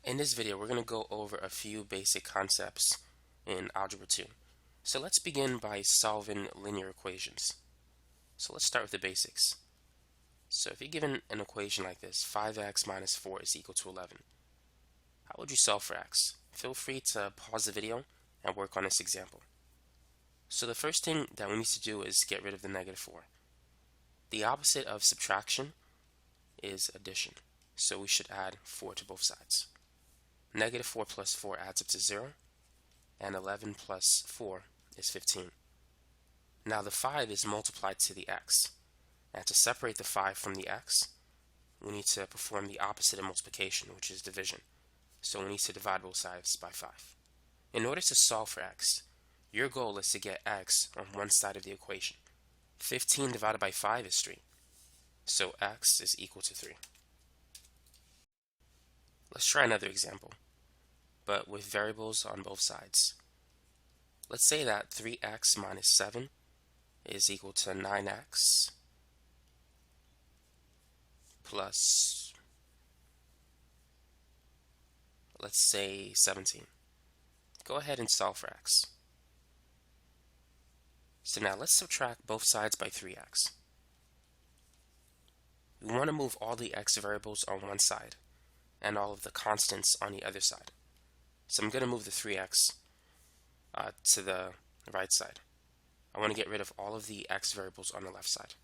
In this video, we're going to go over a few basic concepts in Algebra 2. So let's begin by solving linear equations. So let's start with the basics. So if you're given an equation like this, 5x minus 4 is equal to 11. How would you solve for x? Feel free to pause the video and work on this example. So the first thing that we need to do is get rid of the negative 4. The opposite of subtraction is addition. So we should add 4 to both sides. Negative 4 plus 4 adds up to 0, and 11 plus 4 is 15. Now the 5 is multiplied to the x, and to separate the 5 from the x, we need to perform the opposite of multiplication, which is division. So we need to divide both sides by 5. In order to solve for x, your goal is to get x on one side of the equation. 15 divided by 5 is 3, so x is equal to 3. Let's try another example, but with variables on both sides. Let's say that 3x minus 7 is equal to 9x plus, let's say, 17. Go ahead and solve for x. So now let's subtract both sides by 3x. We want to move all the x variables on one side and all of the constants on the other side. So I'm going to move the 3x to the right side. I want to get rid of all of the x variables on the left side.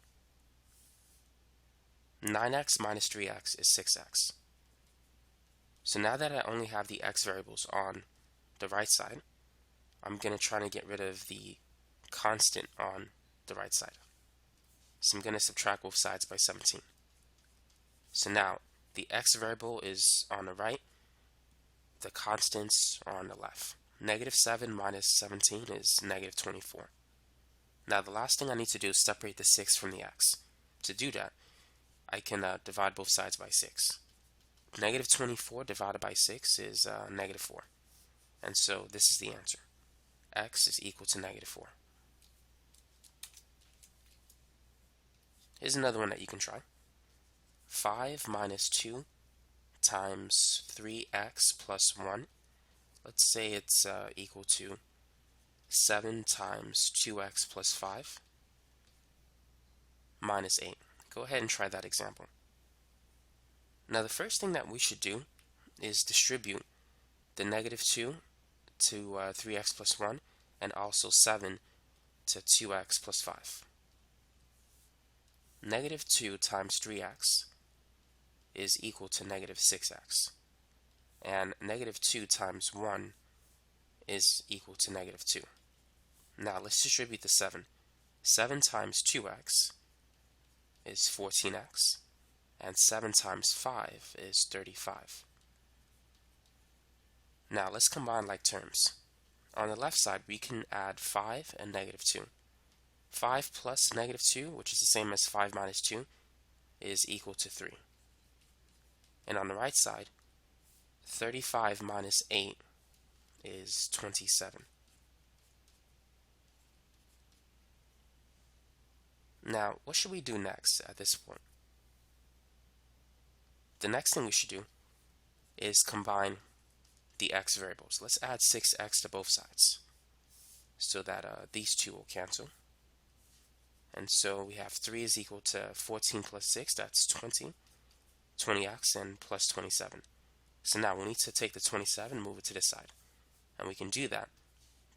9x minus 3x is 6x. So now that I only have the x variables on the right side, I'm going to try to get rid of the constant on the right side. So I'm going to subtract both sides by 17. So now the x variable is on the right, the constants are on the left. Negative 7 minus 17 is negative 24. Now the last thing I need to do is separate the 6 from the x. To do that, I can divide both sides by 6. Negative 24 divided by 6 is negative 4. And so this is the answer. X is equal to negative 4. Here's another one that you can try. 5 minus 2 times 3x plus 1. Let's say it's equal to 7 times 2x plus 5 minus 8. Go ahead and try that example. Now the first thing that we should do is distribute the negative 2 to 3x plus 1 and also 7 to 2x plus 5. Negative 2 times 3x is equal to negative 6x. And negative 2 times 1 is equal to negative 2. Now let's distribute the 7. 7 times 2x is 14x, and 7 times 5 is 35. Now let's combine like terms. On the left side, we can add 5 and negative 2. 5 plus negative 2, which is the same as 5 minus 2, is equal to 3. And on the right side, 35 minus 8 is 27. Now, what should we do next at this point? The next thing we should do is combine the x variables. Let's add 6x to both sides so that these two will cancel. And so we have 3 is equal to 14 plus 6, that's 20. 20x and plus 27. So now we need to take the 27 and move it to this side. And we can do that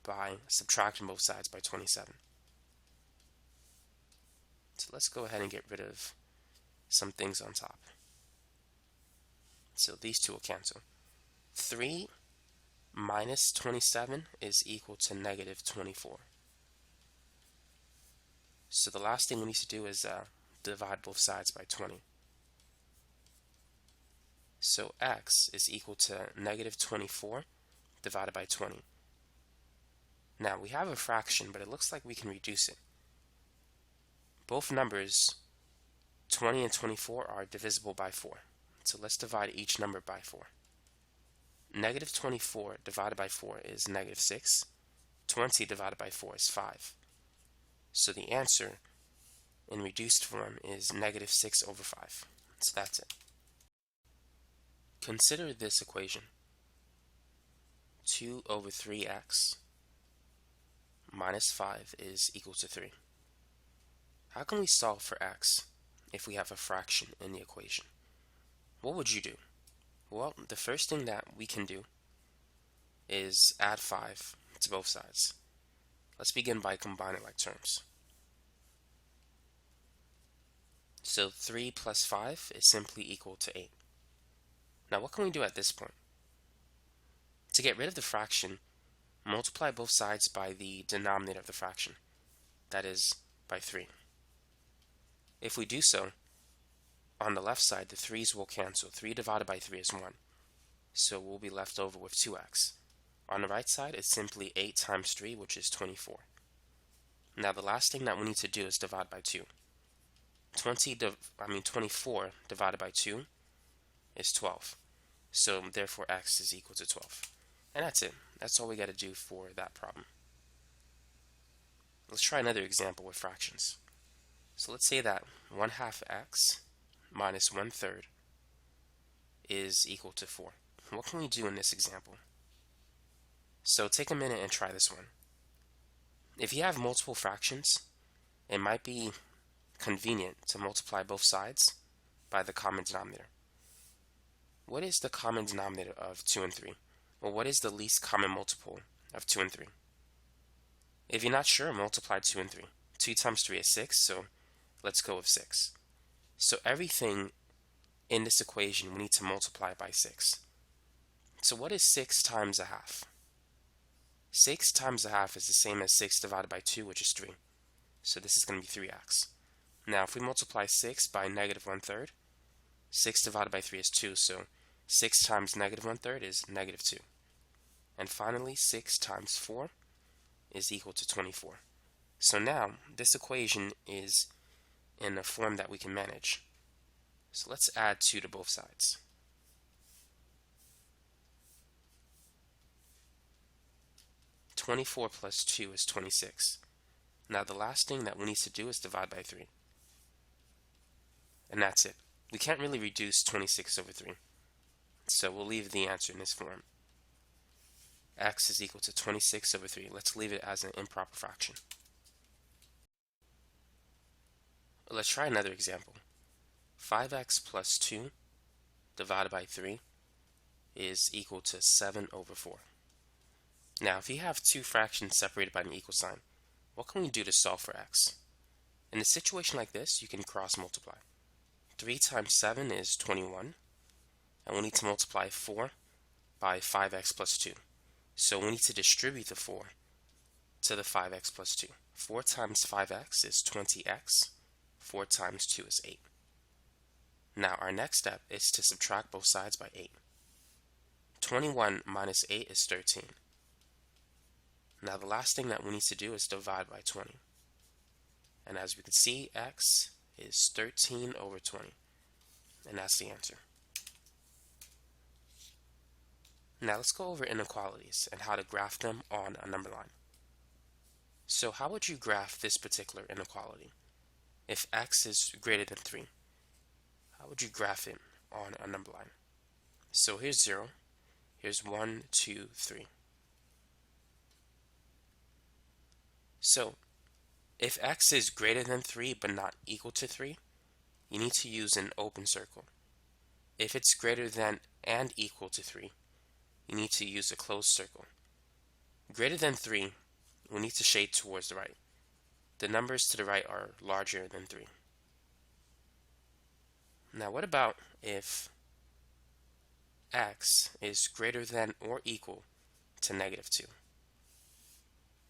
by subtracting both sides by 27. So let's go ahead and get rid of some things on top. So these two will cancel. 3 minus 27 is equal to negative 24. So the last thing we need to do is divide both sides by 20. So x is equal to negative 24 divided by 20. Now we have a fraction, but it looks like we can reduce it. Both numbers, 20 and 24, are divisible by 4. So let's divide each number by 4. Negative 24 divided by 4 is negative 6. 20 divided by 4 is 5. So the answer in reduced form is -6/5. So that's it. Consider this equation. 2 over 3x minus 5 is equal to 3. How can we solve for x if we have a fraction in the equation? What would you do? Well, the first thing that we can do is add 5 to both sides. Let's begin by combining like terms. So 3 plus 5 is simply equal to 8. Now what can we do at this point? To get rid of the fraction, multiply both sides by the denominator of the fraction, that is, by 3. If we do so, on the left side, the 3's will cancel. 3 divided by 3 is 1. So we'll be left over with 2x. On the right side, it's simply 8 times 3, which is 24. Now the last thing that we need to do is divide by 2. 24 divided by 2 is 12. So therefore x is equal to 12. And that's it. That's all we got to do for that problem. Let's try another example with fractions. So let's say that 1/2 x minus 1/3 is equal to 4. What can we do in this example? So take a minute and try this one. If you have multiple fractions, it might be convenient to multiply both sides by the common denominator. What is the common denominator of 2 and 3? Well, what is the least common multiple of 2 and 3? If you're not sure, multiply 2 and 3. 2 times 3 is 6, so let's go with 6. So everything in this equation we need to multiply by 6. So what is 6 times 1/2? 6 times 1/2 is the same as 6 divided by 2, which is 3. So this is going to be 3x. Now if we multiply 6 by negative 1/3, 6 divided by 3 is 2, so 6 times negative 1/3 is negative 2. And finally, 6 times 4 is equal to 24. So now this equation is in a form that we can manage. So let's add 2 to both sides. (24) plus 2 is 26. Now the last thing that we need to do is divide by 3. And that's it. We can't really reduce 26 over 3. So we'll leave the answer in this form. X is equal to 26 over 3. Let's leave it as an improper fraction. Let's try another example. 5x plus 2 divided by 3 is equal to 7 over 4. Now, if you have two fractions separated by an equal sign, what can we do to solve for x? In a situation like this, you can cross multiply. 3 times 7 is 21, and we need to multiply 4 by 5x plus 2. So we need to distribute the 4 to the 5x plus 2. 4 times 5x is 20x. 4 times 2 is 8. Now our next step is to subtract both sides by 8. 21 minus 8 is 13. Now the last thing that we need to do is divide by 20. And as we can see, x is 13 over 20. And that's the answer. Now let's go over inequalities and how to graph them on a number line. So how would you graph this particular inequality? If x is greater than 3, how would you graph it on a number line? So here's 0, here's 1, 2, 3. So if x is greater than 3 but not equal to 3, you need to use an open circle. If it's greater than and equal to 3, you need to use a closed circle. Greater than 3, we need to shade towards the right. The numbers to the right are larger than 3. Now what about if x is greater than or equal to negative 2?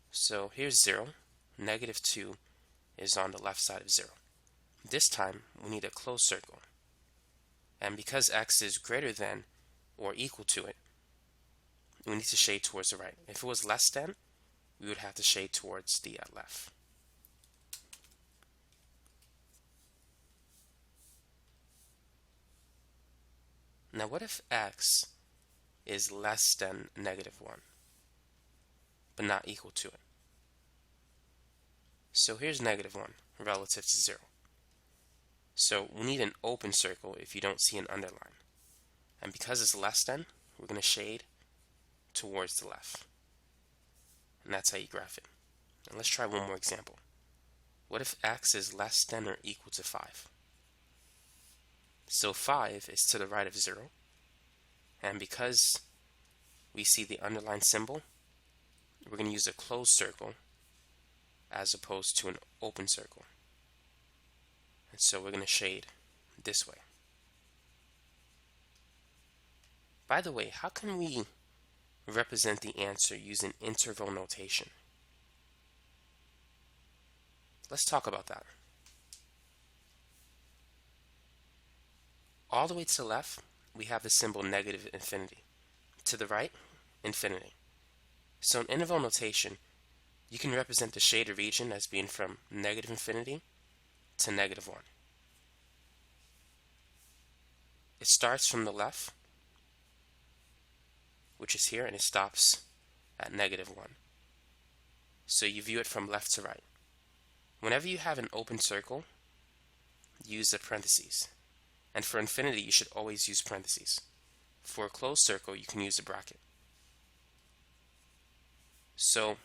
So here's 0, negative 2 is on the left side of 0. This time we need a closed circle. And because x is greater than or equal to it, we need to shade towards the right. If it was less than, we would have to shade towards the left. Now what if x is less than negative 1, but not equal to it? So here's negative 1 relative to 0. So we need an open circle if you don't see an underline. And because it's less than, we're going to shade towards the left. And that's how you graph it. And let's try one more example. What if x is less than or equal to 5? So 5 is to the right of 0. And because we see the underlined symbol, we're going to use a closed circle as opposed to an open circle. And so we're going to shade this way. By the way, how can we represent the answer using interval notation? Let's talk about that. All the way to the left, we have the symbol negative infinity. To the right, infinity. So in interval notation, you can represent the shaded region as being from negative infinity to negative 1. It starts from the left, which is here, and it stops at negative 1. So you view it from left to right. Whenever you have an open circle, use the parentheses. And for infinity, you should always use parentheses. For a closed circle, you can use a bracket. So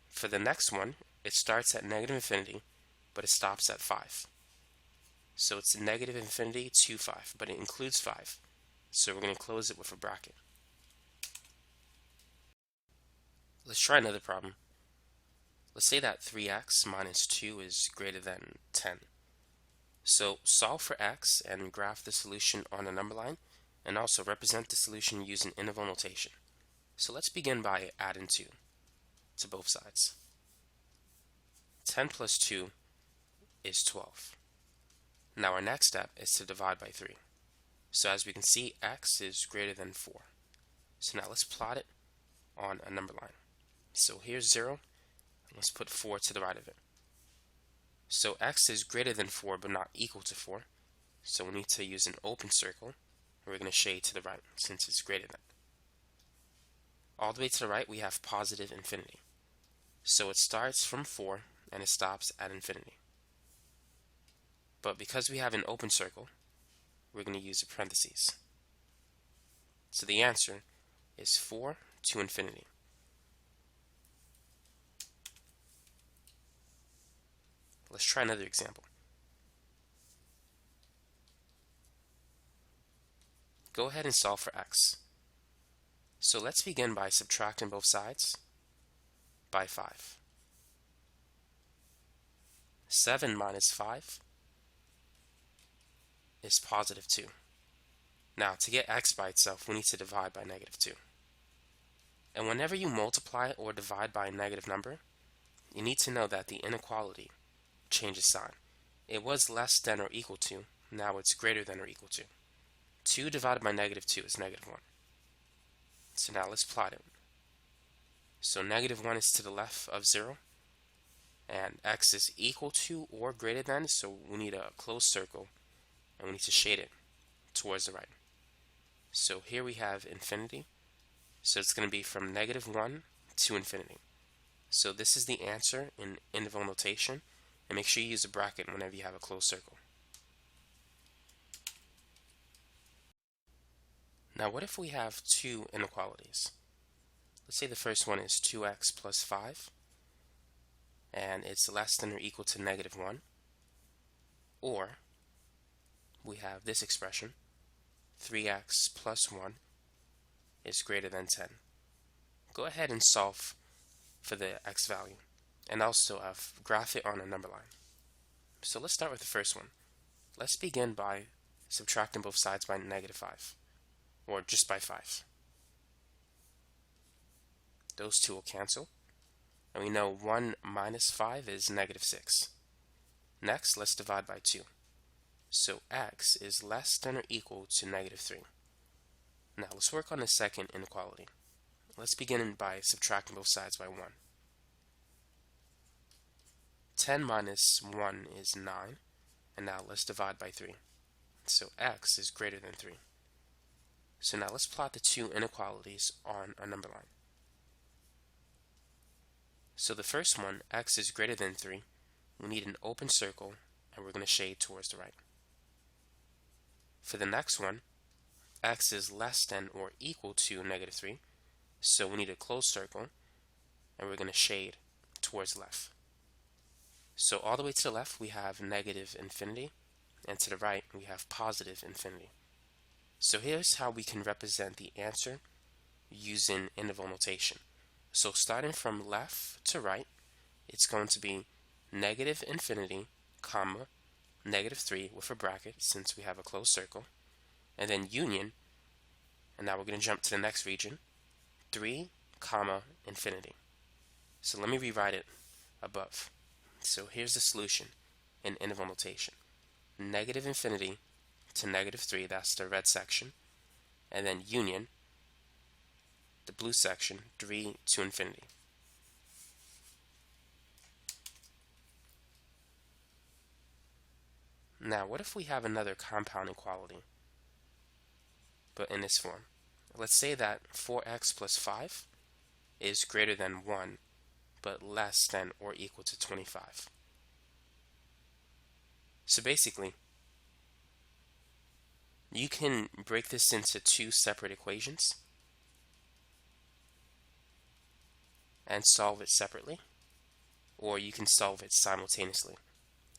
for the next one, it starts at negative infinity, but it stops at 5. So it's negative infinity to 5, but it includes 5. So we're going to close it with a bracket. Let's try another problem. Let's say that 3x minus 2 is greater than 10. So solve for x and graph the solution on a number line, and also represent the solution using interval notation. So let's begin by adding 2 to both sides. 10 plus 2 is 12. Now our next step is to divide by 3. So as we can see, x is greater than 4. So now let's plot it on a number line. So here's 0, and let's put 4 to the right of it. So x is greater than 4 but not equal to 4. So we need to use an open circle, and we're going to shade to the right since it's greater than. All the way to the right we have positive infinity. So it starts from 4 and it stops at infinity. But because we have an open circle, we're going to use a parentheses. So the answer is 4 to infinity. Let's try another example. Go ahead and solve for x. So let's begin by subtracting both sides by 5. 7 minus 5 is positive 2. Now to get x by itself, we need to divide by negative 2. And whenever you multiply or divide by a negative number, you need to know that the inequality changes sign. It was less than or equal to, now it's greater than or equal to. 2 divided by negative 2 is negative 1. So now let's plot it. So negative 1 is to the left of 0, and x is equal to or greater than, so we need a closed circle, and we need to shade it towards the right. So here we have infinity, so it's going to be from negative 1 to infinity. So this is the answer in interval notation, and make sure you use a bracket whenever you have a closed circle. Now what if we have two inequalities? Let's say the first one is 2x plus 5, and it's less than or equal to negative 1. Or we have this expression, 3x plus 1 is greater than 10. Go ahead and solve for the x value, and also graph it on a number line. So let's start with the first one. Let's begin by subtracting both sides by negative 5, or just by 5. Those two will cancel, and we know 1 minus 5 is negative 6. Next, let's divide by 2. So x is less than or equal to negative 3. Now let's work on the second inequality. Let's begin by subtracting both sides by 1. 10 minus 1 is 9, and now let's divide by 3. So x is greater than 3. So now let's plot the two inequalities on a number line. So the first one, x is greater than 3, we need an open circle, and we're going to shade towards the right. For the next one, x is less than or equal to negative 3, So we need a closed circle, and we're going to shade towards left. So all the way to the left, we have negative infinity, and to the right, we have positive infinity. So here's how we can represent the answer using interval notation. So starting from left to right, it's going to be negative infinity, comma, negative 3 with a bracket since we have a closed circle, and then union, and now we're going to jump to the next region, 3, comma, infinity. So let me rewrite it above. So here's the solution in interval notation. Negative infinity to negative 3, that's the red section, and then union, the blue section, 3 to infinity. Now, what if we have another compound inequality, but in this form? Let's say that 4x plus 5 is greater than 1, but less than or equal to 25. So basically, you can break this into two separate equations and solve it separately, or you can solve it simultaneously.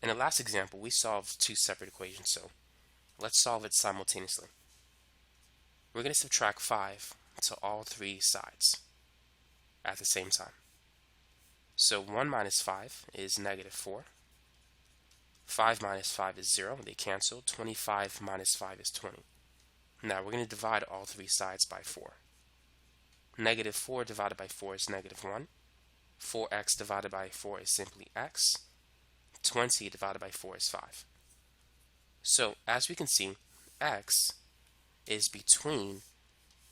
In the last example, we solved two separate equations, so let's solve it simultaneously. We're going to subtract 5 to all three sides at the same time. So 1 minus 5 is negative 4. 5 minus 5 is 0. They cancel. 25 minus 5 is 20. Now we're going to divide all three sides by 4. Negative 4 divided by 4 is negative 1. 4x divided by 4 is simply x. 20 divided by 4 is 5. So as we can see, x is between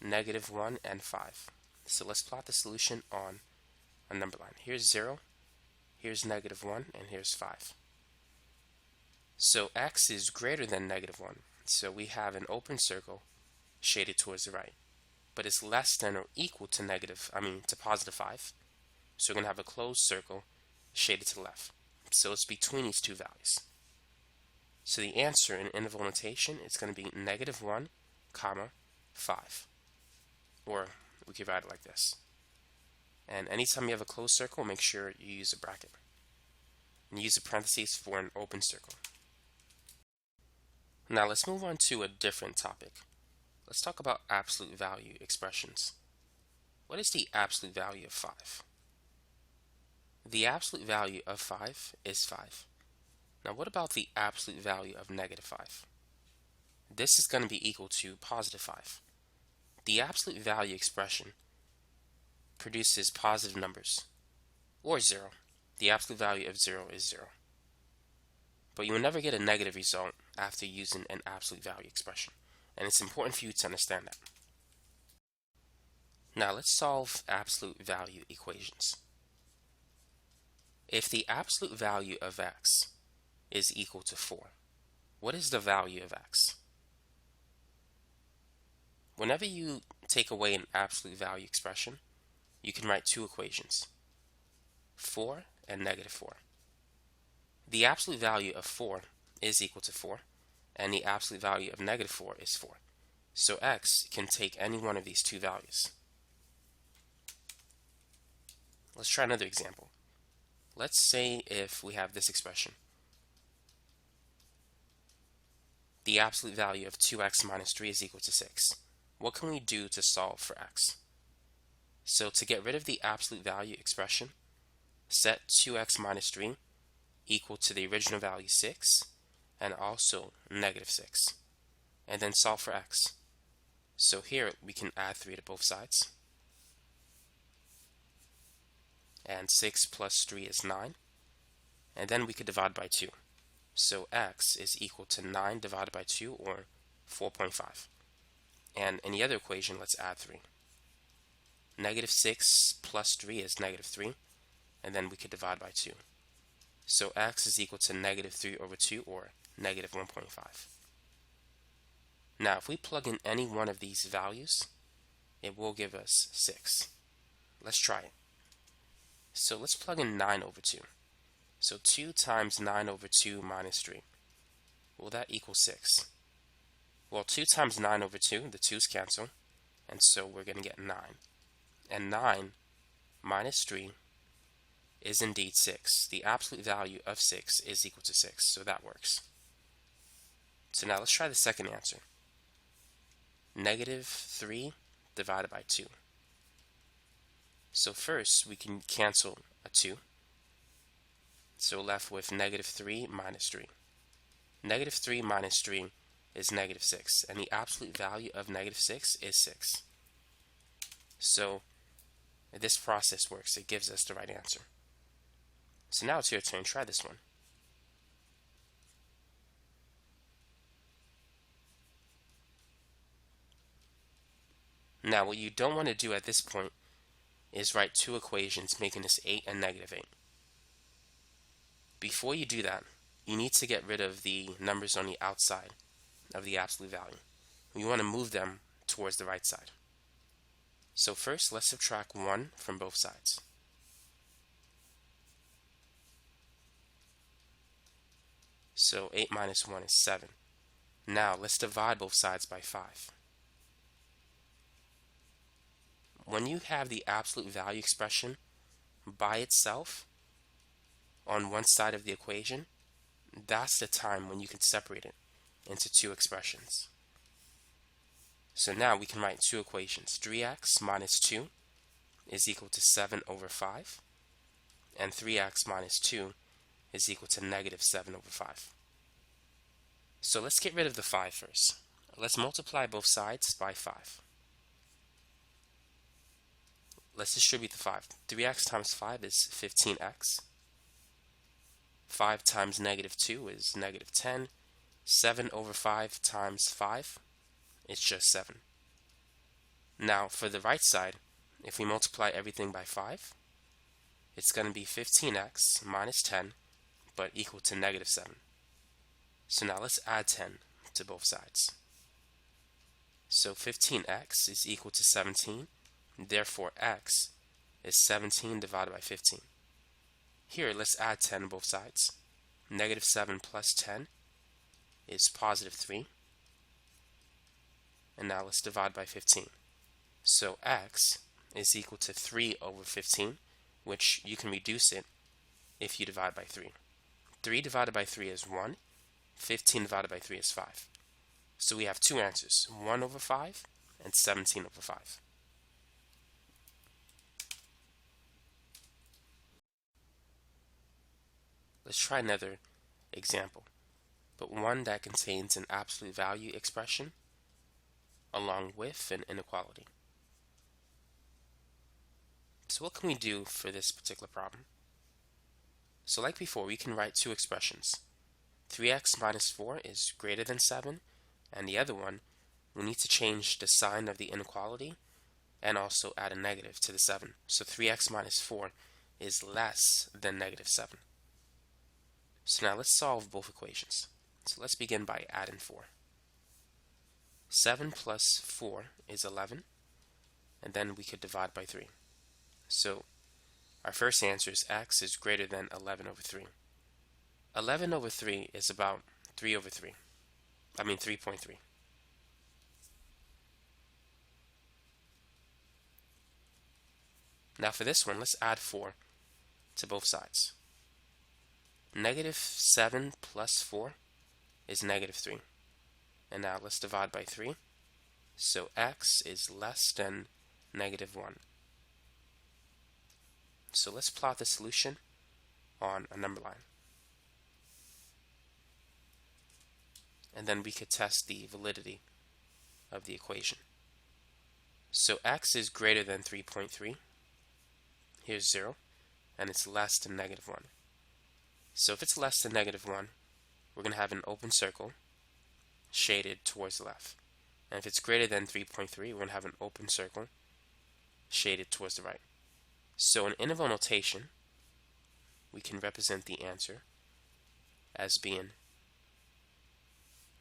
negative 1 and 5. So let's plot the solution on a number line. Here's 0, here's negative 1, and here's 5. So x is greater than negative 1. So we have an open circle shaded towards the right. But it's less than or equal to positive 5. So we're going to have a closed circle shaded to the left. So it's between these two values. So the answer in interval notation is going to be negative 1, comma, 5. Or we could write it like this. And anytime you have a closed circle, make sure you use a bracket. And use a parentheses for an open circle. Now let's move on to a different topic. Let's talk about absolute value expressions. What is the absolute value of 5? The absolute value of 5 is 5. Now what about the absolute value of negative 5? This is going to be equal to positive 5. The absolute value expression produces positive numbers, or 0. The absolute value of 0 is 0. But you will never get a negative result after using an absolute value expression, and it's important for you to understand that. Now let's solve absolute value equations. If the absolute value of x is equal to 4, what is the value of x? Whenever you take away an absolute value expression, you can write two equations, 4 and negative 4. The absolute value of 4 is equal to 4, and the absolute value of negative 4 is 4. So x can take any one of these two values. Let's try another example. Let's say if we have this expression. The absolute value of 2x minus 3 is equal to 6. What can we do to solve for x? So to get rid of the absolute value expression, set 2x minus 3 equal to the original value 6 and also negative 6. And then solve for x. So here we can add 3 to both sides. And 6 plus 3 is 9. And then we could divide by 2. So x is equal to 9 divided by 2, or 4.5. And in the other equation, let's add 3. Negative 6 plus 3 is negative 3. And then we could divide by 2. So x is equal to negative 3 over 2, or negative 1.5. Now, if we plug in any one of these values, it will give us 6. Let's try it. So let's plug in 9 over 2. So 2 times 9 over 2 minus 3. Will that equal 6? Well, 2 times 9 over 2, the 2's cancel, and so we're going to get 9. And 9 minus 3 is indeed 6. The absolute value of 6 is equal to 6, so that works. So now let's try the second answer. Negative 3 divided by 2. So first we can cancel a 2. So left with negative 3 minus 3. Negative 3 minus 3 is negative 6, and the absolute value of negative 6 is 6. So this process works. It gives us the right answer. So now it's your turn. Try this one. Now what you don't want to do at this point is write two equations making this 8 and negative 8. Before you do that, you need to get rid of the numbers on the outside of the absolute value. You want to move them towards the right side. So first, let's subtract 1 from both sides. So 8 minus 1 is 7. Now let's divide both sides by 5. When you have the absolute value expression by itself on one side of the equation, that's the time when you can separate it into two expressions. So now we can write two equations. 3x minus 2 is equal to 7 over 5, and 3x minus 2 is equal to negative 7 over 5. So let's get rid of the 5 first. Let's multiply both sides by 5. Let's distribute the 5. 3x times 5 is 15x. 5 times negative 2 is negative 10. 7 over 5 times 5 is just 7. Now for the right side, if we multiply everything by 5, it's going to be 15x minus 10, but equal to negative 7. So now let's add 10 to both sides. So 15x is equal to 17. Therefore, x is 17 divided by 15. Here, let's add 10 on both sides. Negative 7 plus 10 is positive 3. And now let's divide by 15. So x is equal to 3 over 15, which you can reduce it if you divide by 3. 3 divided by 3 is 1. 15 divided by 3 is 5. So we have two answers, 1 over 5 and 17 over 5. Let's try another example, but one that contains an absolute value expression along with an inequality. So what can we do for this particular problem? So like before, we can write two expressions. 3x minus 4 is greater than 7, and the other one, we need to change the sign of the inequality and also add a negative to the 7. So 3x minus 4 is less than negative 7. So now let's solve both equations. So let's begin by adding 4. 7 plus 4 is 11, and then we could divide by 3. So our first answer is x is greater than 11 over 3. 11 over 3 is about 3 over 3. I mean 3.3. Now for this one, let's add 4 to both sides. Negative 7 plus 4 is negative 3. And now let's divide by 3. So x is less than negative 1. So let's plot the solution on a number line. And then we could test the validity of the equation. So x is greater than 3.3. Here's 0. And it's less than negative 1. So if it's less than negative 1, we're going to have an open circle shaded towards the left. And if it's greater than 3.3, we're going to have an open circle shaded towards the right. So in interval notation, we can represent the answer as being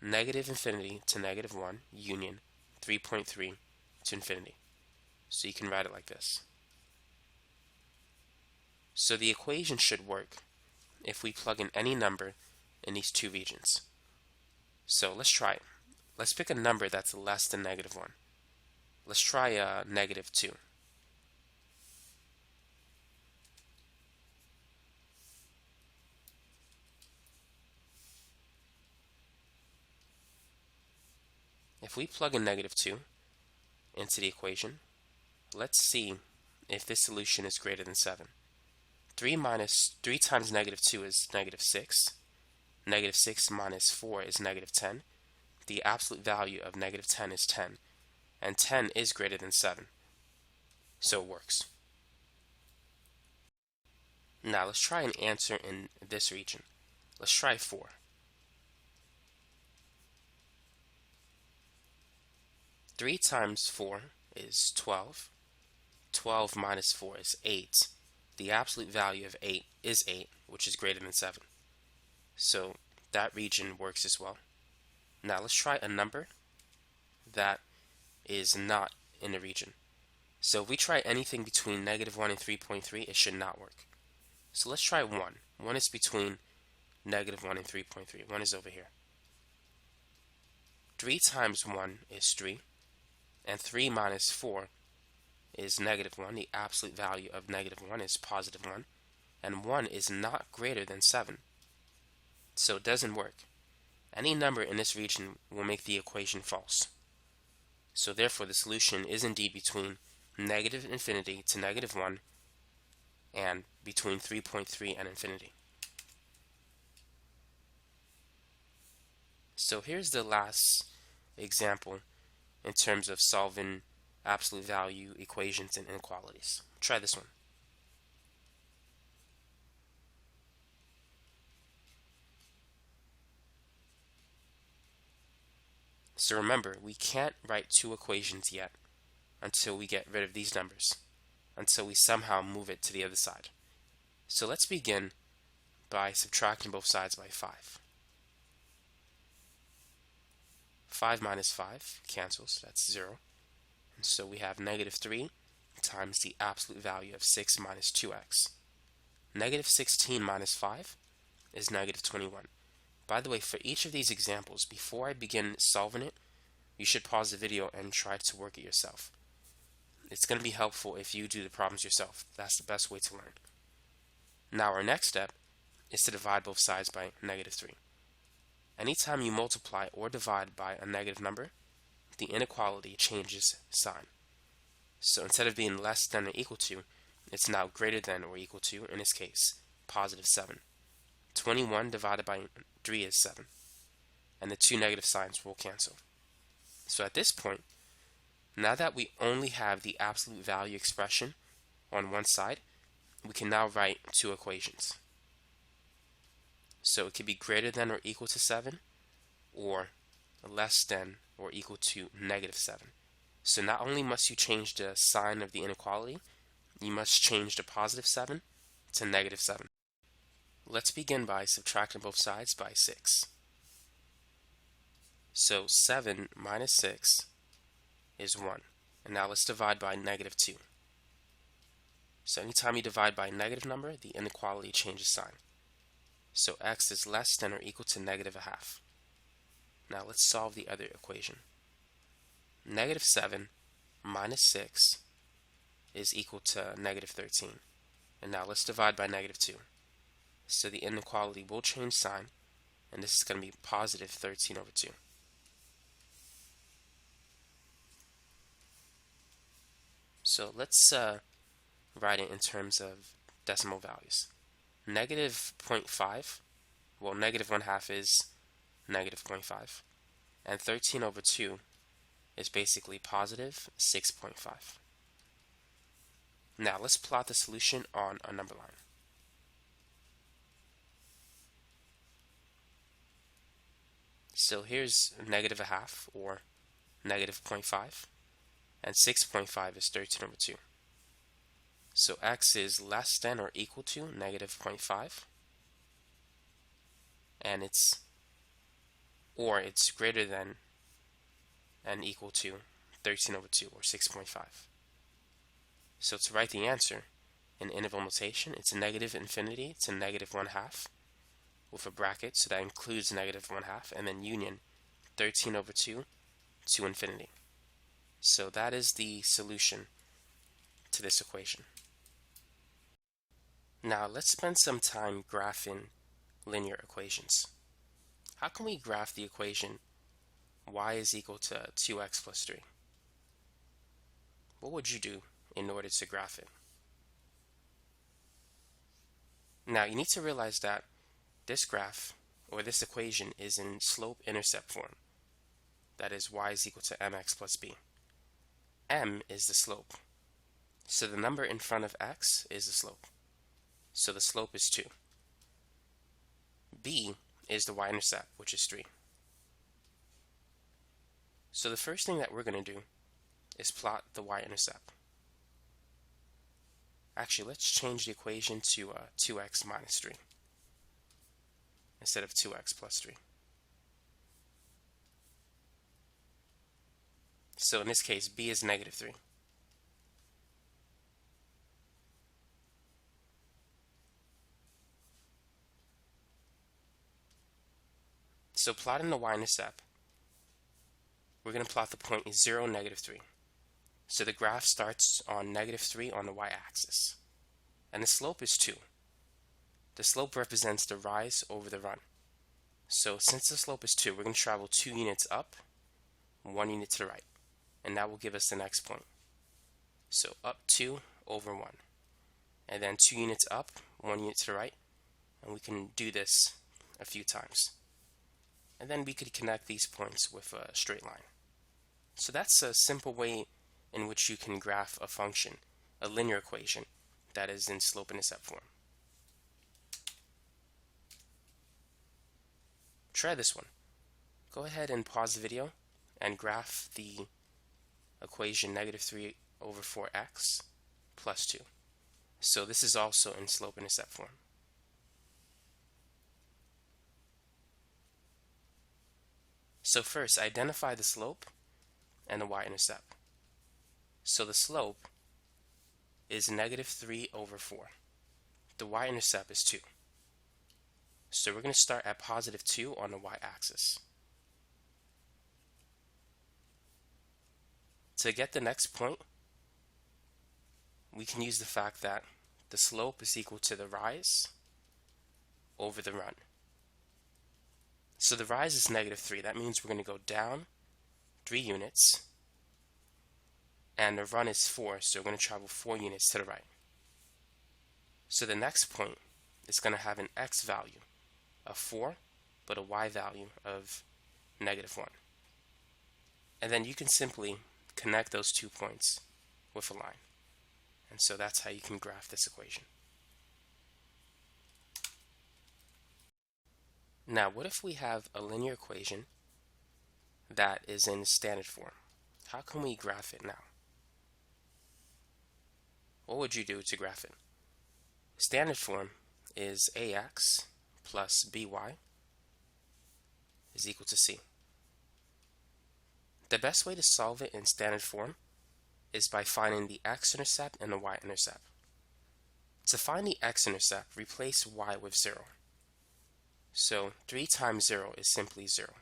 negative infinity to negative 1 union 3.3 to infinity. So you can write it like this. So the equation should work if we plug in any number in these two regions. So let's try it. Let's pick a number that's less than negative 1. Let's try negative 2. if we plug in -2 into the equation, let's see if this solution is greater than 7. 3 times -2 is -6. -6 minus 4 is -10. The absolute value of -10 is 10, and 10 is greater than 7, so it works. Now let's try an answer in this region. Let's try 4. 3 times 4 is 12. 12 minus 4 is 8. The absolute value of 8 is 8, which is greater than 7. So that region works as well. Now let's try a number that is not in the region. So if we try anything between -1 and 3.3, it should not work. So let's try 1. 1 is between -1 and 3.3. 1 is over here. 3 times 1 is 3, and 3 minus 4 is -1. The absolute value of -1 is +1, and 1 is not greater than 7. So it doesn't work. Any number in this region will make the equation false. So therefore the solution is indeed between -infinity to -1 and between 3.3 and infinity. So here's the last example in terms of solving absolute value equations and inequalities. Try this one. So remember, we can't write two equations yet until we get rid of these numbers, until we somehow move it to the other side. So let's begin by subtracting both sides by 5. 5 minus 5 cancels, that's 0. And so we have -3 times the absolute value of 6 minus 2x. -16 minus 5 is -21. By the way, for each of these examples, before I begin solving it, you should pause the video and try to work it yourself. It's going to be helpful if you do the problems yourself. That's the best way to learn. Now our next step is to divide both sides by -3. Anytime you multiply or divide by a negative number, the inequality changes sign. So instead of being less than or equal to, it's now greater than or equal to, in this case, +7. 21 divided by 3 is 7, and the two negative signs will cancel. So at this point, now that we only have the absolute value expression on one side, we can now write two equations. So it could be greater than or equal to 7, or less than or equal to -7. So not only must you change the sign of the inequality, you must change the +7 to -7. Let's begin by subtracting both sides by 6. So 7 minus 6 is 1. And now let's divide by -2. So anytime you divide by a negative number, the inequality changes sign. So x is less than or equal to -1/2. Now let's solve the other equation. -7 minus 6 is equal to -13. And now let's divide by -2. So the inequality will change sign, and this is going to be +13/2. So let's write it in terms of decimal values. -0.5, well, -1/2 is -0.5, and 13/2 is basically +6.5. Now let's plot the solution on a number line. So here's -1/2, or -0.5, and 6.5 is 13/2. So x is less than or equal to -0.5, and it's greater than and equal to 13/2, or 6.5. So to write the answer in interval notation, it's -infinity to -1/2 with a bracket, so that includes -1/2, and then union 13/2 to infinity. So that is the solution to this equation. Now let's spend some time graphing linear equations. How can we graph the equation y is equal to 2x plus 3, what would you do in order to graph it? Now you need to realize that this graph, or this equation, is in slope-intercept form. That is, y is equal to mx plus b. M is the slope. So the number in front of x is the slope. So the slope is 2. B is the y-intercept, which is 3. So the first thing that we're going to do is plot the y-intercept. Actually, let's change the equation to 2x minus 3 instead of 2x plus 3. So in this case, b is negative 3. So plotting the y-intercept, we're going to plot the point 0, negative 3. So the graph starts on negative 3 on the y-axis. And the slope is 2. The slope represents the rise over the run. So since the slope is 2, we're going to travel 2 units up, 1 unit to the right. And that will give us the next point. So up 2 over 1. And then 2 units up, 1 unit to the right. And we can do this a few times. And then we could connect these points with a straight line. So that's a simple way in which you can graph a function, a linear equation, that is in slope-intercept form. Try this one. Go ahead and pause the video and graph the equation negative 3 over 4x plus 2. So this is also in slope-intercept form. So first, identify the slope and the y-intercept. So the slope is negative 3 over 4. The y-intercept is 2. So we're going to start at positive 2 on the y-axis. To get the next point, we can use the fact that the slope is equal to the rise over the run. So the rise is negative 3. That means we're going to go down 3 units. And the run is 4, so we're going to travel 4 units to the right. So the next point is going to have an x value of 4, but a y value of negative 1. And then you can simply connect those 2 points with a line. And so that's how you can graph this equation. Now, what if we have a linear equation that is in standard form? How can we graph it now? What would you do to graph it? Standard form is ax plus by is equal to c. The best way to solve it in standard form is by finding the x-intercept and the y-intercept. To find the x-intercept, replace y with 0. So 3 times 0 is simply 0.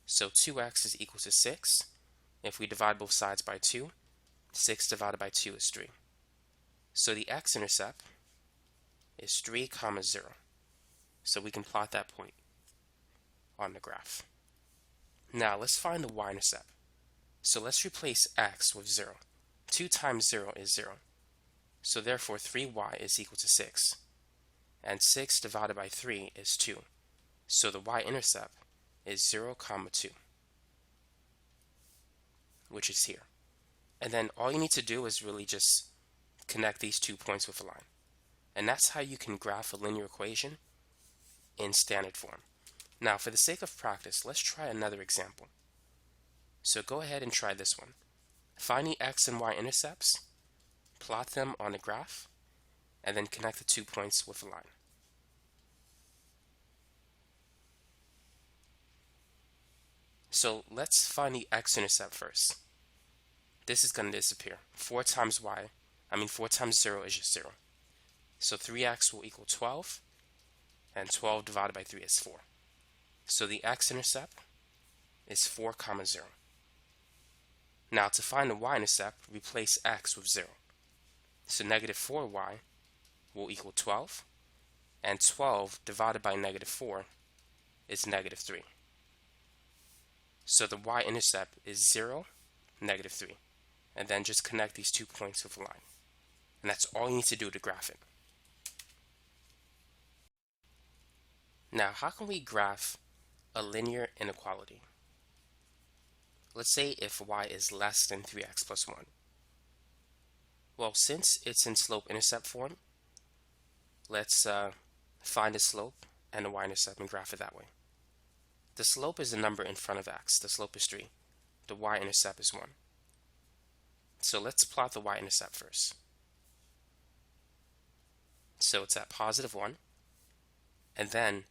So 2x is equal to 6. If we divide both sides by 2, 6 divided by 2 is 3. So the x-intercept is 3, 0. So we can plot that point on the graph. Now let's find the y-intercept. So let's replace x with 0. 2 times 0 is 0. So therefore 3y is equal to 6. And 6 divided by 3 is 2. So the y-intercept is 0, 2, which is here. And then all you need to do is really just connect these 2 points with a line. And that's how you can graph a linear equation in standard form. Now, for the sake of practice, let's try another example. So go ahead and try this one. Find the x and y intercepts, plot them on a graph, and then connect the 2 points with a line. So let's find the x-intercept first. This is going to disappear. 4 times 0 is just 0. So 3x will equal 12, and 12 divided by 3 is 4. So the x-intercept is 4, 0. Now to find the y-intercept, replace x with 0. So negative 4y will equal 12, and 12 divided by negative 4 is negative 3. So the y-intercept is 0, -3. And then just connect these 2 points with a line. And that's all you need to do to graph it. Now, how can we graph a linear inequality? Let's say if y is less than 3x plus 1. Well, since it's in slope-intercept form, let's find a slope and a y-intercept and graph it that way. The slope is the number in front of x. The slope is 3. The y-intercept is 1. So let's plot the y-intercept first. So it's at +1. And then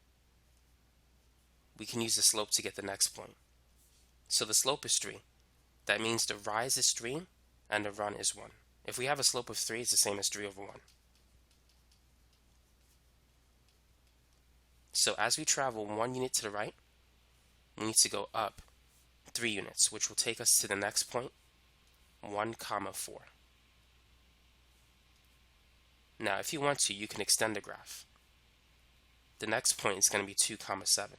we can use the slope to get the next point. So the slope is 3. That means the rise is 3 and the run is 1. If we have a slope of 3, it's the same as 3 over 1. So as we travel 1 unit to the right, we need to go up 3 units, which will take us to the next point, 1, 4. Now, if you want to, you can extend the graph. The next point is going to be 2, 7,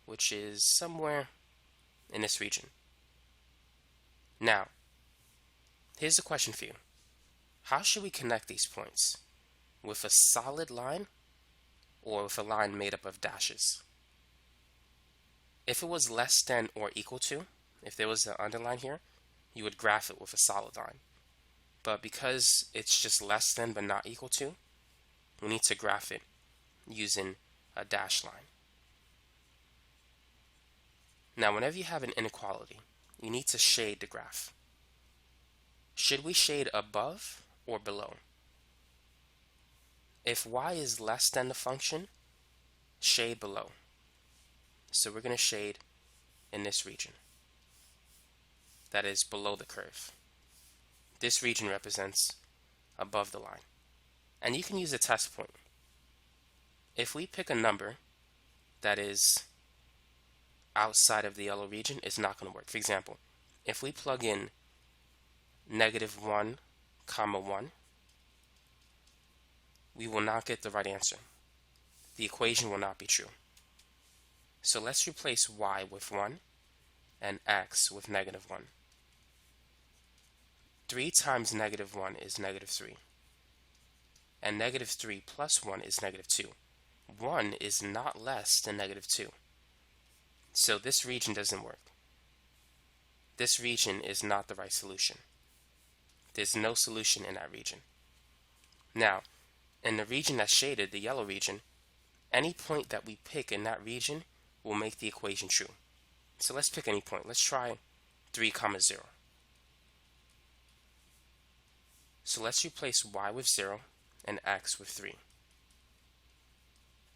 which is somewhere in this region. Now, here's a question for you. How should we connect these points? With a solid line or with a line made up of dashes? If it was less than or equal to, if there was an underline here, you would graph it with a solid line. But because it's just less than but not equal to, we need to graph it using a dash line. Now, whenever you have an inequality, you need to shade the graph. Should we shade above or below? If y is less than the function, shade below. So we're going to shade in this region. That is below the curve. This region represents above the line. And you can use a test point. If we pick a number that is outside of the yellow region, it's not going to work. For example, if we plug in -1, 1, we will not get the right answer. The equation will not be true. So let's replace y with 1 and x with -1. 3 times -1 is -3. And -3 plus 1 is -2. 1 is not less than -2. So this region doesn't work. This region is not the right solution. There's no solution in that region. Now, in the region that's shaded, the yellow region, any point that we pick in that region will make the equation true. So let's pick any point. Let's try 3, 0. So let's replace y with 0 and x with 3.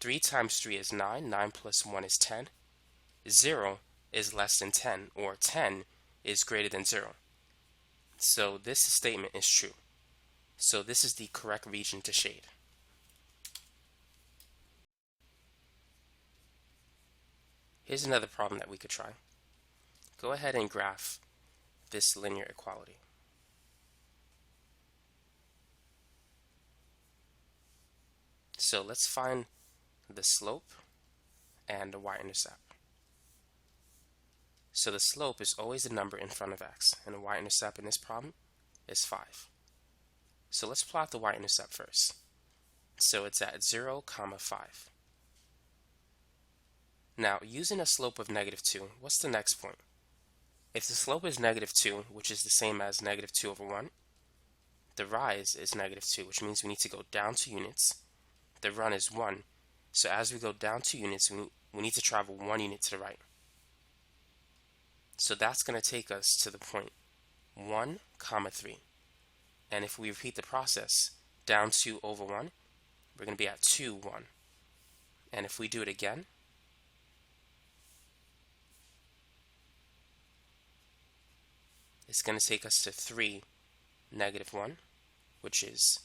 3 times 3 is 9. 9 plus 1 is 10. 0 is less than 10, or 10 is greater than 0. So this statement is true. So this is the correct region to shade. Here's another problem that we could try. Go ahead and graph this linear equality. So let's find the slope and the y-intercept. So the slope is always the number in front of x, and the y-intercept in this problem is 5. So let's plot the y-intercept first. So it's at 0, 5. Now, using a slope of -2, what's the next point? If the slope is -2, which is the same as -2 over 1, the rise is -2, which means we need to go down 2 units. The run is 1. So as we go down 2 units, we need to travel 1 unit to the right. So that's going to take us to the point 1, 3. And if we repeat the process, down 2 over 1, we're going to be at 2, 1. And if we do it again, it's going to take us to 3, -1, which is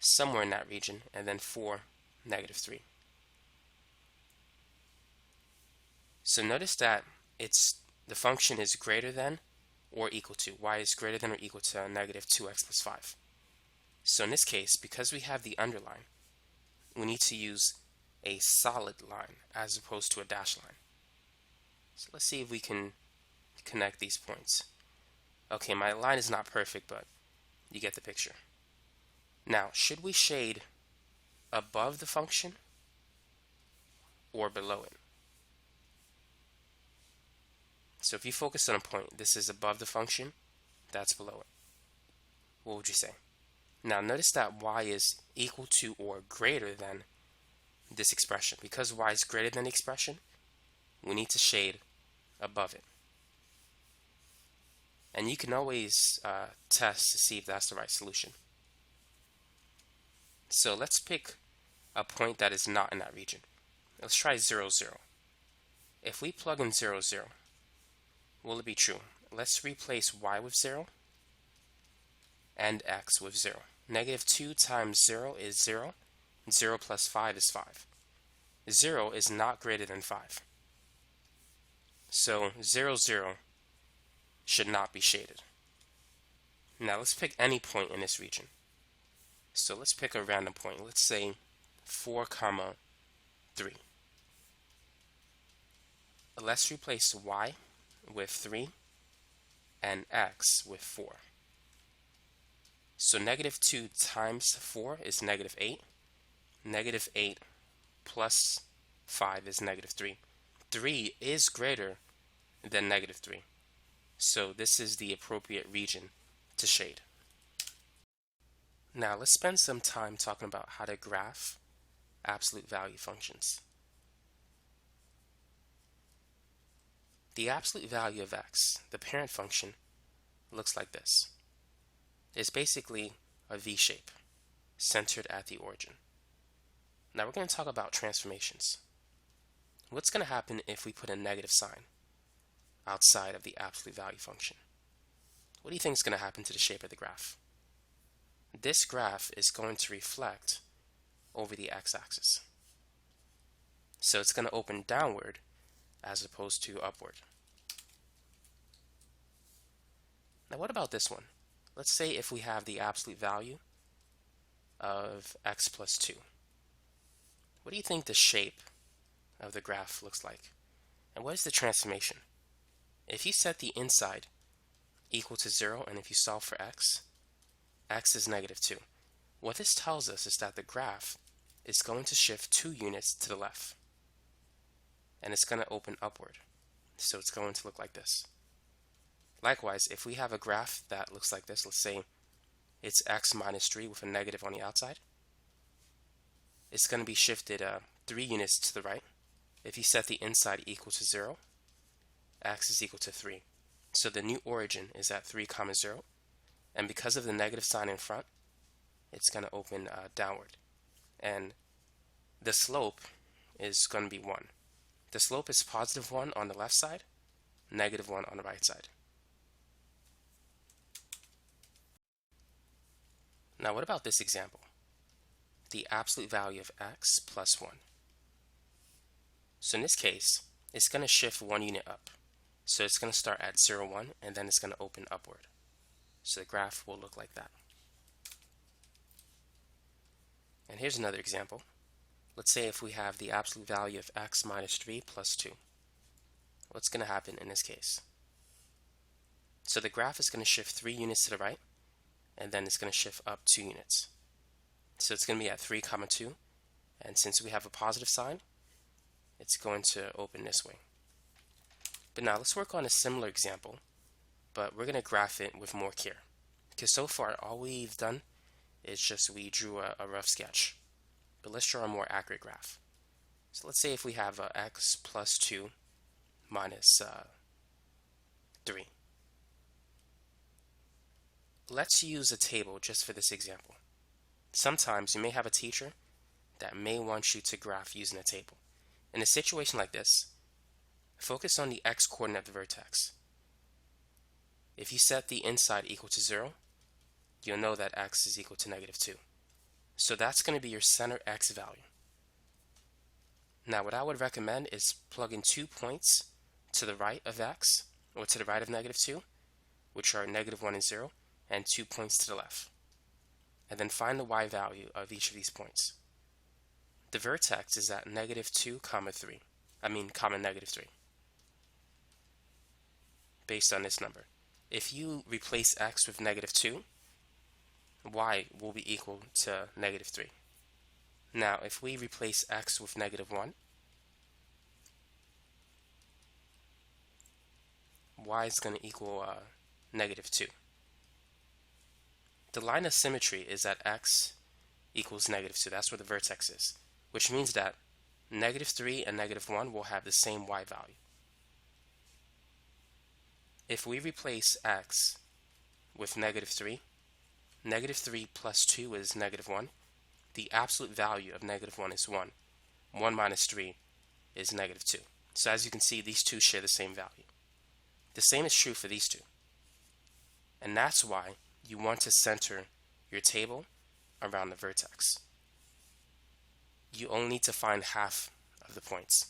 somewhere in that region, and then 4, -3. So notice that the function is greater than or equal to. Y is greater than or equal to -2x plus 5. So in this case, because we have the underline, we need to use a solid line as opposed to a dash line. So let's see if we can connect these points. Okay, my line is not perfect, but you get the picture. Now, should we shade above the function or below it? So if you focus on a point, this is above the function, that's below it. What would you say? Now notice that y is equal to or greater than this expression. Because y is greater than the expression, we need to shade above it. And you can always test to see if that's the right solution. So let's pick a point that is not in that region. Let's try 0, 0. If we plug in 0, 0, will it be true? Let's replace y with 0 and x with 0. Negative 2 times 0 is 0. 0 plus 5 is 5. 0 is not greater than 5. So 0, 0 should not be shaded. Now let's pick any point in this region. So let's pick a random point. Let's say 4, 3. Let's replace y with 3 and x with 4. So negative 2 times 4 is negative 8. Negative 8 plus 5 is negative 3. 3 is greater than negative 3. So this is the appropriate region to shade. Now let's spend some time talking about how to graph absolute value functions. The absolute value of x, the parent function, looks like this. It's basically a V shape centered at the origin. Now we're going to talk about transformations. What's going to happen if we put a negative sign outside of the absolute value function? What do you think is going to happen to the shape of the graph? This graph is going to reflect over the x-axis. So it's going to open downward as opposed to upward. Now what about this one? Let's say if we have the absolute value of x plus 2. What do you think the shape of the graph looks like? And what is the transformation? If you set the inside equal to 0 and if you solve for x, x is negative 2. What this tells us is that the graph is going to shift 2 units to the left. And it's going to open upward. So it's going to look like this. Likewise, if we have a graph that looks like this, let's say it's x minus 3 with a negative on the outside, it's going to be shifted 3 units to the right. If you set the inside equal to 0, x is equal to 3. So the new origin is at 3, 0. And because of the negative sign in front, it's going to open downward. And the slope is going to be 1. The slope is positive 1 on the left side, negative 1 on the right side. Now what about this example? The absolute value of x plus 1. So in this case, it's going to shift 1 unit up. So it's going to start at 0, 1, and then it's going to open upward. So the graph will look like that. And here's another example. Let's say if we have the absolute value of x minus 3 plus 2. What's going to happen in this case? So the graph is going to shift 3 units to the right, and then it's going to shift up 2 units. So it's going to be at 3, 2, and since we have a positive sign, it's going to open this way. But now let's work on a similar example, but we're going to graph it with more care. Because so far, all we've done is just we drew a rough sketch. But let's draw a more accurate graph. So let's say if we have x plus 2 minus 3. Let's use a table just for this example. Sometimes you may have a teacher that may want you to graph using a table. In a situation like this, focus on the x-coordinate of the vertex. If you set the inside equal to 0, you'll know that x is equal to negative 2. So that's going to be your center x value. Now what I would recommend is plug in 2 points to the right of x, or to the right of negative 2, which are negative 1 and 0, and 2 points to the left. And then find the y value of each of these points. The vertex is at negative 2, 3. Negative 3. based on this number. If you replace x with -2, y will be equal to -3. Now, if we replace x with -1, y is going to equal -2. The line of symmetry is that x equals -2. That's where the vertex is, which means that -3 and -1 will have the same y value. If we replace x with -3, -3 plus 2 is -1. The absolute value of -1 is 1. 1 minus 3 is -2. So as you can see, these two share the same value. The same is true for these two. And that's why you want to center your table around the vertex. You only need to find half of the points.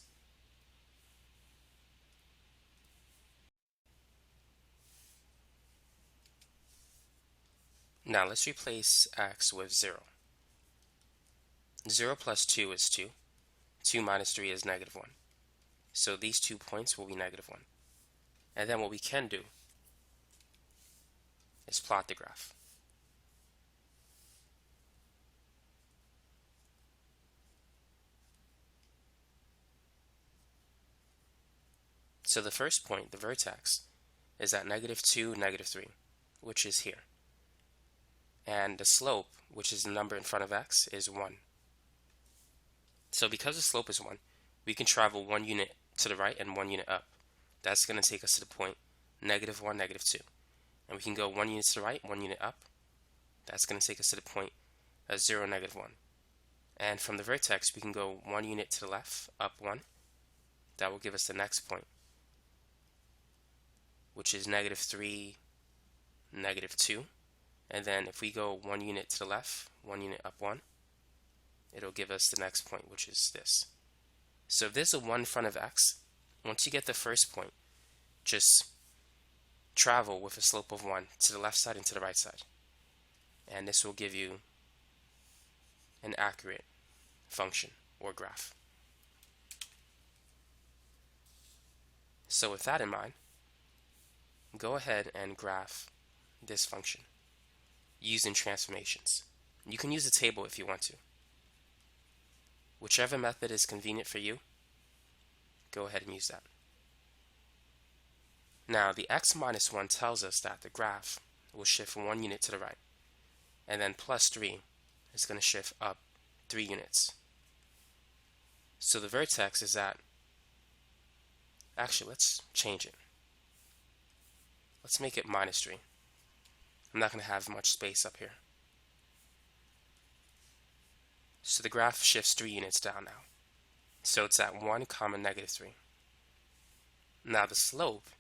Now let's replace x with 0. 0 plus 2 is 2. 2 minus 3 is -1. So these 2 points will be -1. And then what we can do is plot the graph. So the first point, the vertex, is at -2, -3, which is here. And the slope, which is the number in front of x, is 1. So because the slope is 1, we can travel 1 unit to the right and 1 unit up. That's going to take us to the point -1, -2. And we can go 1 unit to the right, 1 unit up. That's going to take us to the point 0, -1. And from the vertex, we can go 1 unit to the left, up 1. That will give us the next point, which is -3, -2. And then if we go 1 unit to the left, 1 unit up 1, it'll give us the next point, which is this. So if there's a 1 in front of x, once you get the first point, just travel with a slope of 1 to the left side and to the right side. And this will give you an accurate function or graph. So with that in mind, go ahead and graph this function using transformations. You can use a table if you want to. Whichever method is convenient for you, go ahead and use that. Now, the x minus 1 tells us that the graph will shift 1 unit to the right, and then plus 3 is going to shift up 3 units. So the vertex is at, actually, let's change it. Let's make it -3. I'm not going to have much space up here. So the graph shifts 3 units down now. So it's at 1, -3. Now the slope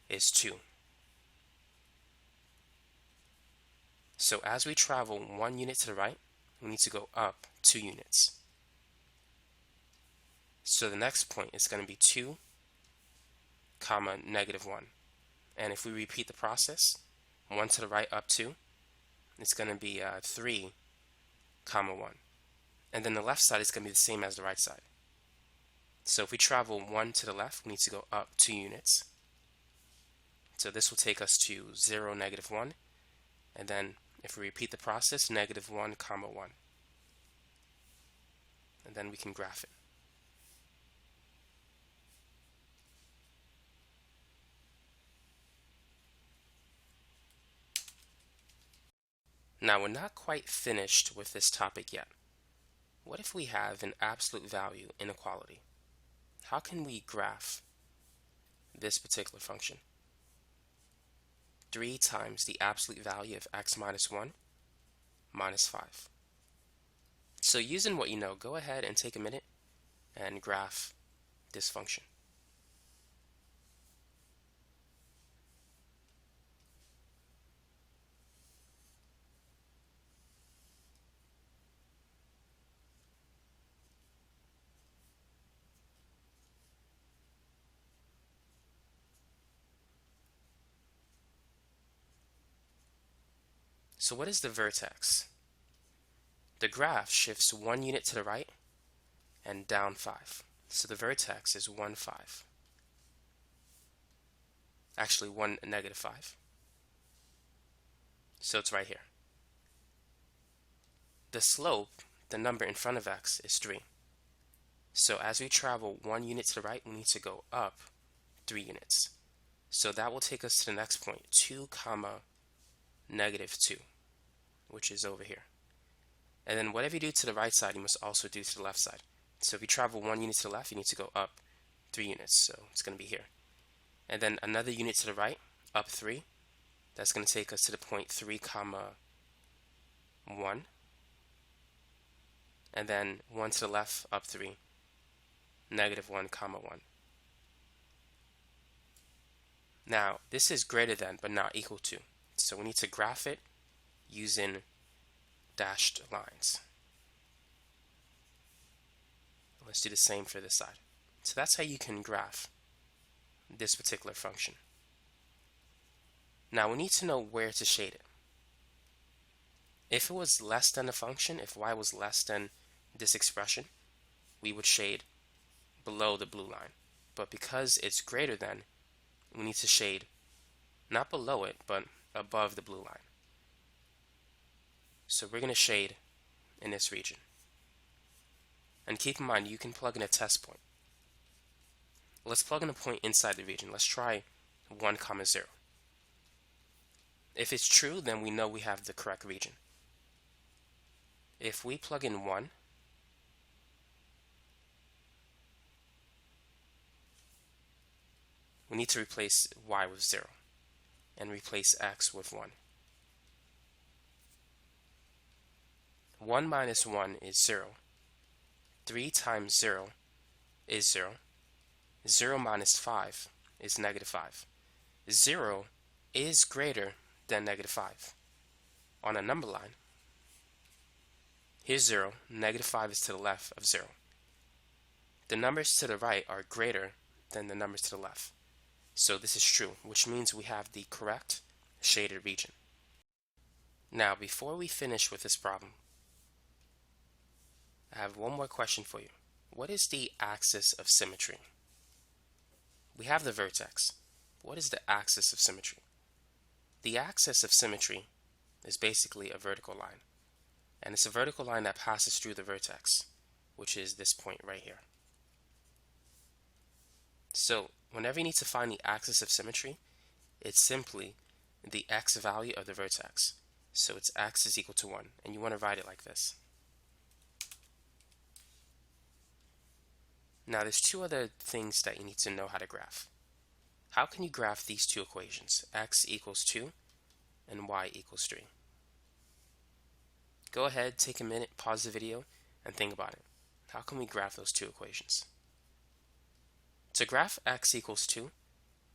is 2. So as we travel 1 unit to the right, we need to go up 2 units. So the next point is going to be 2, -1. And if we repeat the process, 1 to the right up 2, it's going to be 3, 1. And then the left side is going to be the same as the right side. So if we travel 1 to the left, we need to go up 2 units. So this will take us to 0, -1. And then if we repeat the process, -1, 1. And then we can graph it. Now, we're not quite finished with this topic yet. What if we have an absolute value inequality? How can we graph this particular function? 3 times the absolute value of x minus 1 minus 5. So using what you know, go ahead and take a minute and graph this function. So what is the vertex? The graph shifts 1 unit to the right and down 5. So the vertex is 1, 5. actually 1, negative 5. So it's right here. The slope, the number in front of x, is 3. So as we travel 1 unit to the right, we need to go up 3 units. So that will take us to the next point, 2 comma negative 2, which is over here. And then whatever you do to the right side, you must also do to the left side. So if you travel 1 unit to the left, you need to go up 3 units. So it's going to be here. And then another unit to the right, up 3. That's going to take us to the point 3 comma 1. And then 1 to the left, up 3, negative 1 comma 1. Now, this is greater than, but not equal to. So we need to graph it using dashed lines. Let's do the same for this side. So that's how you can graph this particular function. Now we need to know where to shade it. If it was less than the function, if y was less than this expression, we would shade below the blue line. But because it's greater than, we need to shade not below it, but above the blue line. So we're going to shade in this region. And keep in mind, you can plug in a test point. Let's plug in a point inside the region. Let's try 1 comma 0. If it's true, then we know we have the correct region. If we plug in 1, we need to replace y with 0 and replace x with 1. 1 minus 1 is 0. 3 times 0 is 0. 0 minus 5 is negative 5. 0 is greater than negative 5. On a number line, here's 0, negative 5 is to the left of 0. The numbers to the right are greater than the numbers to the left. So this is true, which means we have the correct shaded region. Now, before we finish with this problem, I have one more question for you. What is the axis of symmetry? We have the vertex. What is the axis of symmetry? The axis of symmetry is basically a vertical line. And it's a vertical line that passes through the vertex, which is this point right here. So, whenever you need to find the axis of symmetry, it's simply the x value of the vertex. So it's x is equal to 1, and you want to write it like this. Now there's two other things that you need to know how to graph. How can you graph these two equations, x equals 2 and y equals 3? Go ahead, take a minute, pause the video, and think about it. How can we graph those two equations? To graph x equals 2,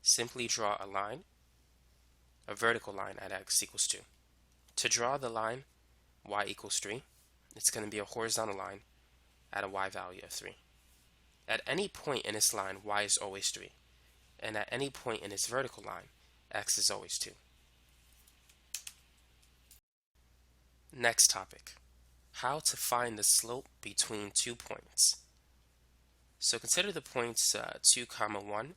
simply draw a line, a vertical line at x equals 2. To draw the line y equals 3, it's going to be a horizontal line at a y value of 3. At any point in this line, y is always 3. And at any point in this vertical line, x is always 2. Next topic, how to find the slope between 2 points. So consider the points 2 comma 1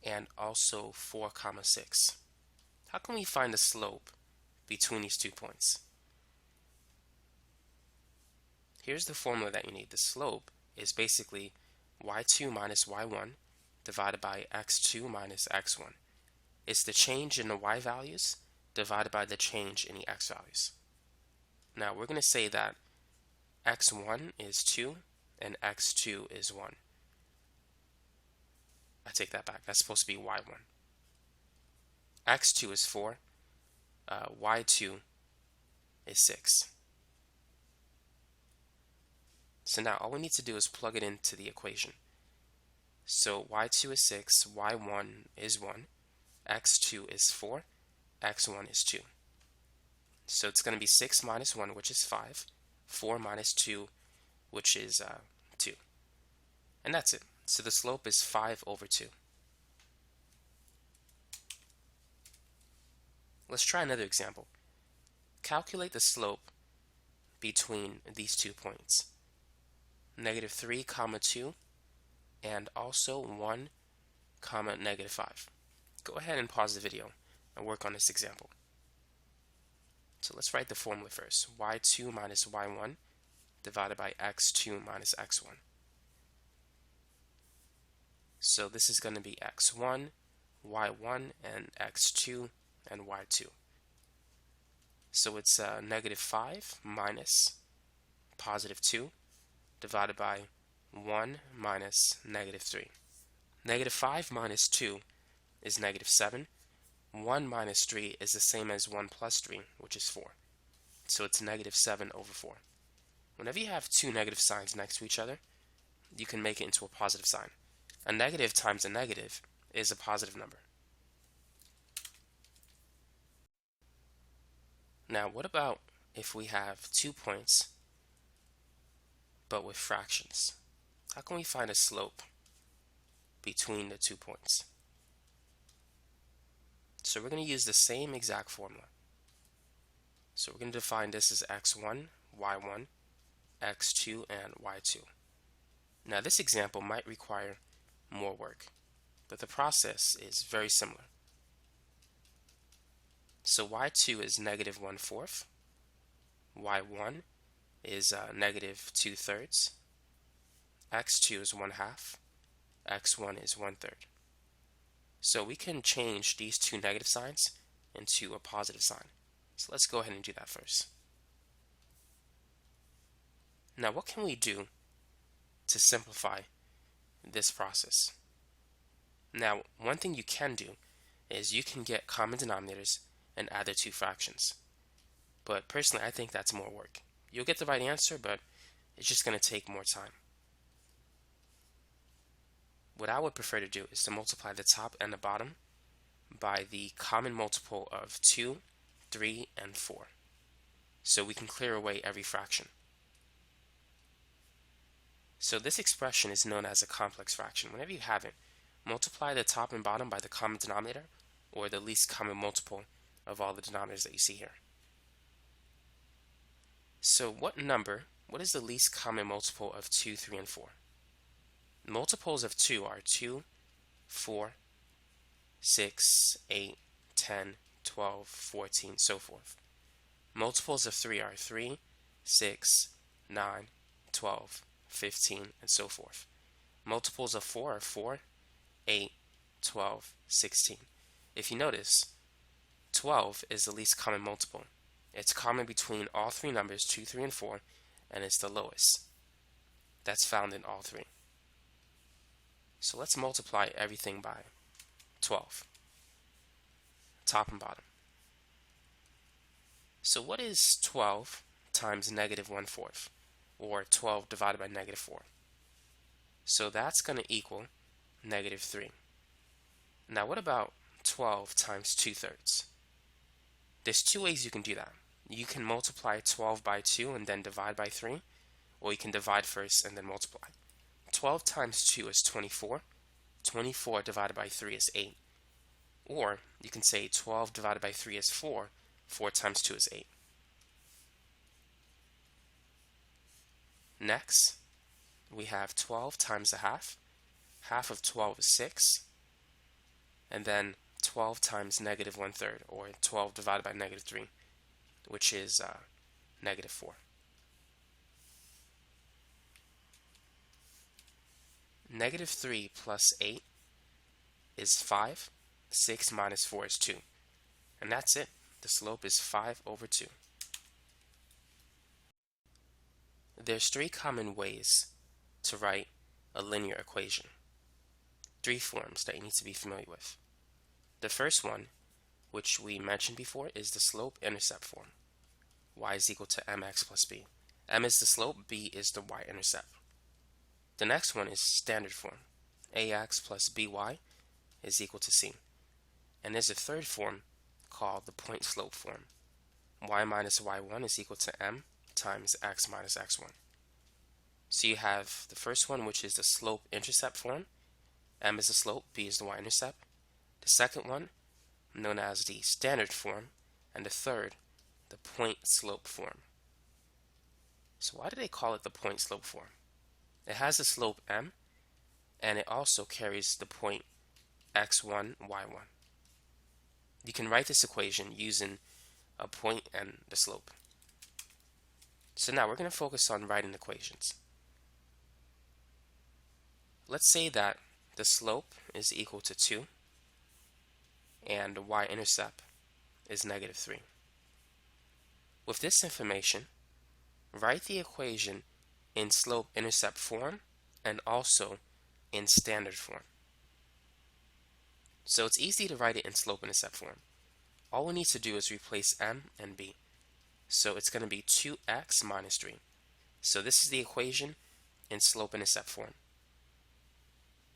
and also 4 comma 6. How can we find the slope between these 2 points? Here's the formula that you need. The slope is basically y2 minus y1 divided by x2 minus x1. It's the change in the y values divided by the change in the x values. Now we're going to say that x1 is 2 and x2 is 1. I take that back. That's supposed to be y1. x2 is 4. Y2 is 6. So now all we need to do is plug it into the equation. So y2 is 6, y1 is 1, x2 is 4, x1 is 2. So it's going to be 6 minus 1, which is 5, 4 minus 2, which is 2. And that's it. So the slope is 5 over 2. Let's try another example. Calculate the slope between these 2 points. -3 comma 2 and also 1 comma -5. go ahead and pause the video and work on this example. So let's write the formula first. y2 minus y1 divided by x2 minus x1. So this is going to be x1, y1, and x2, and y2. So it's negative 5 minus positive 2 divided by 1 minus negative 3. Negative 5 minus 2 is negative 7. 1 minus 3 is the same as 1 plus 3, which is 4. So it's negative 7 over 4. Whenever you have two negative signs next to each other, you can make it into a positive sign. A negative times a negative is a positive number. Now, what about if we have 2 points, but with fractions? How can we find a slope between the 2 points? So we're going to use the same exact formula. So we're going to define this as x1, y1, x2, and y2. Now this example might require more work, but the process is very similar. So y2 is negative 1/4, y1 is negative 2/3, x2 is 1/2, x1 is 1/3. So we can change these two negative signs into a positive sign. So let's go ahead and do that first. Now what can we do to simplify this process? Now one thing you can do is you can get common denominators and add their two fractions. But personally, I think that's more work. You'll get the right answer, but it's just going to take more time. What I would prefer to do is to multiply the top and the bottom by the common multiple of 2, 3, and 4. So we can clear away every fraction. So this expression is known as a complex fraction. Whenever you have it, multiply the top and bottom by the common denominator or the least common multiple of all the denominators that you see here. So what is the least common multiple of 2, 3, and 4? Multiples of 2 are 2, 4, 6, 8, 10, 12, 14, so forth. Multiples of 3 are 3, 6, 9, 12, 15, and so forth. Multiples of 4 are 4, 8, 12, 16. If you notice, 12 is the least common multiple. It's common between all three numbers, 2, 3, and 4, and it's the lowest. That's found in all three. So let's multiply everything by 12, top and bottom. So what is 12 times negative 1/4, or 12 divided by negative 4? So that's going to equal negative 3. Now what about 12 times 2/3? There's two ways you can do that. You can multiply 12 by 2 and then divide by 3, or you can divide first and then multiply. 12 times 2 is 24. 24 divided by 3 is 8. Or you can say 12 divided by 3 is 4. 4 times 2 is 8. Next, we have 12 times a half. Half of 12 is 6. And then 12 times negative 1/3, or 12 divided by negative 3, which is negative 4. Negative 3 plus 8 is 5. 6 minus 4 is 2. And that's it. The slope is 5 over 2. There's 3 common ways to write a linear equation. 3 forms that you need to be familiar with. The first one, which we mentioned before, is the slope-intercept form. Y is equal to mx plus b. M is the slope, b is the y-intercept. The next one is standard form. Ax plus by is equal to c. And there's a third form called the point-slope form. Y minus y1 is equal to m times x minus x1. So you have the first one, which is the slope-intercept form. M is the slope, b is the y-intercept. The second one, known as the standard form, and the third, the point-slope form. So why do they call it the point-slope form? It has the slope m, and it also carries the point x1, y1. you can write this equation using a point and the slope. So now we're going to focus on writing equations. Let's say that the slope is equal to 2 and the y-intercept is -3. With this information, write the equation in slope-intercept form and also in standard form. So it's easy to write it in slope-intercept form. All we need to do is replace m and b. So it's going to be 2x minus 3. So this is the equation in slope-intercept form.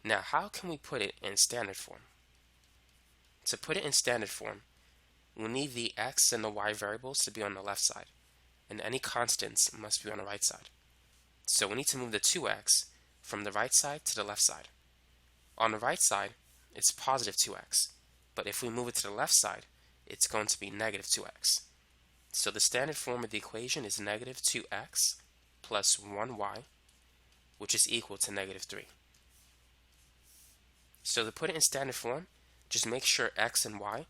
Now, how can we put it in standard form? To put it in standard form, we'll need the x and the y variables to be on the left side, and any constants must be on the right side. So we need to move the 2x from the right side to the left side. On the right side, it's positive 2x, but if we move it to the left side, it's going to be negative 2x. So the standard form of the equation is negative 2x plus 1y, which is equal to -3. So to put it in standard form, just make sure x and y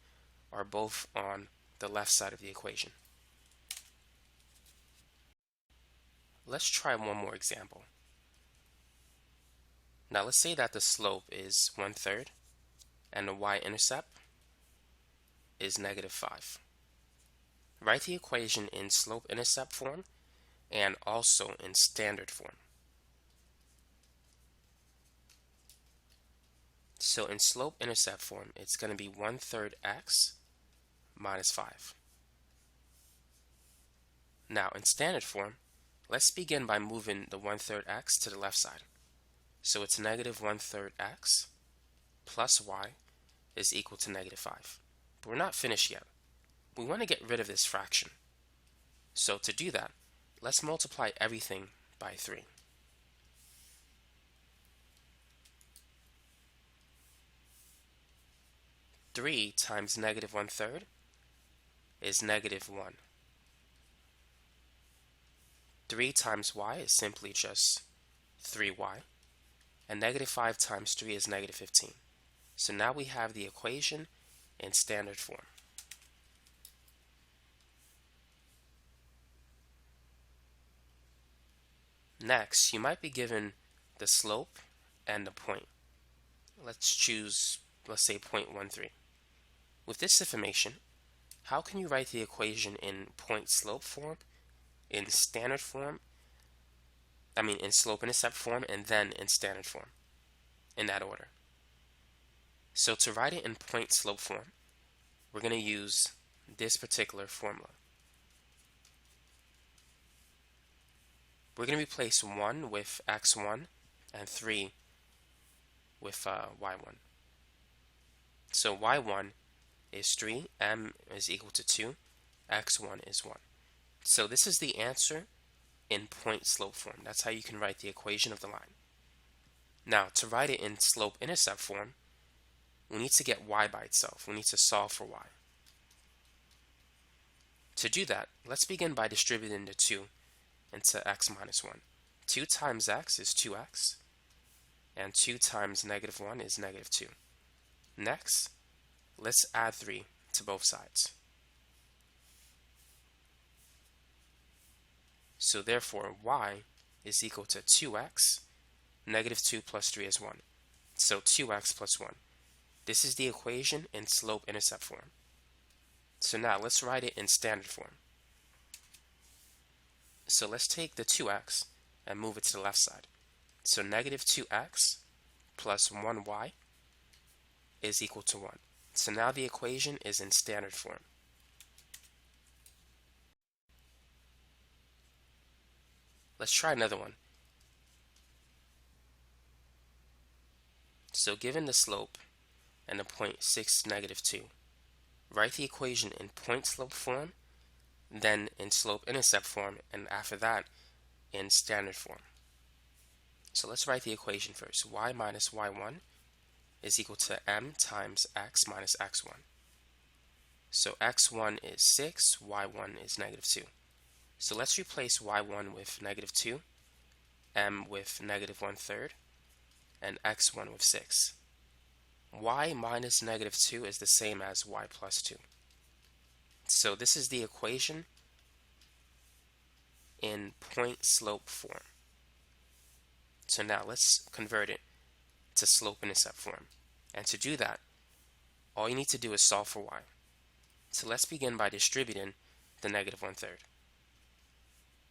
are both on the left side of the equation. Let's try one more example. Now let's say that the slope is 1/3 and the y-intercept is -5. Write the equation in slope-intercept form and also in standard form. So in slope-intercept form, it's going to be 1/3 x minus 5. Now in standard form, let's begin by moving the 1/3 x to the left side. So it's negative 1/3 x plus y is equal to -5. But we're not finished yet. We want to get rid of this fraction. So to do that, let's multiply everything by 3. Three times negative 1/3 is -1. 3 times y is simply just 3y. And -5 times 3 is -15. So now we have the equation in standard form. Next, you might be given the slope and the point. Let's say 0.13. With this information, how can you write the equation in point-slope form, in standard form, in slope-intercept form, and then in standard form, in that order? So to write it in point-slope form, we're going to use this particular formula. We're going to replace 1 with x1 and 3 with y1. So y1 is 3, m is equal to 2, x1 is 1. So this is the answer in point-slope form. That's how you can write the equation of the line. Now, to write it in slope-intercept form, we need to get y by itself. We need to solve for y. To do that, let's begin by distributing the 2 into x minus 1. 2 times x is 2x, and 2 times -1 is -2. Next, let's add 3 to both sides. So therefore, y is equal to 2x, -2 plus 3 is 1. So 2x plus 1. This is the equation in slope-intercept form. So now let's write it in standard form. So let's take the 2x and move it to the left side. So -2x plus 1y is equal to 1. So now the equation is in standard form. Let's try another one. So given the slope and the point 6, -2, write the equation in point-slope form, then in slope-intercept form, and after that in standard form. So let's write the equation first. Y minus y1 is equal to m times x minus x1. So x1 is 6, y1 is -2. So let's replace y1 with -2, m with -1/3, and x1 with 6. y minus negative 2 is the same as y plus 2. So this is the equation in point-slope form. So now let's convert it to slope-intercept form. And to do that, all you need to do is solve for y. So let's begin by distributing the negative 1/3.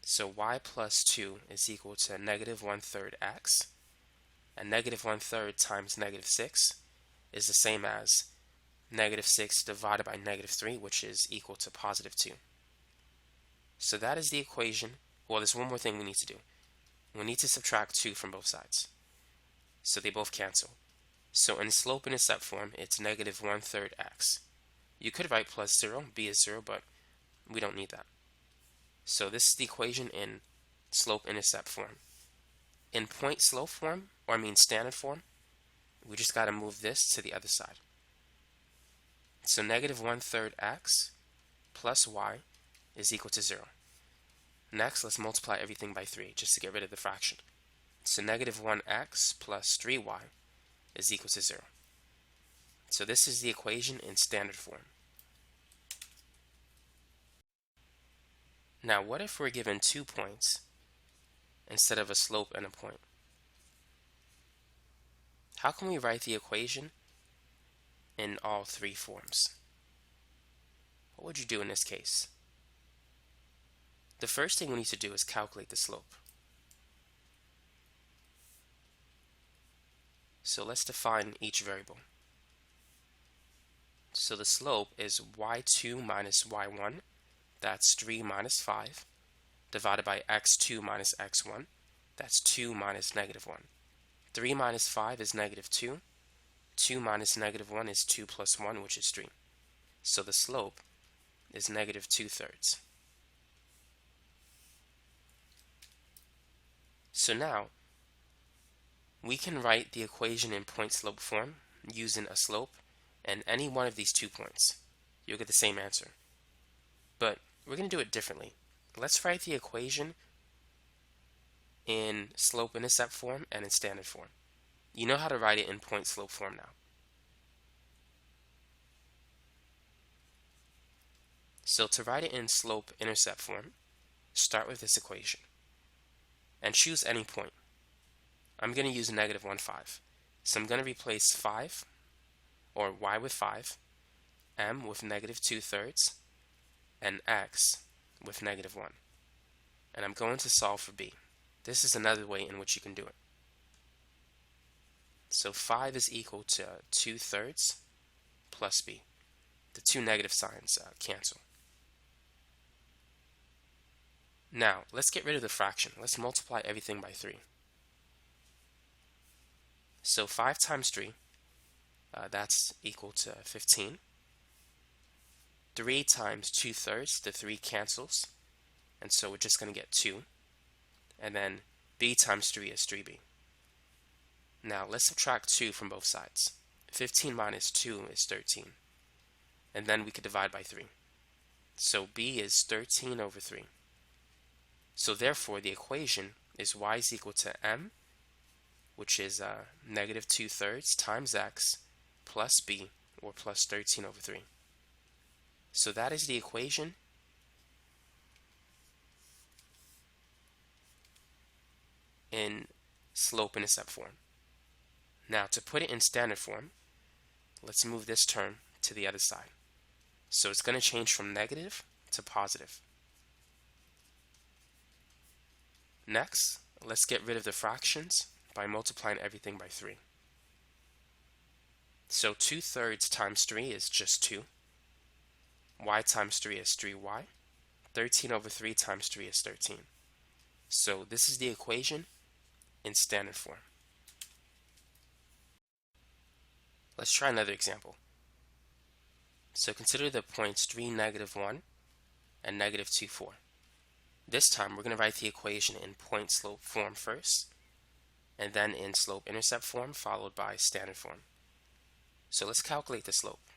So y plus 2 is equal to negative 1/3 x, and negative 1/3 times negative 6 is the same as negative 6 divided by negative 3, which is equal to positive 2. So that is the equation. Well, there's one more thing we need to do. We need to subtract 2 from both sides, so they both cancel. So in slope-intercept form, it's negative 1/3 x. You could write plus 0, b is 0, but we don't need that. So this is the equation in slope-intercept form. In point-slope form, or I mean standard form, we just got to move this to the other side. So negative 1/3 x plus y is equal to 0. Next, let's multiply everything by 3 just to get rid of the fraction. So negative 1x plus 3y is equal to 0. So this is the equation in standard form. Now, what if we're given 2 points instead of a slope and a point? How can we write the equation in all 3 forms? What would you do in this case? The first thing we need to do is calculate the slope. So let's define each variable. So the slope is y2 minus y1, that's 3 minus 5, divided by x2 minus x1, that's 2 minus negative 1. 3 minus 5 is negative 2. 2 minus negative 1 is 2 plus 1, which is 3. So the slope is negative 2/3. So now, we can write the equation in point-slope form using a slope and any one of these 2 points. You'll get the same answer. But we're going to do it differently. Let's write the equation in slope-intercept form and in standard form. You know how to write it in point-slope form now. So to write it in slope-intercept form, start with this equation and choose any point. I'm going to use negative 1/5. So I'm going to replace 5, or y with 5, m with negative 2/3, and x with negative 1. And I'm going to solve for b. This is another way in which you can do it. So 5 is equal to 2/3 plus b. The two negative signs cancel. Now, let's get rid of the fraction. Let's multiply everything by 3. So 5 times 3, that's equal to 15. 3 times 2/3, the 3 cancels, and so we're just going to get 2. And then b times 3 is 3b. Now let's subtract 2 from both sides. 15 minus 2 is 13. And then we could divide by 3. So b is 13 over 3. So therefore the equation is y is equal to m, which is negative 2/3 times x plus b, or plus 13 over 3. So that is the equation in slope-intercept form. Now to put it in standard form, let's move this term to the other side. So it's going to change from negative to positive. Next, let's get rid of the fractions by multiplying everything by 3. So 2/3 times 3 is just 2. Y times 3 is 3y. 13 over 3 times 3 is 13. So this is the equation in standard form. Let's try another example. So consider the points 3, negative 1, and negative 2, 4. This time we're going to write the equation in point-slope form first, and then in slope-intercept form, followed by standard form. So let's calculate the slope.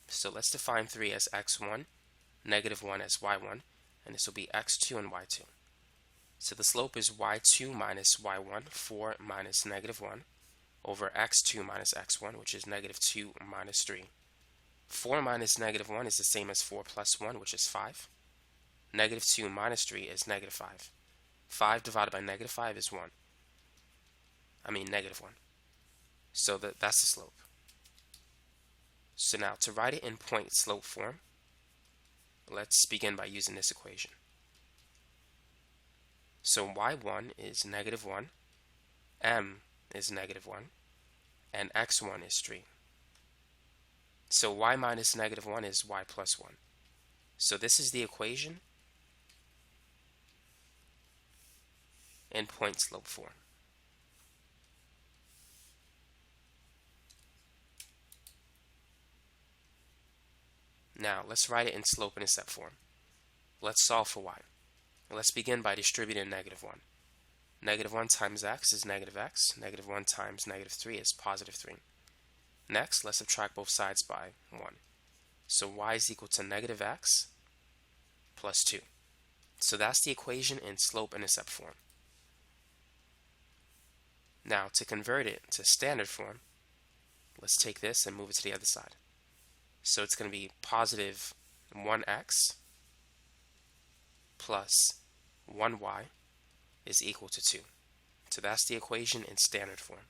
So let's define 3 as x1, negative 1 as y1, and this will be x2 and y2. So the slope is y2 minus y1, 4 minus negative 1, over x2 minus x1, which is negative 2 minus 3. 4 minus negative 1 is the same as 4 plus 1, which is 5. Negative 2 minus 3 is negative 5. 5 divided by negative 5 is 1. Negative 1. So that's the slope. So now, to write it in point slope form, let's begin by using this equation. So y1 is negative 1, m is negative 1, and x1 is 3. So y minus negative 1 is y plus 1. So this is the equation in point slope form. Now let's write it in slope-intercept form. Let's solve for y. Let's begin by distributing negative 1. Negative 1 times x is negative x. Negative 1 times negative 3 is positive 3. Next, let's subtract both sides by 1. So y is equal to negative x plus 2. So that's the equation in slope-intercept form. Now, to convert it to standard form, let's take this and move it to the other side. So it's going to be positive 1x plus 1y is equal to 2. So that's the equation in standard form.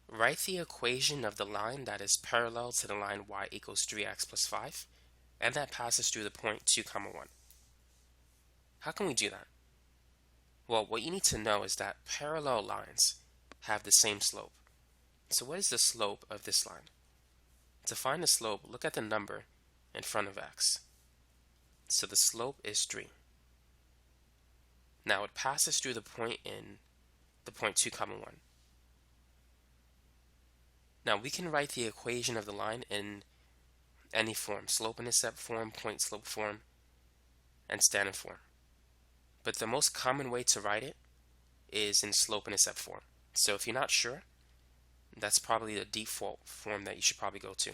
Write the equation of the line that is parallel to the line y equals 3x plus 5 and that passes through the point 2, 1. How can we do that? Well, what you need to know is that parallel lines have the same slope. So what is the slope of this line? To find the slope, look at the number in front of x. So the slope is 3. Now it passes through the point in the point 2, 1. Now we can write the equation of the line in any form: slope-intercept form, point slope form, and standard form. But the most common way to write it is in slope-intercept form. So if you're not sure, that's probably the default form that you should probably go to.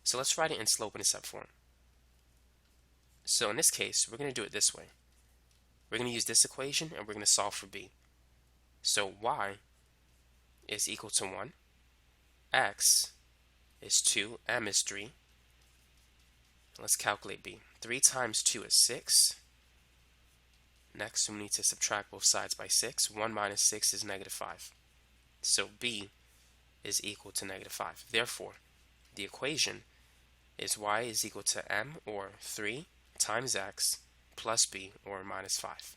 So let's write it in slope-intercept form. So in this case, we're going to do it this way. We're going to use this equation and we're going to solve for b. So y is equal to 1, x is 2, m is 3. Let's calculate b. 3 times 2 is 6. Next, we need to subtract both sides by 6. 1 minus 6 is negative 5. So b is equal to negative 5. Therefore, the equation is y is equal to m, or 3, times x, plus b, or minus 5.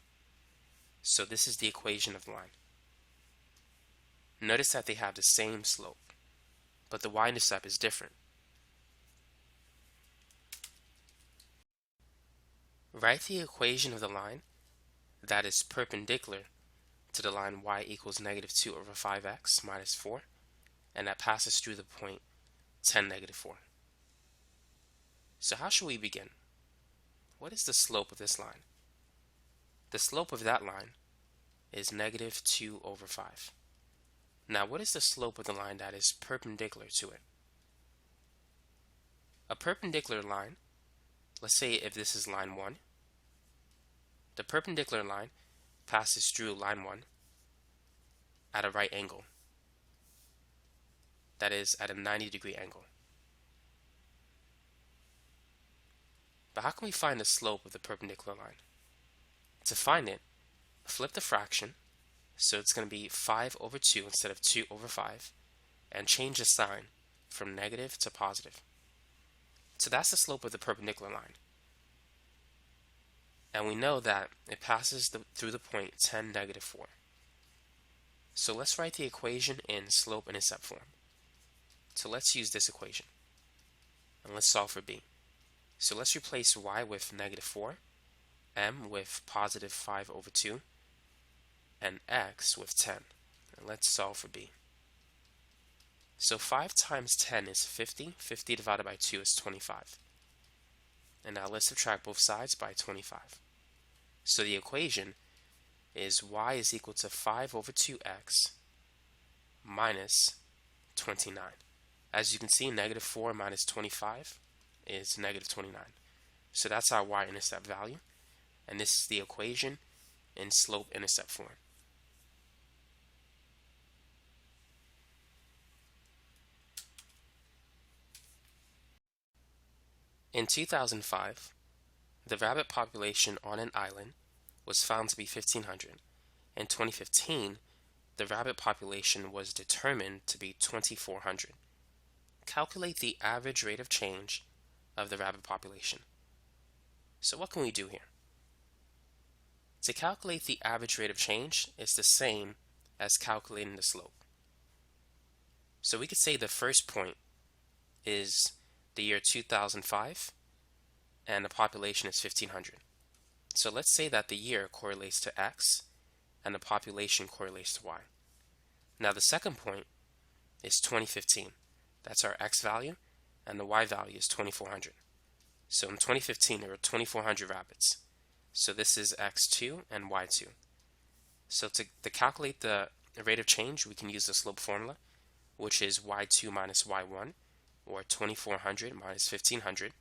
So this is the equation of the line. Notice that they have the same slope, but the y-intercept is different. Write the equation of the line that is perpendicular to the line y equals negative 2 over 5x minus 4, and that passes through the point 10, negative 4. So how should we begin? What is the slope of this line? The slope of that line is negative 2 over 5. Now, what is the slope of the line that is perpendicular to it? A perpendicular line, let's say if this is line 1, the perpendicular line passes through line 1 at a right angle. That is at a 90-degree angle. But how can we find the slope of the perpendicular line? To find it, flip the fraction, so it's going to be 5 over 2 instead of 2 over 5, and change the sign from negative to positive. So that's the slope of the perpendicular line. And we know that it passes through the point 10, negative 4. So let's write the equation in slope-intercept form. So let's use this equation, and let's solve for b. So let's replace y with negative 4, m with positive 5 over 2, and x with 10. And let's solve for b. So 5 times 10 is 50. 50 divided by 2 is 25. And now let's subtract both sides by 25. So the equation is y is equal to 5 over 2x minus 29. As you can see, negative 4 minus 25 is negative 29. So that's our y-intercept value. And this is the equation in slope-intercept form. In 2005, the rabbit population on an island was found to be 1,500. In 2015, the rabbit population was determined to be 2,400. Calculate the average rate of change of the rabbit population. So what can we do here? To calculate the average rate of change is the same as calculating the slope. So we could say the first point is the year 2005 and the population is 1,500. So let's say that the year correlates to X and the population correlates to Y. Now the second point is 2015. That's our X value, and the Y value is 2,400. So in 2015 there were 2,400 rabbits. So this is X2 and Y2. So to calculate the rate of change, we can use the slope formula, which is Y2 minus Y1, or 2,400 minus 1,500,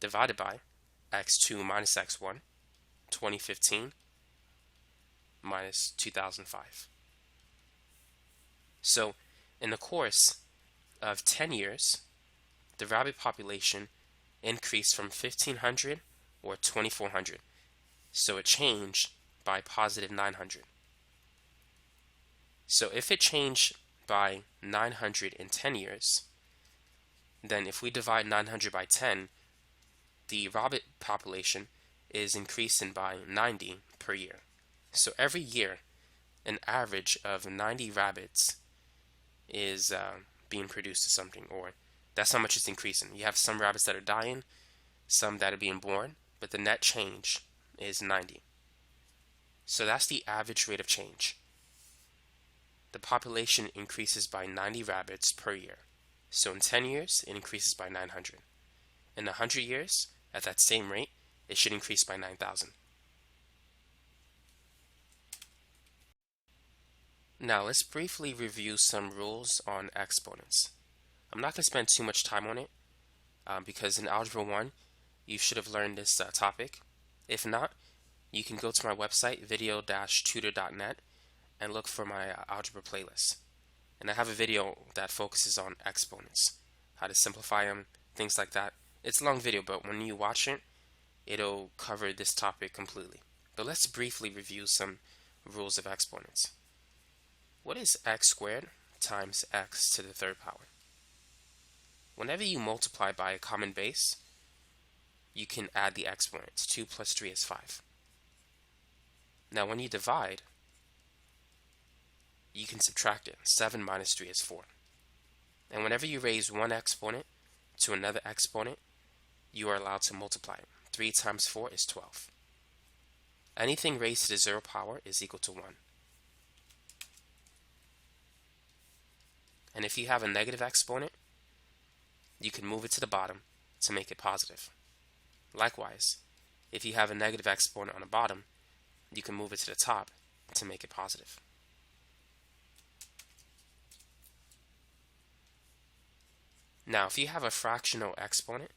divided by X2 minus X1, 2015 minus 2005. So in the course of 10 years, the rabbit population increased from 1,500 or 2,400. So it changed by positive 900. So if it changed by 900 in 10 years, then if we divide 900 by 10, the rabbit population is increasing by 90 per year. So every year, an average of 90 rabbits is being produced or something, or that's how much it's increasing. You have some rabbits that are dying, some that are being born, but the net change is 90. So that's the average rate of change. The population increases by 90 rabbits per year. So in 10 years, it increases by 900. In 100 years, at that same rate, it should increase by 9,000. Now let's briefly review some rules on exponents. I'm not going to spend too much time on it because in Algebra 1, you should have learned this topic. If not, you can go to my website, video-tutor.net, and look for my algebra playlist. And I have a video that focuses on exponents, how to simplify them, things like that. It's a long video, but when you watch it, it'll cover this topic completely. But let's briefly review some rules of exponents. What is x squared times x to the third power? Whenever you multiply by a common base, you can add the exponents. 2 plus 3 is 5. Now when you divide, you can subtract it. 7 minus 3 is 4. And whenever you raise one exponent to another exponent, you are allowed to multiply it. 3 times 4 is 12. Anything raised to the 0 power is equal to 1. And if you have a negative exponent, you can move it to the bottom to make it positive. Likewise, if you have a negative exponent on the bottom, you can move it to the top to make it positive. Now, if you have a fractional exponent,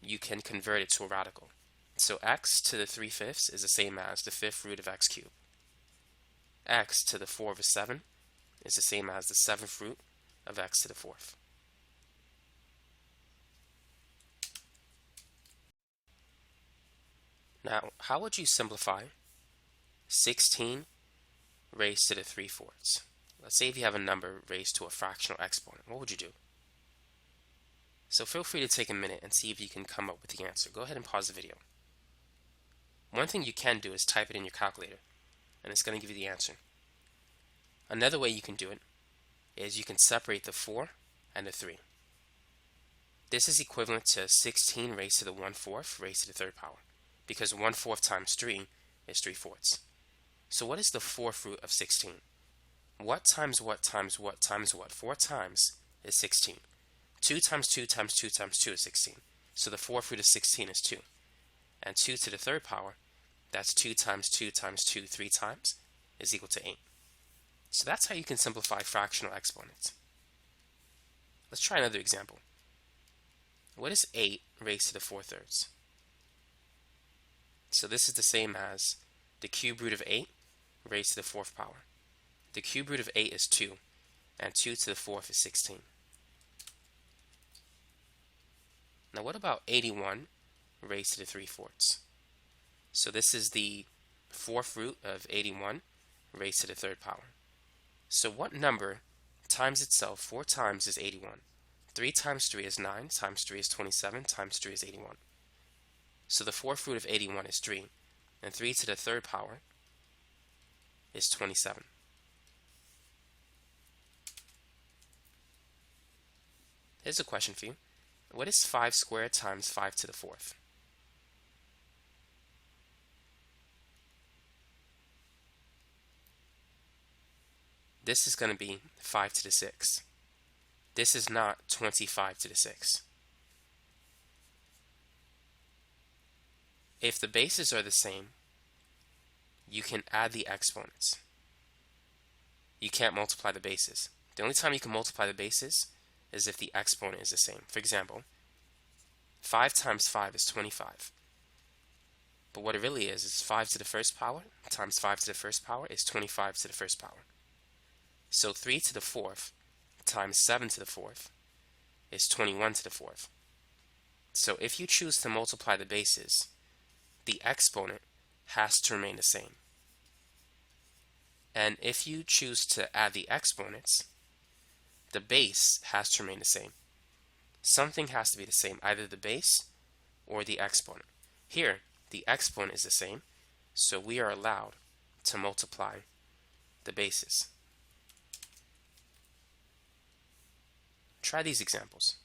you can convert it to a radical. So x to the 3/5 is the same as the 5th root of x cubed. X to the 4/7 is the same as the 7th root of x to the 4th. Now, how would you simplify 16 raised to the 3/4? Let's say if you have a number raised to a fractional exponent, what would you do? So feel free to take a minute and see if you can come up with the answer. Go ahead and pause the video. One thing you can do is type it in your calculator, and it's going to give you the answer. Another way you can do it is you can separate the 4 and the 3. This is equivalent to 16 raised to the 1/4 raised to the third power, because 1/4 times 3 is 3/4. So what is the 4th root of 16? What times what times what times what? 4 times is 16. 2 times 2 times 2 times 2 is 16. So the 4th root of 16 is 2. And 2 to the third power, that's 2 times 2 times 2 3 times, is equal to 8. So that's how you can simplify fractional exponents. Let's try another example. What is 8 raised to the 4/3? So this is the same as the cube root of 8 raised to the 4th power. The cube root of 8 is 2, and 2 to the 4th is 16. Now what about 81 raised to the 3/4? So this is the fourth root of 81 raised to the third power. So what number times itself 4 times is 81? 3 times 3 is 9, times 3 is 27, times 3 is 81. So the fourth root of 81 is 3, and 3 to the third power is 27. Here's a question for you. What is 5 squared times 5 to the fourth? This is going to be 5 to the 6. This is not 25 to the 6. If the bases are the same, you can add the exponents. You can't multiply the bases. The only time you can multiply the bases is if the exponent is the same. For example, 5 times 5 is 25. But what it really is 5 to the first power times 5 to the first power is 25 to the first power. So 3 to the fourth times 7 to the fourth is 21 to the fourth. So if you choose to multiply the bases, the exponent has to remain the same. And if you choose to add the exponents, the base has to remain the same. Something has to be the same, either the base or the exponent. Here, the exponent is the same, so we are allowed to multiply the bases. Try these examples.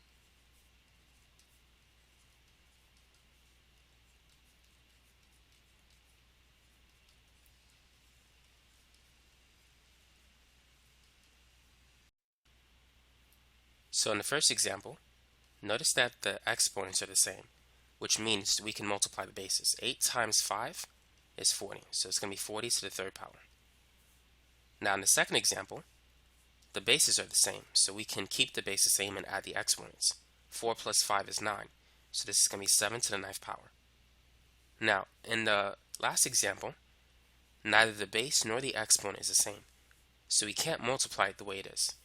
So in the first example, notice that the exponents are the same, which means we can multiply the bases. 8 times 5 is 40, so it's going to be 40 to the third power. Now in the second example, the bases are the same, so we can keep the base the same and add the exponents. 4 plus 5 is 9, so this is going to be 7 to the 9th power. Now, in the last example, neither the base nor the exponent is the same, so we can't multiply it the way it is.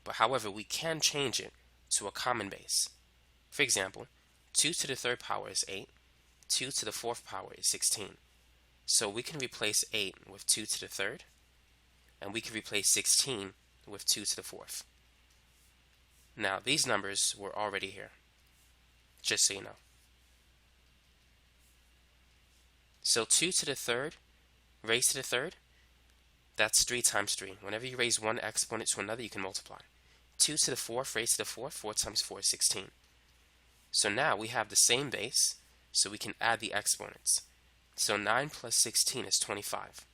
But however, we can change it to a common base. For example, 2 to the third power is 8, 2 to the fourth power is 16. So we can replace 8 with 2 to the third, and we can replace 16 with 2 to the fourth. Now, these numbers were already here, just so you know. So 2 to the third raised to the third, that's 3 times 3. Whenever you raise one exponent to another, you can multiply. 2 to the fourth raised to the fourth, 4 times 4 is 16. So now we have the same base, so we can add the exponents. So 9 plus 16 is 25.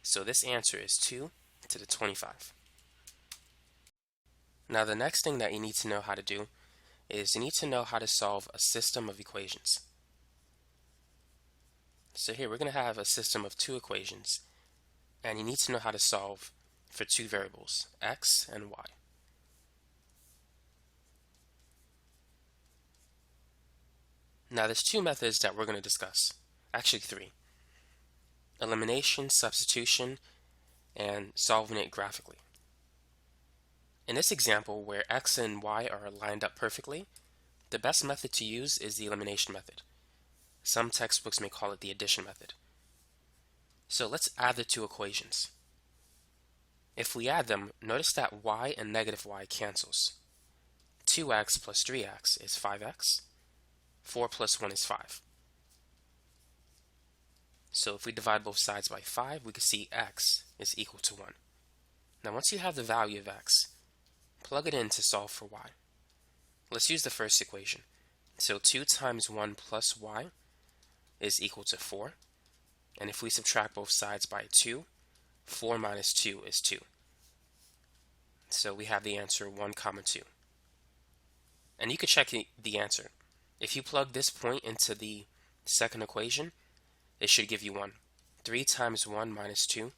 So this answer is 2 to the 25. Now the next thing that you need to know how to do is you need to know how to solve a system of equations. So here we're going to have a system of two equations, and you need to know how to solve for two variables, x and y. Now there's two methods that we're going to discuss, actually three: elimination, substitution, and solving it graphically. In this example, where x and y are lined up perfectly, the best method to use is the elimination method. Some textbooks may call it the addition method. So let's add the two equations. If we add them, notice that y and negative y cancels. 2x plus 3x is 5x. 4 plus 1 is 5. So if we divide both sides by 5, we can see x is equal to 1. Now once you have the value of x, plug it in to solve for y. Let's use the first equation. So 2 times 1 plus y is equal to 4. And if we subtract both sides by 2, 4 minus 2 is 2. So we have the answer 1, 2. And you can check the answer. If you plug this point into the second equation, it should give you 1. 3 times 1 minus 2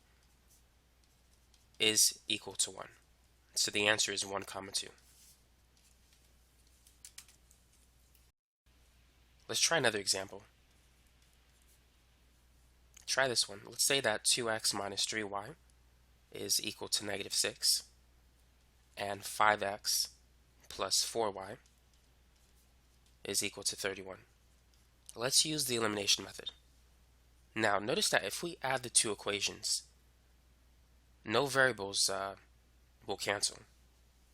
is equal to 1. So the answer is 1, 2. Let's try another example. Try this one. Let's say that 2x minus 3y is equal to negative 6, and 5x plus 4y is equal to 31. Let's use the elimination method. Now notice that if we add the two equations, no variables will cancel.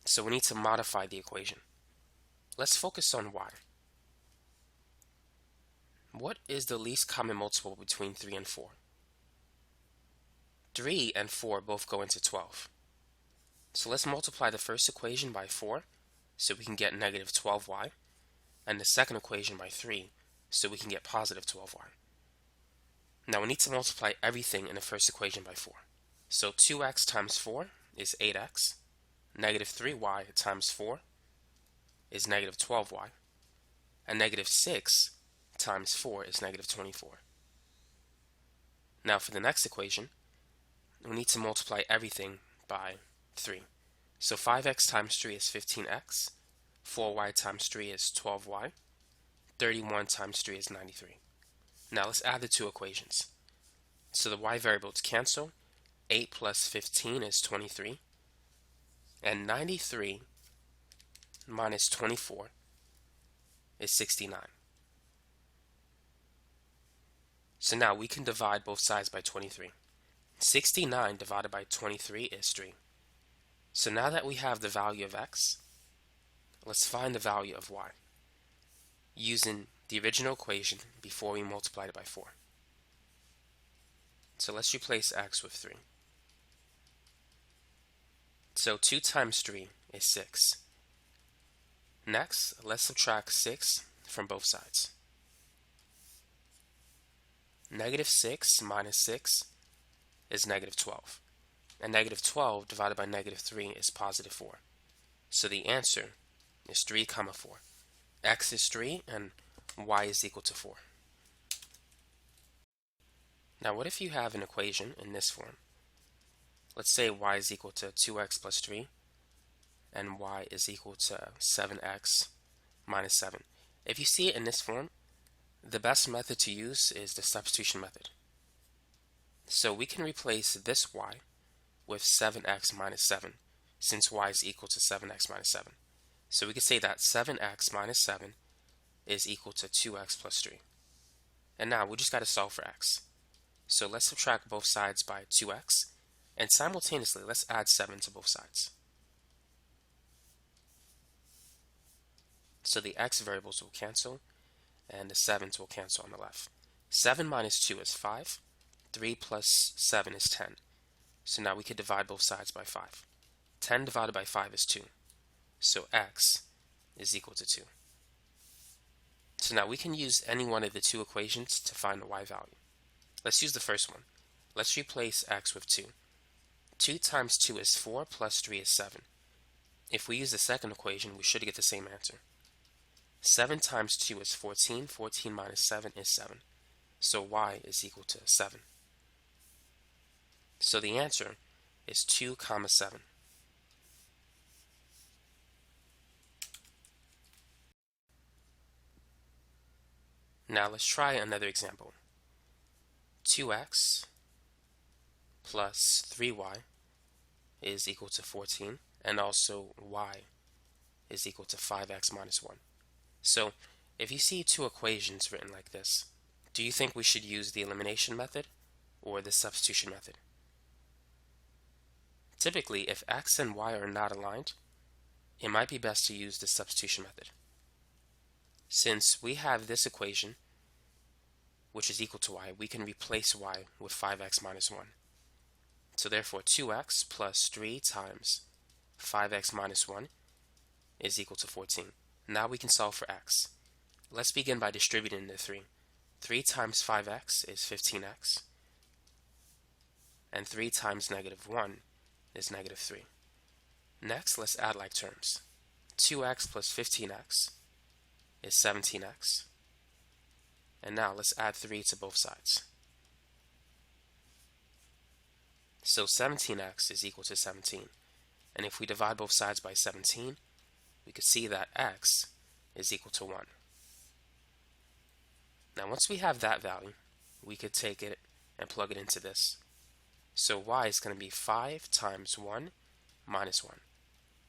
So we need to modify the equation. Let's focus on y. What is the least common multiple between 3 and 4? 3 and 4 both go into 12. So let's multiply the first equation by 4 so we can get negative 12y, and the second equation by 3 so we can get positive 12y. Now we need to multiply everything in the first equation by 4. So 2x times 4 is 8x, negative 3y times 4 is negative 12y, and negative 6 times 4 is negative 24. Now for the next equation, we need to multiply everything by 3. So 5x times 3 is 15x, 4y times 3 is 12y, 31 times 3 is 93. Now let's add the two equations. So the y variables cancel. 8 plus 15 is 23, and 93 minus 24 is 69. So now we can divide both sides by 23. 69 divided by 23 is 3. So now that we have the value of x, let's find the value of y using the original equation before we multiplied it by 4. So let's replace x with 3. So 2 times 3 is 6. Next, let's subtract 6 from both sides. Negative 6 minus 6 is negative 12. And negative 12 divided by negative 3 is positive 4. So the answer is 3, 4. X is 3 and y is equal to 4. Now what if you have an equation in this form? Let's say y is equal to 2x plus 3 and y is equal to 7x minus 7. If you see it in this form, the best method to use is the substitution method. So we can replace this y with 7x minus 7 since y is equal to 7x minus 7. So we could say that 7x minus 7 is equal to 2x plus 3. And now we just got to solve for x. So let's subtract both sides by 2x, and simultaneously let's add 7 to both sides. So the x variables will cancel, and the 7's will cancel on the left. 7 minus 2 is 5. 3 plus 7 is 10. So now we could divide both sides by 5. 10 divided by 5 is 2. So x is equal to 2. So now we can use any one of the two equations to find the y value. Let's use the first one. Let's replace x with 2. 2 times 2 is 4 plus 3 is 7. If we use the second equation, we should get the same answer. 7 times 2 is 14. 14 minus 7 is 7. So y is equal to 7. So the answer is 2, 7. Now let's try another example. 2x plus 3y is equal to 14, and also y is equal to 5x minus 1. So if you see two equations written like this, do you think we should use the elimination method or the substitution method? Typically, if x and y are not aligned, it might be best to use the substitution method. Since we have this equation, which is equal to y, we can replace y with 5x minus 1. So therefore 2x plus 3 times 5x minus 1 is equal to 14. Now we can solve for x. Let's begin by distributing the 3. 3 times 5x is 15x, and 3 times negative 1 is negative 3. Next, let's add like terms. 2x plus 15x is 17x. And now let's add 3 to both sides. So 17x is equal to 17. And if we divide both sides by 17, we could see that x is equal to 1. Now once we have that value, we could take it and plug it into this. So y is going to be 5 times 1 minus 1.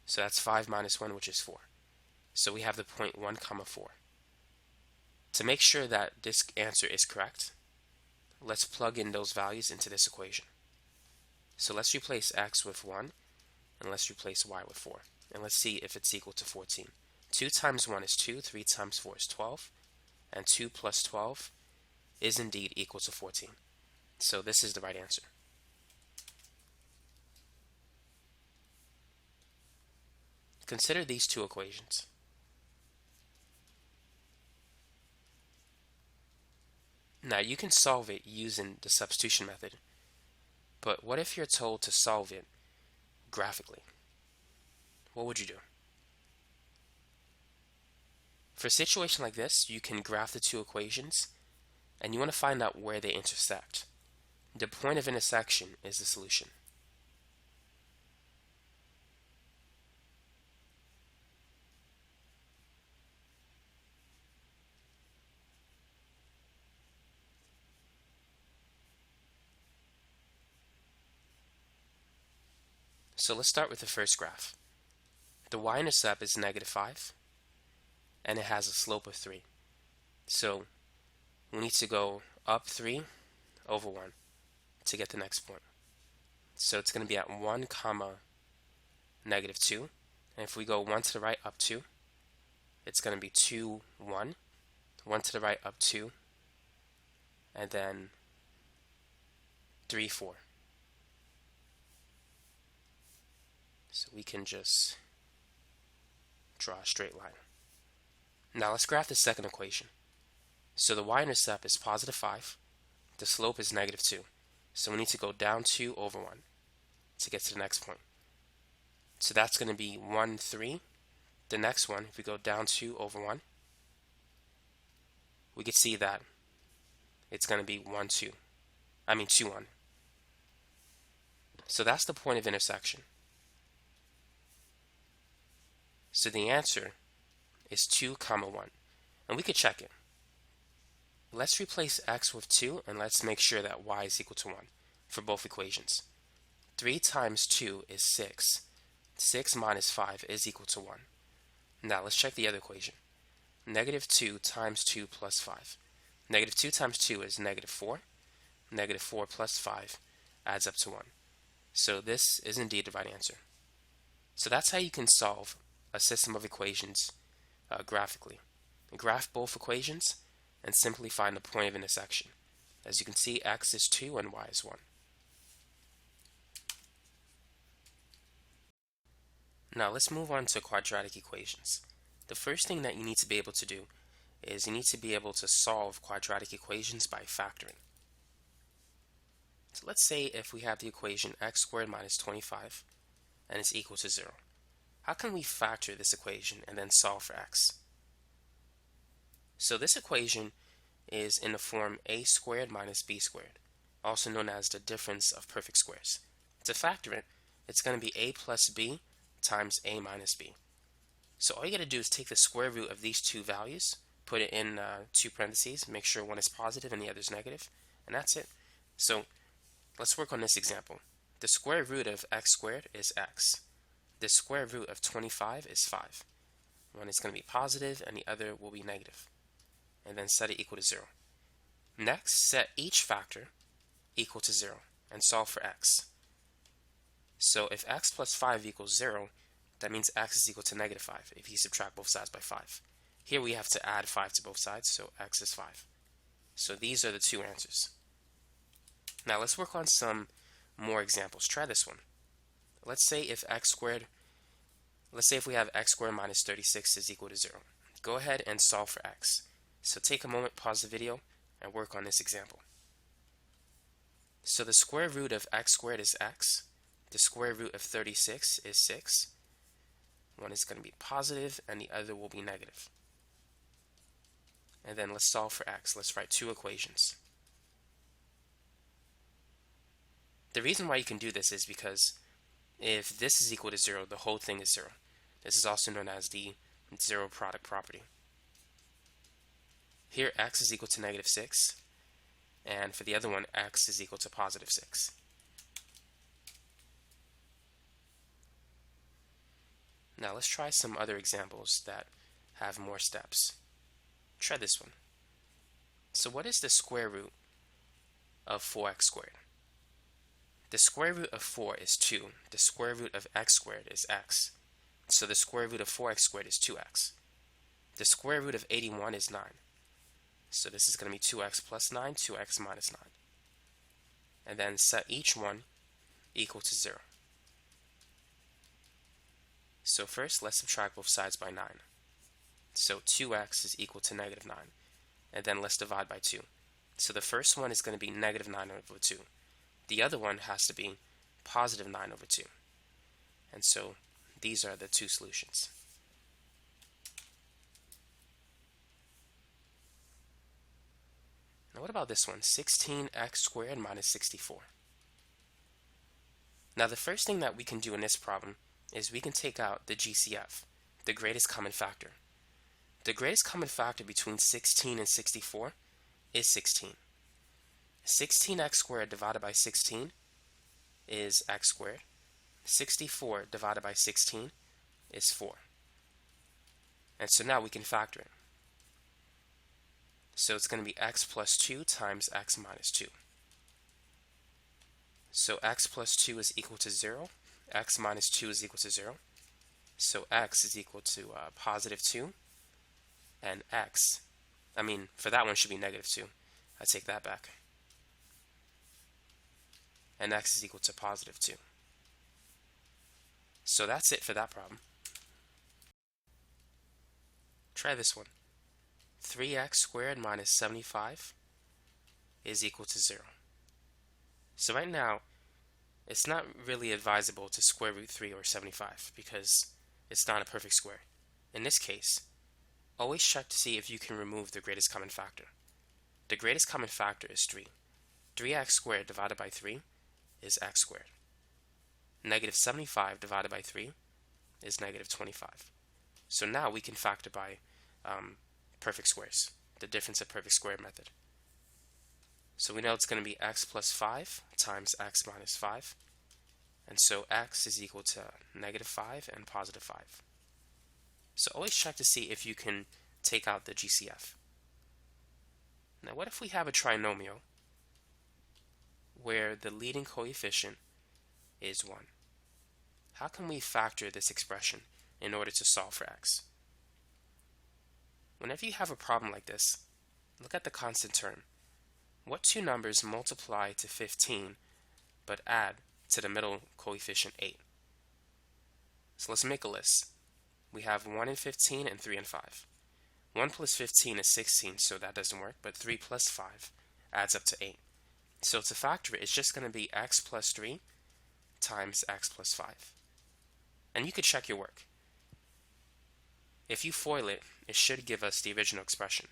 So that's 5 minus 1, which is 4. So we have the point 1, 4. To make sure that this answer is correct, let's plug in those values into this equation. So let's replace x with 1, and let's replace y with 4. And let's see if it's equal to 14. 2 times 1 is 2, 3 times 4 is 12, and 2 plus 12 is indeed equal to 14. So this is the right answer. Consider these two equations. Now you can solve it using the substitution method, but what if you're told to solve it graphically? What would you do? For a situation like this, you can graph the two equations, and you want to find out where they intersect. The point of intersection is the solution. So let's start with the first graph. The y-intercept is -5, and it has a slope of 3. So we need to go up 3 over 1 to get the next point. So it's going to be at 1 comma -2. And if we go 1 to the right, up 2, it's going to be 2, 1. 1 to the right, up 2. And then 3, 4. So we can just draw a straight line. Now let's graph the second equation. So the y-intercept is +5. The slope is -2. So we need to go down 2 over 1 to get to the next point. So that's going to be 1, 3. The next one, if we go down 2 over 1, we can see that it's going to be 1, 2. 2, 1. So that's the point of intersection. So the answer is 2, 1. And we could check it. Let's replace x with 2, and let's make sure that y is equal to 1 for both equations. 3 times 2 is 6. 6 minus 5 is equal to 1. Now let's check the other equation. -2 times 2 plus 5. -2 times 2 is -4. -4 plus 5 adds up to 1. So this is indeed the right answer. So that's how you can solve a system of equations graphically. Graph both equations and simply find the point of intersection. As you can see, x is 2 and y is 1. Now let's move on to quadratic equations. The first thing that you need to be able to do is you need to be able to solve quadratic equations by factoring. So let's say if we have the equation x squared minus 25 and it's equal to 0. How can we factor this equation and then solve for x? So this equation is in the form a squared minus b squared, also known as the difference of perfect squares. To factor it, it's going to be a plus b times a minus b. So all you got to do is take the square root of these two values, put it in two parentheses, make sure one is positive and the other is negative, and that's it. So let's work on this example. The square root of x squared is x. The square root of 25 is 5. One is going to be positive and the other will be negative. And then set it equal to 0. Next, set each factor equal to 0 and solve for x. So if x plus 5 equals 0, that means x is equal to -5 if you subtract both sides by 5. Here we have to add 5 to both sides, so x is 5. So these are the two answers. Now let's work on some more examples. Try this one. Let's say if we have x squared minus 36 is equal to 0. Go ahead and solve for x. So take a moment, pause the video, and work on this example. So the square root of x squared is x. The square root of 36 is 6. One is going to be positive and the other will be negative. And then let's solve for x. Let's write two equations. The reason why you can do this is because if this is equal to 0, the whole thing is 0. This is also known as the zero product property. Here x is equal to -6, and for the other one x is equal to +6. Now let's try some other examples that have more steps. Try this one. So what is the square root of 4x squared? The square root of 4 is 2. The square root of x squared is x. So the square root of 4x squared is 2x. The square root of 81 is 9. So this is going to be 2x plus 9, 2x minus 9. And then set each one equal to 0. So first, let's subtract both sides by 9. So 2x is equal to negative 9. And then let's divide by 2. So the first one is going to be negative 9 over 2. The other one has to be positive 9 over 2. And so these are the two solutions. Now what about this one? 16x squared minus 64. Now the first thing that we can do in this problem is we can take out the GCF, the greatest common factor. The greatest common factor between 16 and 64 is 16. 16x squared divided by 16 is x squared. 64 divided by 16 is 4. And so now we can factor it. So it's going to be x plus 2 times x minus 2. So x plus 2 is equal to 0. X minus 2 is equal to 0. So x is equal to positive 2. And for that one should be negative 2. I take that back. And x is equal to positive 2. So that's it for that problem. Try this one. 3x squared minus 75 is equal to 0. So right now, it's not really advisable to square root 3 or 75 because it's not a perfect square. In this case, always check to see if you can remove the greatest common factor. The greatest common factor is 3. 3x squared divided by 3 is x squared. Negative 75 divided by 3 is negative 25. So now we can factor by perfect squares, the difference of perfect square method. So we know it's going to be x plus 5 times x minus 5. And so x is equal to negative 5 and positive 5. So always check to see if you can take out the GCF. Now what if we have a trinomial where the leading coefficient is 1? How can we factor this expression in order to solve for x? Whenever you have a problem like this, look at the constant term. What two numbers multiply to 15 but add to the middle coefficient 8? So let's make a list. We have 1 and 15 and 3 and 5. 1 plus 15 is 16, so that doesn't work, but 3 plus 5 adds up to 8. So to factor it, it's just going to be x plus 3 times x plus 5. And you could check your work. If you FOIL it, it should give us the original expression.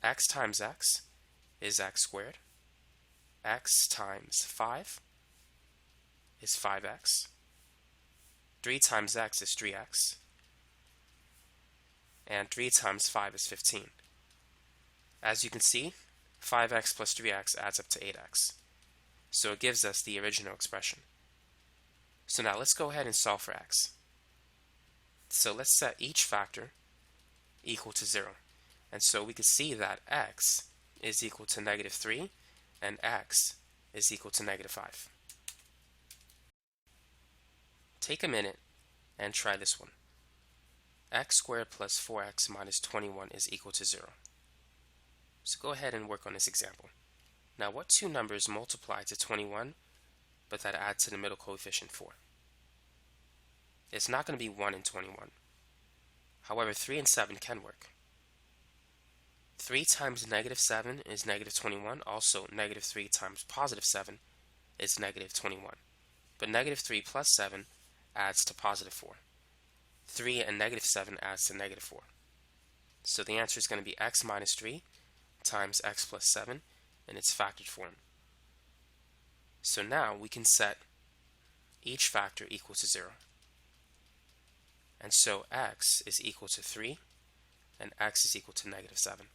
X times x is x squared. X times 5 is 5x. 3 times x is 3x. And 3 times 5 is 15. As you can see, 5x plus 3x adds up to 8x. So it gives us the original expression. So now let's go ahead and solve for x. So let's set each factor equal to 0. And so we can see that x is equal to negative 3 and x is equal to negative 5. Take a minute and try this one. X squared plus 4x minus 21 is equal to 0. So go ahead and work on this example. Now what two numbers multiply to 21 but that add to the middle coefficient 4? It's not going to be 1 and 21. However, 3 and 7 can work. 3 times negative 7 is negative 21. Also, negative 3 times positive 7 is negative 21. But negative 3 plus 7 adds to positive 4. 3 and negative 7 adds to negative 4. So the answer is going to be x minus 3 times x plus 7 in its factored form. So now we can set each factor equal to 0. And so x is equal to 3 and x is equal to negative 7.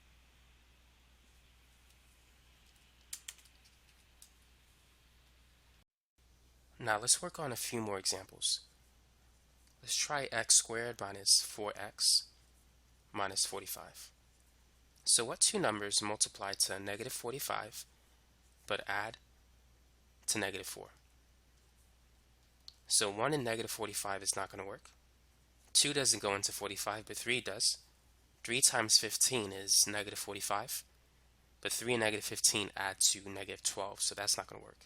Now let's work on a few more examples. Let's try x squared minus 4x minus 45. So what two numbers multiply to negative 45 but add to negative 4? So 1 and negative 45 is not going to work. 2 doesn't go into 45, but 3 does. 3 times 15 is negative 45, but 3 and negative 15 add to negative 12, so that's not going to work.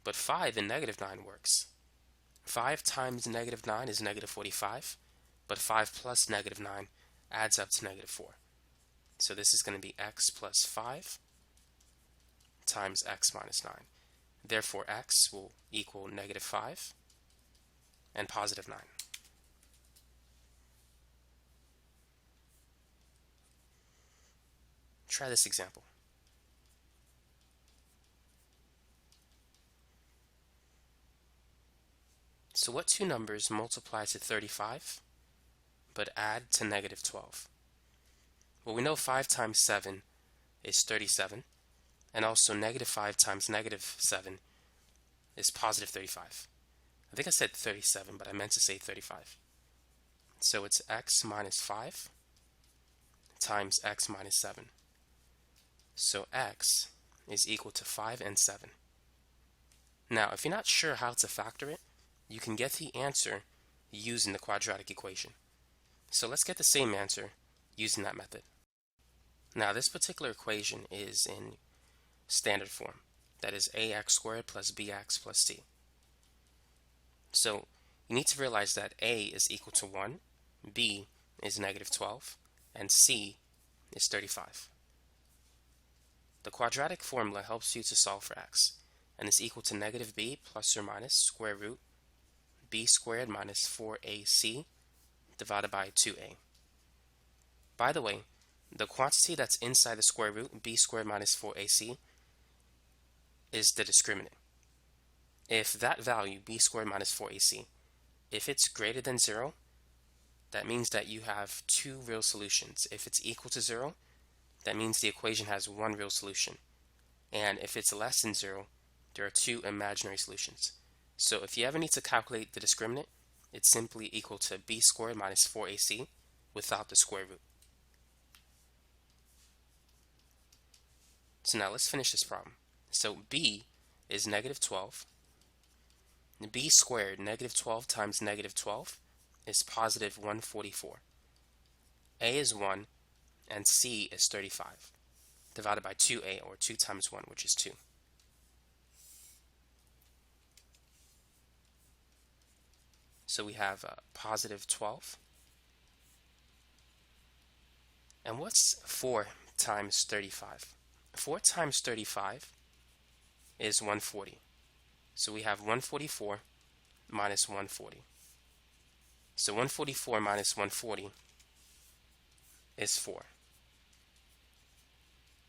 But 5 and negative 9 works. 5 times negative 9 is negative 45, but 5 plus negative 9 adds up to negative 4. So this is going to be x plus 5 times x minus 9. Therefore, x will equal negative 5 and positive 9. Try this example. So what two numbers multiply to 35 but add to negative 12? Well, we know 5 times 7 is 37, and also negative 5 times negative 7 is positive 35. I think I said 37, but I meant to say 35. So it's x minus 5 times x minus 7. So x is equal to 5 and 7. Now, if you're not sure how to factor it, you can get the answer using the quadratic equation. So let's get the same answer using that method. Now, this particular equation is in standard form. That is ax squared plus bx plus c. So you need to realize that a is equal to 1, b is negative 12, and c is 35. The quadratic formula helps you to solve for x, and is equal to negative b plus or minus square root b squared minus 4ac divided by 2a. By the way, the quantity that's inside the square root, b squared minus 4ac, is the discriminant. If that value, b squared minus 4ac, if it's greater than 0, that means that you have two real solutions. If it's equal to 0, that means the equation has one real solution. And if it's less than 0, there are two imaginary solutions. So if you ever need to calculate the discriminant, it's simply equal to b squared minus 4ac without the square root. So now let's finish this problem. So b is negative 12. B squared, negative 12 times negative 12, is positive 144. A is 1, and c is 35, divided by 2a, or 2 times 1, which is 2. So we have positive 12. And what's 4 times 35? 4 times 35 is 140. So we have 144 minus 140. So 144 minus 140 is 4.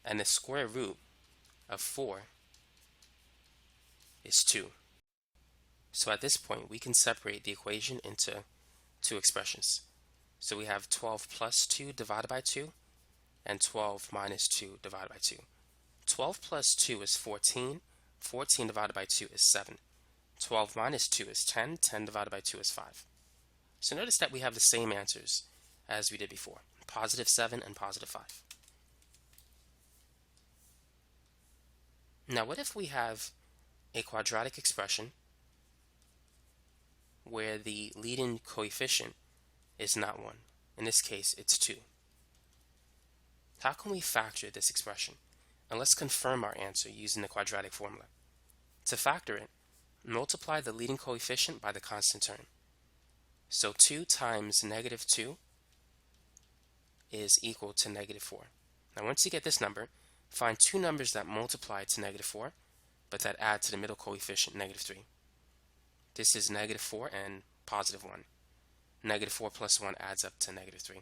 And the square root of 4 is 2. So at this point, we can separate the equation into two expressions. So we have 12 plus 2 divided by 2, and 12 minus 2 divided by 2. 12 plus 2 is 14. 14 divided by 2 is 7. 12 minus 2 is 10. 10 divided by 2 is 5. So notice that we have the same answers as we did before, positive 7 and positive 5. Now what if we have a quadratic expression where the leading coefficient is not 1? In this case, it's 2. How can we factor this expression? And let's confirm our answer using the quadratic formula. To factor it, multiply the leading coefficient by the constant term. So 2 times negative 2 is equal to negative 4. Now once you get this number, find two numbers that multiply to negative 4, but that add to the middle coefficient, negative 3. This is negative 4 and positive 1. Negative 4 plus 1 adds up to negative 3.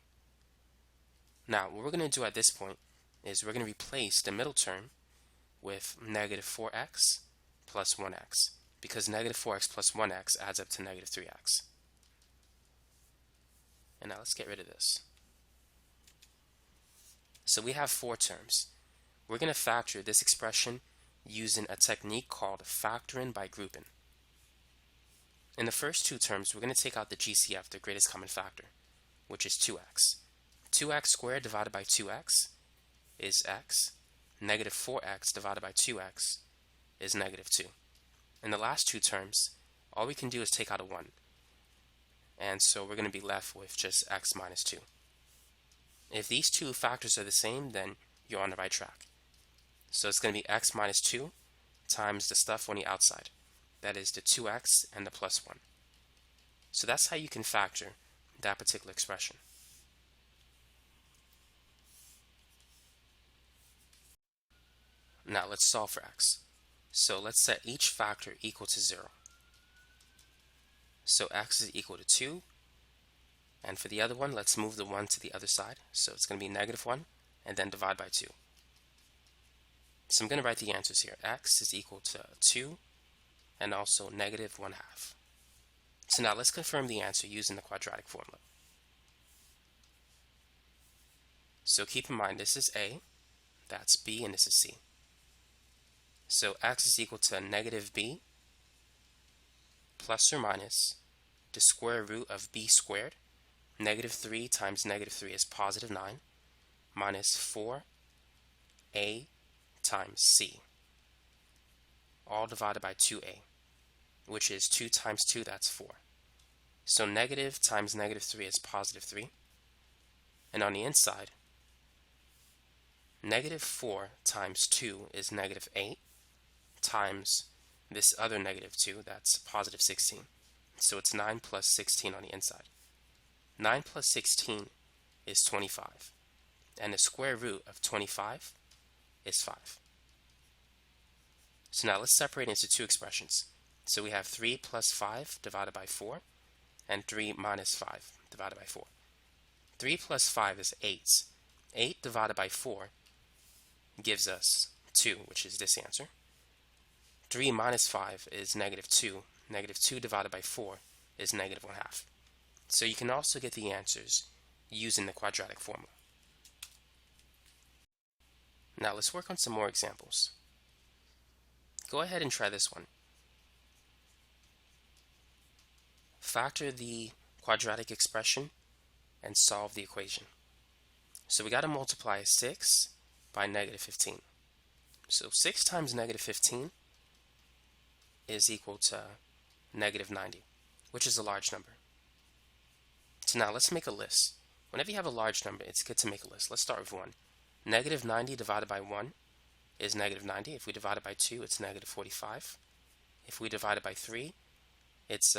Now, what we're going to do at this point is we're going to replace the middle term with negative 4x plus 1x, because negative 4x plus 1x adds up to negative 3x. And now let's get rid of this. So we have four terms. We're going to factor this expression using a technique called factoring by grouping. In the first two terms, we're going to take out the GCF, the greatest common factor, which is 2x. 2x squared divided by 2x is x. Negative 4x divided by 2x is negative 2. In the last two terms, all we can do is take out a 1. And so we're going to be left with just x minus 2. If these two factors are the same, then you're on the right track. So it's going to be x minus 2 times the stuff on the outside. That is the 2x and the plus 1. So that's how you can factor that particular expression. Now let's solve for x. So let's set each factor equal to 0. So x is equal to 2. And for the other one, let's move the 1 to the other side. So it's going to be negative 1 and then divide by 2. So I'm going to write the answers here. X is equal to 2 and also negative 1/2. So now let's confirm the answer using the quadratic formula. So keep in mind this is A, that's B, and this is C. So x is equal to negative b plus or minus the square root of b squared. Negative 3 times negative 3 is positive 9 minus 4a times c, all divided by 2a, which is 2 times 2, that's 4. So negative times negative 3 is positive 3. And on the inside, negative 4 times 2 is negative 8 times this other negative 2, that's positive 16. So it's 9 plus 16 on the inside. 9 plus 16 is 25. And the square root of 25 is 5. So now let's separate into two expressions. So we have 3 plus 5 divided by 4 and 3 minus 5 divided by 4. 3 plus 5 is 8. 8 divided by 4 gives us 2, which is this answer. 3 minus 5 is negative 2. Negative 2 divided by 4 is negative 1/2. So you can also get the answers using the quadratic formula. Now let's work on some more examples. Go ahead and try this one. Factor the quadratic expression and solve the equation. So we got to multiply 6 by negative 15. So 6 times negative 15 is equal to negative 90, which is a large number. So now let's make a list. Whenever you have a large number, it's good to make a list. Let's start with 1. Negative 90 divided by 1 is negative 90. If we divide it by 2, it's negative 45. If we divide it by 3, it's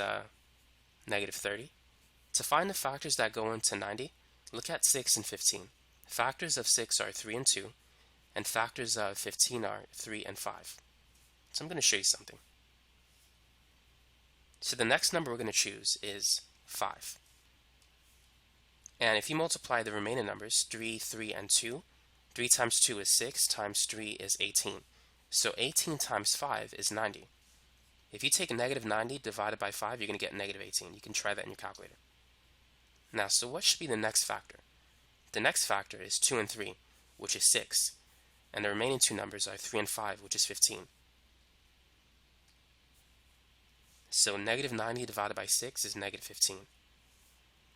negative 30. To find the factors that go into 90, look at 6 and 15. Factors of 6 are 3 and 2, and factors of 15 are 3 and 5. So I'm going to show you something. So the next number we're going to choose is 5. And if you multiply the remaining numbers, 3, 3, and 2, 3 times 2 is 6, times 3 is 18. So 18 times 5 is 90. If you take negative 90 divided by 5, you're going to get negative 18. You can try that in your calculator. Now, so what should be the next factor? The next factor is 2 and 3, which is 6. And the remaining two numbers are 3 and 5, which is 15. So negative 90 divided by 6 is negative 15.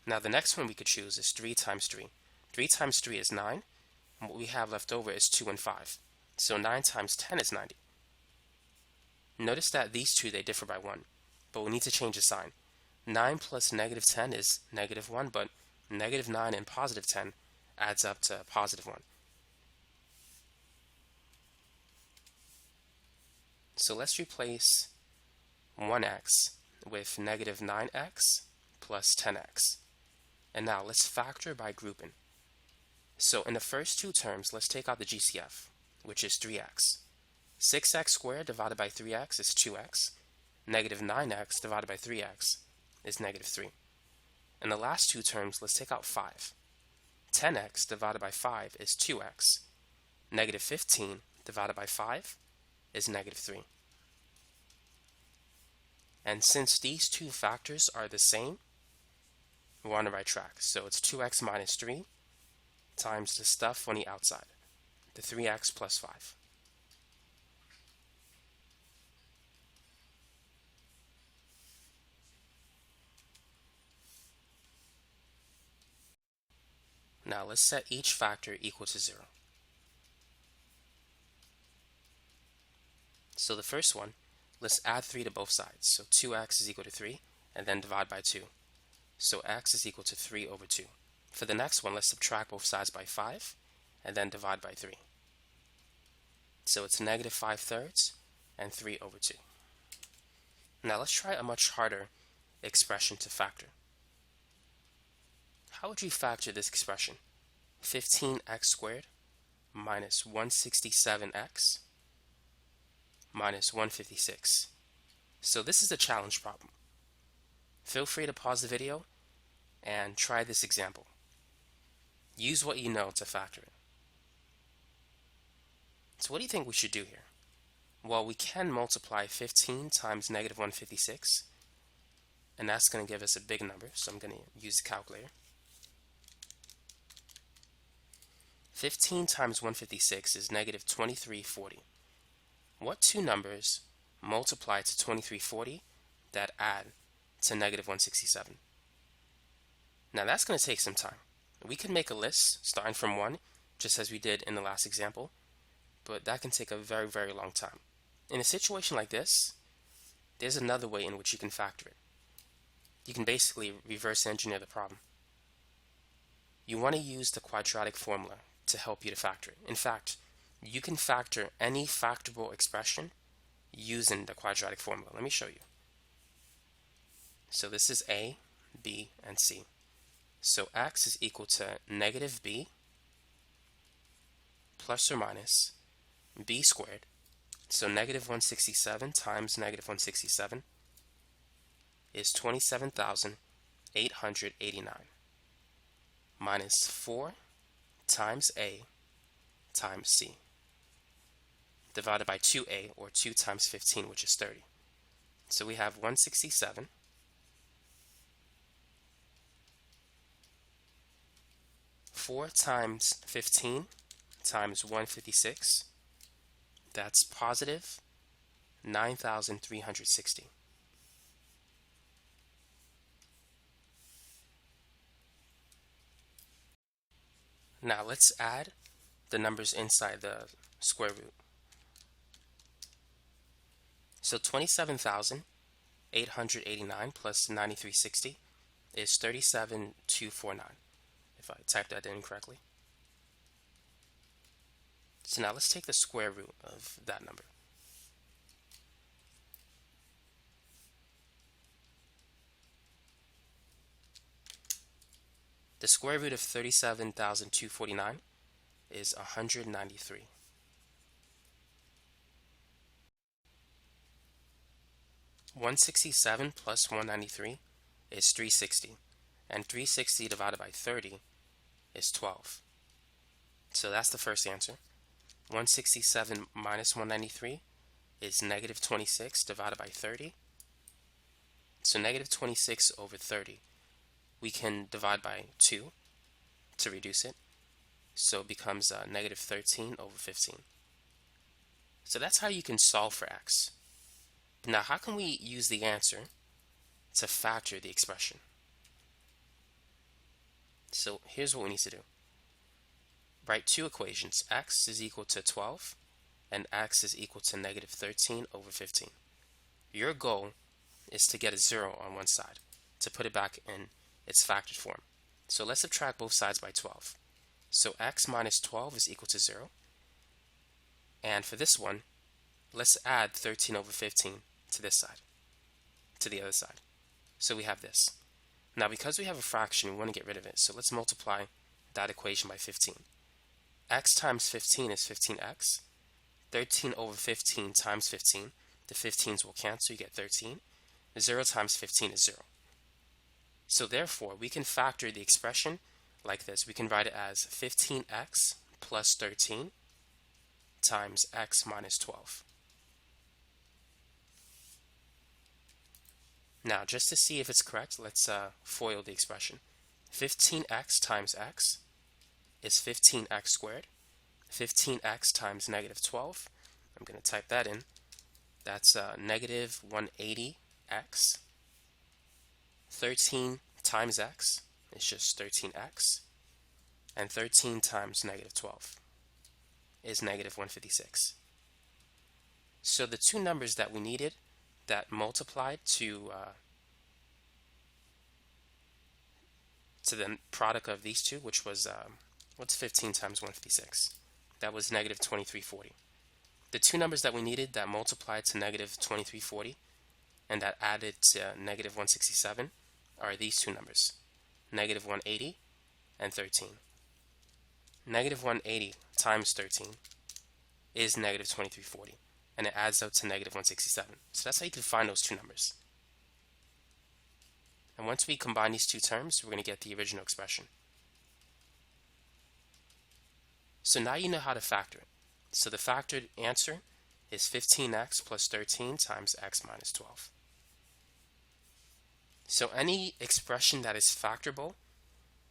Now the next one we could choose is 3 times 3. 3 times 3 is 9. And what we have left over is 2 and 5. So 9 times 10 is 90. Notice that these two, they differ by 1. But we need to change the sign. 9 plus negative 10 is negative 1, but negative 9 and positive 10 adds up to positive 1. So let's replace 1x with negative 9x plus 10x. And now let's factor by grouping. So in the first two terms, let's take out the GCF, which is 3x. 6x squared divided by 3x is 2x. Negative 9x divided by 3x is negative 3. In the last two terms, let's take out 5. 10x divided by 5 is 2x. Negative 15 divided by 5 is negative 3. And since these two factors are the same, we're on the right track. So it's 2x minus 3 times the stuff on the outside, the 3x plus 5. Now let's set each factor equal to 0. So the first one, let's add 3 to both sides. So 2x is equal to 3, and then divide by 2. So x is equal to 3 over 2. For the next one, let's subtract both sides by 5, and then divide by 3. So it's negative 5/3 and 3 over 2. Now let's try a much harder expression to factor. How would you factor this expression? 15x squared minus 167x minus 156. So this is a challenge problem. Feel free to pause the video and try this example. Use what you know to factor it. So what do you think we should do here? Well, we can multiply 15 times negative 156, and that's going to give us a big number, so I'm going to use the calculator. 15 times 156 is negative 2340. What two numbers multiply to 2340 that add to negative 167? Now that's going to take some time. We can make a list starting from 1, just as we did in the last example, but that can take a very, very long time. In a situation like this, there's another way in which you can factor it. You can basically reverse engineer the problem. You want to use the quadratic formula to help you to factor it. In fact, you can factor any factorable expression using the quadratic formula. Let me show you. So this is a, b, and c. So x is equal to negative b plus or minus b squared. So negative 167 times negative 167 is 27,889 minus 4 times a times c divided by 2a, or 2 times 15, which is 30. So we have 167 4 times 15 times 156, that's positive 9,360. Now let's add the numbers inside the square root. So 27,889 plus 9,360 is 37,249, if I typed that in correctly. So now let's take the square root of that number. The square root of 37,249 is 193. $167 plus 193 is 360, and 360 divided by 30 is 12. So that's the first answer. 167 minus 193 is negative 26 divided by 30. So negative 26 over 30. We can divide by 2 to reduce it. So it becomes negative 13 over 15. So that's how you can solve for x. Now, how can we use the answer to factor the expression? So here's what we need to do. Write two equations. X is equal to 12 and x is equal to negative 13 over 15. Your goal is to get a 0 on one side, to put it back in its factored form. So let's subtract both sides by 12. So x minus 12 is equal to 0. And for this one, let's add 13 over 15 to this side, to the other side. So we have this. Now because we have a fraction, we want to get rid of it. So let's multiply that equation by 15. X times 15 is 15x. 13 over 15 times 15. The 15s will cancel, you get 13. 0 times 15 is 0. So therefore, we can factor the expression like this. We can write it as 15x plus 13 times x minus 12. Now, just to see if it's correct, let's FOIL the expression. 15x times x is 15x squared. 15x times negative 12, I'm going to type that in. That's negative 180x. 13 times x is just 13x. and 13 times negative 12 is negative 156. So the two numbers that we needed that multiplied to the product of these two, which was, what's 15 times 156? That was negative 2340. The two numbers that we needed that multiplied to negative 2340 and that added to negative 167 are these two numbers, negative 180 and 13. Negative 180 times 13 is negative 2340, and it adds up to negative 167. So that's how you can find those two numbers. And once we combine these two terms, we're going to get the original expression. So now you know how to factor it. So the factored answer is 15x plus 13 times x minus 12. So any expression that is factorable,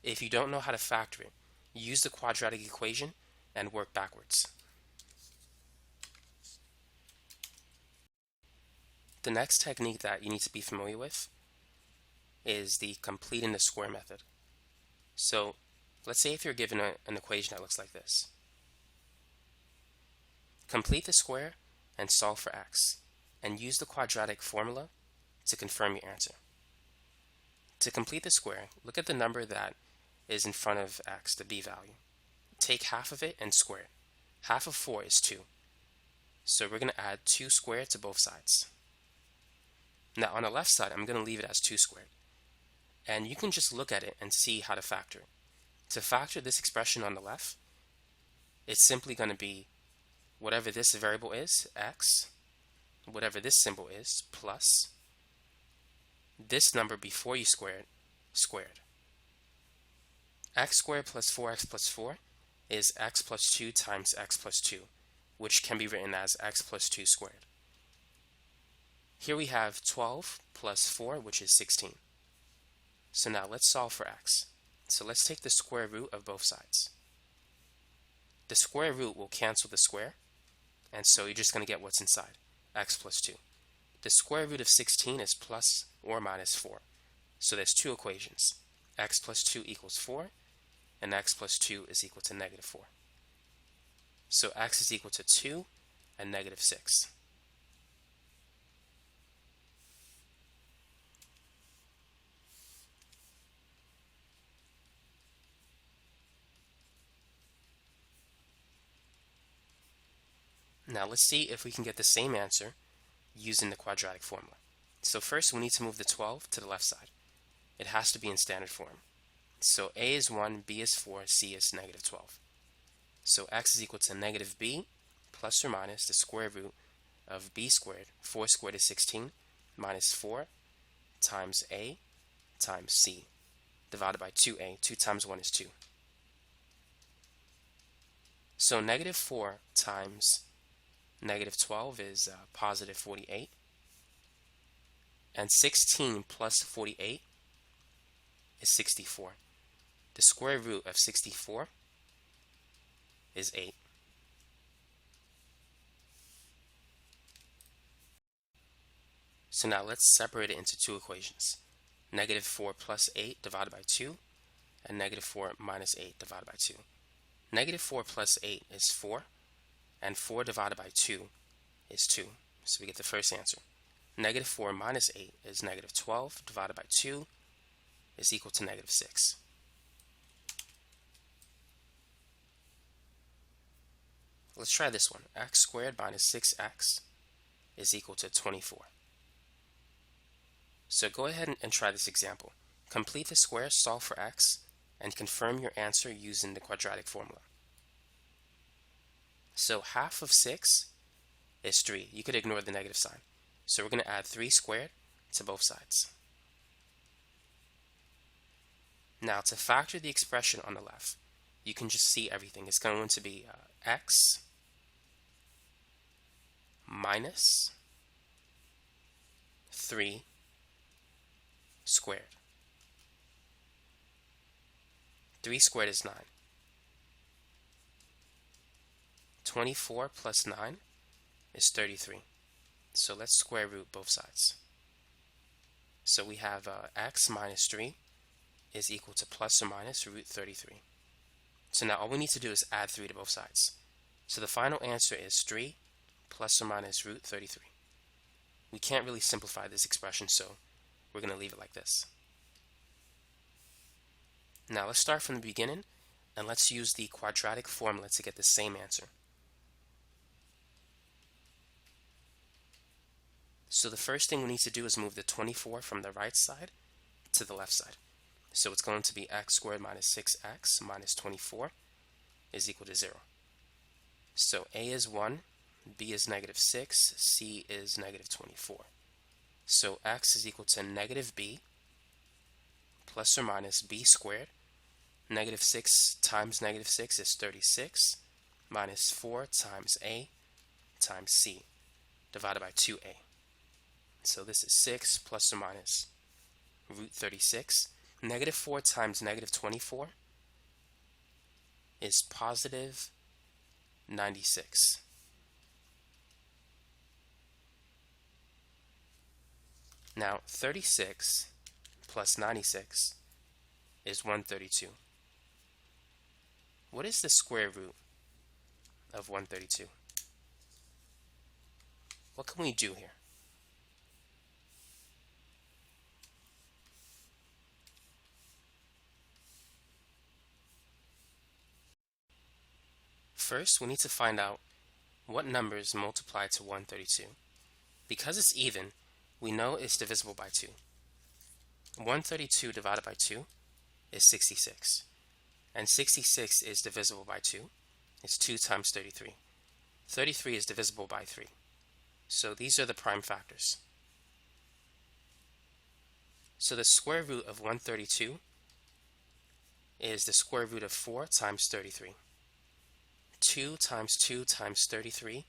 if you don't know how to factor it, use the quadratic equation and work backwards. The next technique that you need to be familiar with is the completing the square method. So let's say if you're given an equation that looks like this. Complete the square and solve for x, and use the quadratic formula to confirm your answer. To complete the square, look at the number that is in front of x, the b value. Take half of it and square it. Half of 4 is 2. So we're going to add 2 squared to both sides. Now on the left side, I'm going to leave it as 2 squared. And you can just look at it and see how to factor it. To factor this expression on the left, it's simply going to be whatever this variable is, x, whatever this symbol is, plus this number before you square it, squared. X squared plus 4x plus 4 is x plus 2 times x plus 2, which can be written as x plus 2 squared. Here we have 12 plus 4, which is 16. So now let's solve for x. So let's take the square root of both sides. The square root will cancel the square, and so you're just going to get what's inside, x plus 2. The square root of 16 is plus or minus 4. So there's two equations, x plus 2 equals 4, and x plus 2 is equal to negative 4. So x is equal to 2 and negative 6. Now let's see if we can get the same answer using the quadratic formula. So first we need to move the 12 to the left side. It has to be in standard form. So a is 1, b is 4, c is negative 12. So x is equal to negative b plus or minus the square root of b squared, 4 squared is 16, minus 4 times a times c, divided by 2a. 2 times 1 is 2. So negative 4 times negative 12 is positive 48. And 16 plus 48 is 64. The square root of 64 is 8. So now let's separate it into two equations. Negative 4 plus 8 divided by 2, and negative 4 minus 8 divided by 2. Negative 4 plus 8 is 4, and 4 divided by 2 is 2. So we get the first answer. Negative 4 minus 8 is negative 12 divided by 2 is equal to negative 6. Let's try this one. X squared minus 6x is equal to 24. So go ahead and try this example. Complete the square, solve for x, and confirm your answer using the quadratic formula. So half of 6 is 3. You could ignore the negative sign. So we're going to add 3 squared to both sides. Now to factor the expression on the left, you can just see everything. It's going to be x minus 3 squared. 3 squared is 9. 24 plus 9 is 33. So let's square root both sides. So we have x minus 3 is equal to plus or minus root 33. So now all we need to do is add 3 to both sides. So the final answer is 3 plus or minus root 33. We can't really simplify this expression, so we're going to leave it like this. Now let's start from the beginning, and let's use the quadratic formula to get the same answer. So the first thing we need to do is move the 24 from the right side to the left side. So it's going to be x squared minus 6x minus 24 is equal to 0. So a is 1, b is negative 6, c is negative 24. So x is equal to negative b plus or minus b squared. Negative 6 times negative 6 is 36, minus 4 times a times c, divided by 2a. So this is 6 plus or minus root 36. Negative 4 times negative 24 is positive 96. Now 36 plus 96 is 132. What is the square root of 132? What can we do here? First, we need to find out what numbers multiply to 132. Because it's even, we know it's divisible by 2. 132 divided by 2 is 66. And 66 is divisible by 2. It's 2 times 33. 33 is divisible by 3. So these are the prime factors. So the square root of 132 is the square root of 4 times 33. 2 times 2 times 33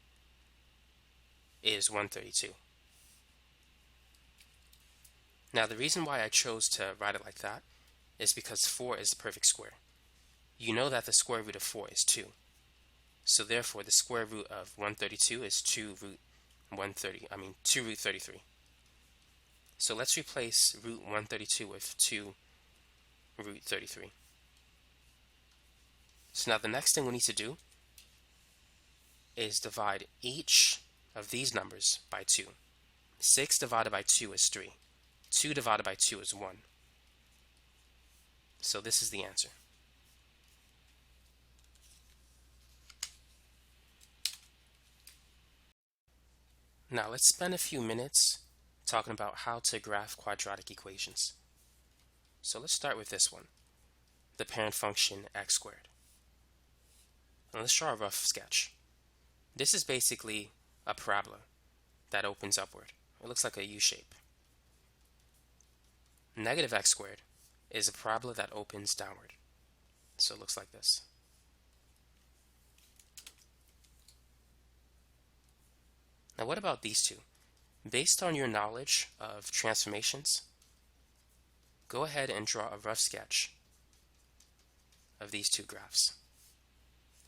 is 132. Now the reason why I chose to write it like that is because 4 is the perfect square. You know that the square root of 4 is 2. So therefore the square root of 132 is 2 root 33. So let's replace root 132 with 2 root 33. So now the next thing we need to do is divide each of these numbers by 2. 6 divided by 2 is 3. 2 divided by 2 is 1. So this is the answer. Now let's spend a few minutes talking about how to graph quadratic equations. So let's start with this one, the parent function x squared. And let's draw a rough sketch. This is basically a parabola that opens upward. It looks like a U shape. Negative x squared is a parabola that opens downward. So it looks like this. Now what about these two? Based on your knowledge of transformations, go ahead and draw a rough sketch of these two graphs.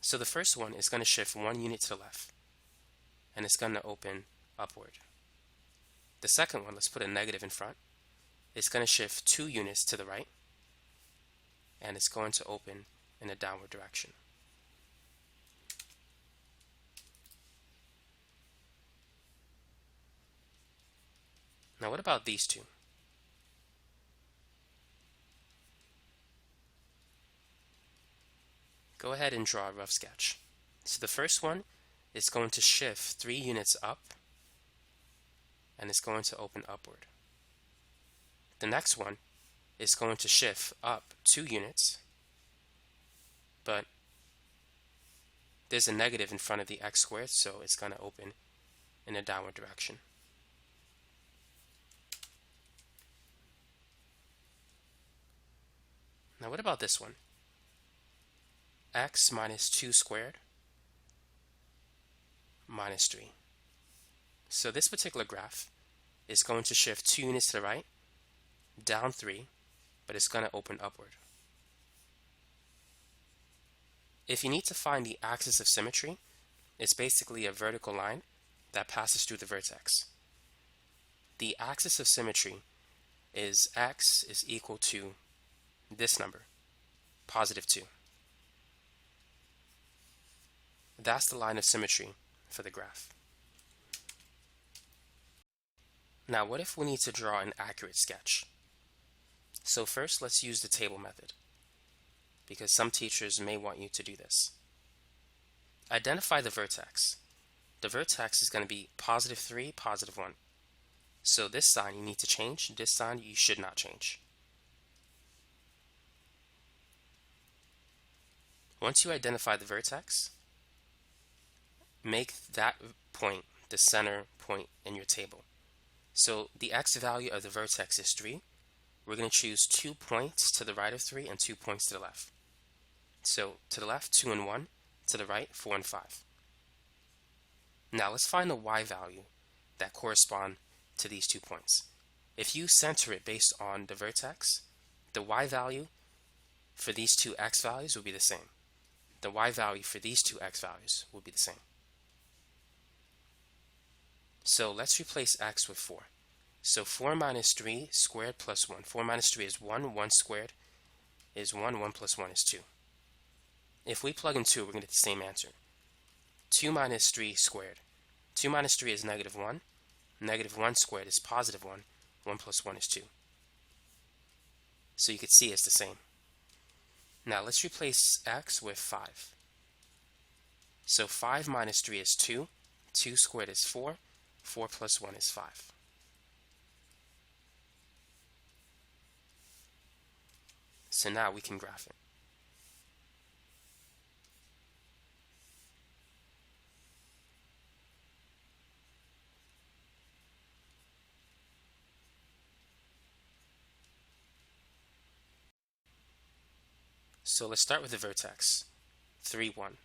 So the first one is going to shift 1 unit to the left, and it's going to open upward. The second one, let's put a negative in front, it's going to shift 2 units to the right, and it's going to open in a downward direction. Now what about these two? Go ahead and draw a rough sketch. So the first one is going to shift 3 units up, and it's going to open upward. The next one is going to shift up 2 units, but there's a negative in front of the x squared, so it's going to open in a downward direction. Now what about this one? X minus 2 squared minus 3. So this particular graph is going to shift 2 units to the right, down 3, but it's going to open upward. If you need to find the axis of symmetry, it's basically a vertical line that passes through the vertex. The axis of symmetry is x is equal to this number, positive 2. That's the line of symmetry for the graph. Now, what if we need to draw an accurate sketch? So first, let's use the table method, because some teachers may want you to do this. Identify the vertex. The vertex is going to be +3, +1. So this sign you need to change, this sign you should not change. Once you identify the vertex, make that point the center point in your table. So the x value of the vertex is 3. We're going to choose 2 points to the right of 3 and 2 points to the left. So to the left, 2 and 1. To the right, 4 and 5. Now let's find the y value that correspond to these 2 points. If you center it based on the vertex, the y value for these two x values will be the same. The y value for these two x values will be the same. So let's replace x with 4. So 4 minus 3 squared plus 1. 4 minus 3 is 1. 1 squared is 1. 1 plus 1 is 2. If we plug in 2, we're going to get the same answer. 2 minus 3 squared. 2 minus 3 is -1. -1 squared is +1. 1 plus 1 is 2. So you can see it's the same. Now let's replace x with 5. So 5 minus 3 is 2. 2 squared is 4. 4 plus 1 is 5. So now we can graph it. So let's start with the vertex, 3, 1.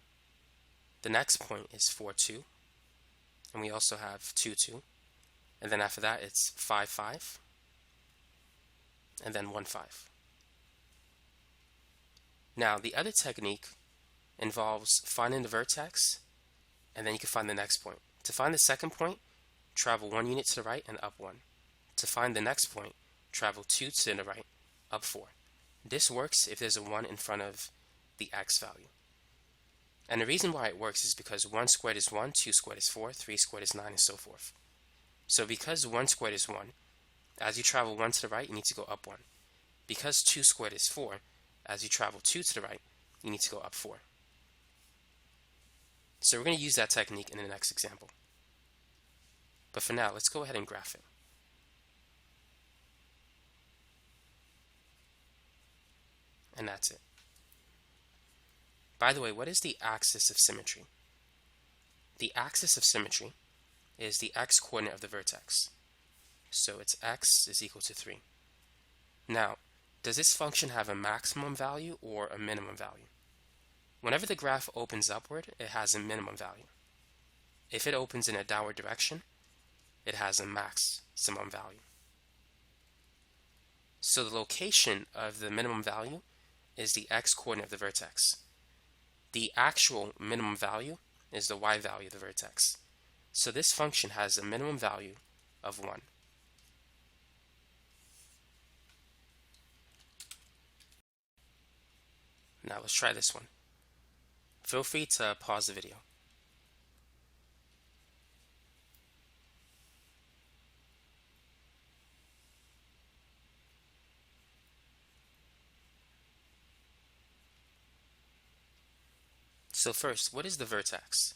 The next point is 4, 2. And we also have 2, 2. And then after that, it's 5, 5. And then 1, 5. Now, the other technique involves finding the vertex, and then you can find the next point. To find the second point, travel 1 unit to the right and up 1. To find the next point, travel 2 to the right, up 4. This works if there's a 1 in front of the x value. And the reason why it works is because 1 squared is 1, 2 squared is 4, 3 squared is 9, and so forth. So because 1 squared is 1, as you travel 1 to the right, you need to go up 1. Because 2 squared is 4, as you travel 2 to the right, you need to go up 4. So we're going to use that technique in the next example. But for now, let's go ahead and graph it. And that's it. By the way, what is the axis of symmetry? The axis of symmetry is the x-coordinate of the vertex. So it's x is equal to 3. Now, does this function have a maximum value or a minimum value? Whenever the graph opens upward, it has a minimum value. If it opens in a downward direction, it has a maximum value. So the location of the minimum value is the x-coordinate of the vertex. The actual minimum value is the y value of the vertex. So this function has a minimum value of 1. Now let's try this one. Feel free to pause the video. So first, what is the vertex?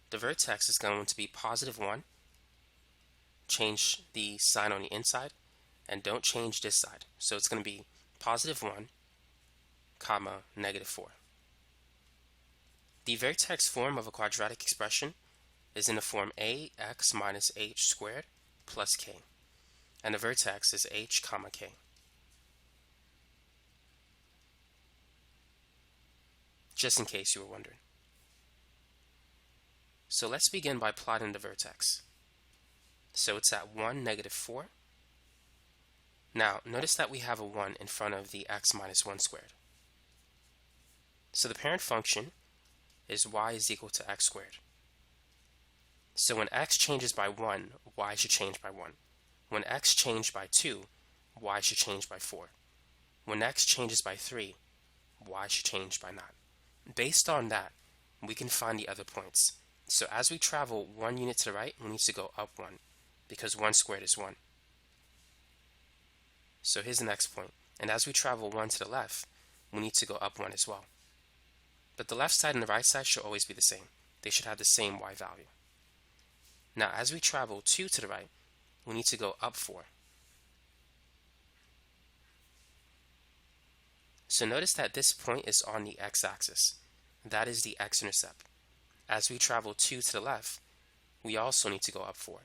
The vertex is going to be +1. Change the sign on the inside, and don't change this side. So it's going to be +1, comma, -4. The vertex form of a quadratic expression is in the form ax minus h squared plus k, and the vertex is h, comma, k. Just in case you were wondering. So let's begin by plotting the vertex. So it's at 1, -4. Now, notice that we have a 1 in front of the x minus 1 squared. So the parent function is y is equal to x squared. So when x changes by 1, y should change by 1. When x changed by 2, y should change by 4. When x changes by 3, y should change by 9. Based on that, we can find the other points. So as we travel 1 unit to the right, we need to go up 1, because 1 squared is 1. So here's the next point. And as we travel 1 to the left, we need to go up 1 as well. But the left side and the right side should always be the same. They should have the same y value. Now, as we travel 2 to the right, we need to go up 4. So notice that this point is on the x-axis. That is the x-intercept. As we travel 2 to the left, we also need to go up 4.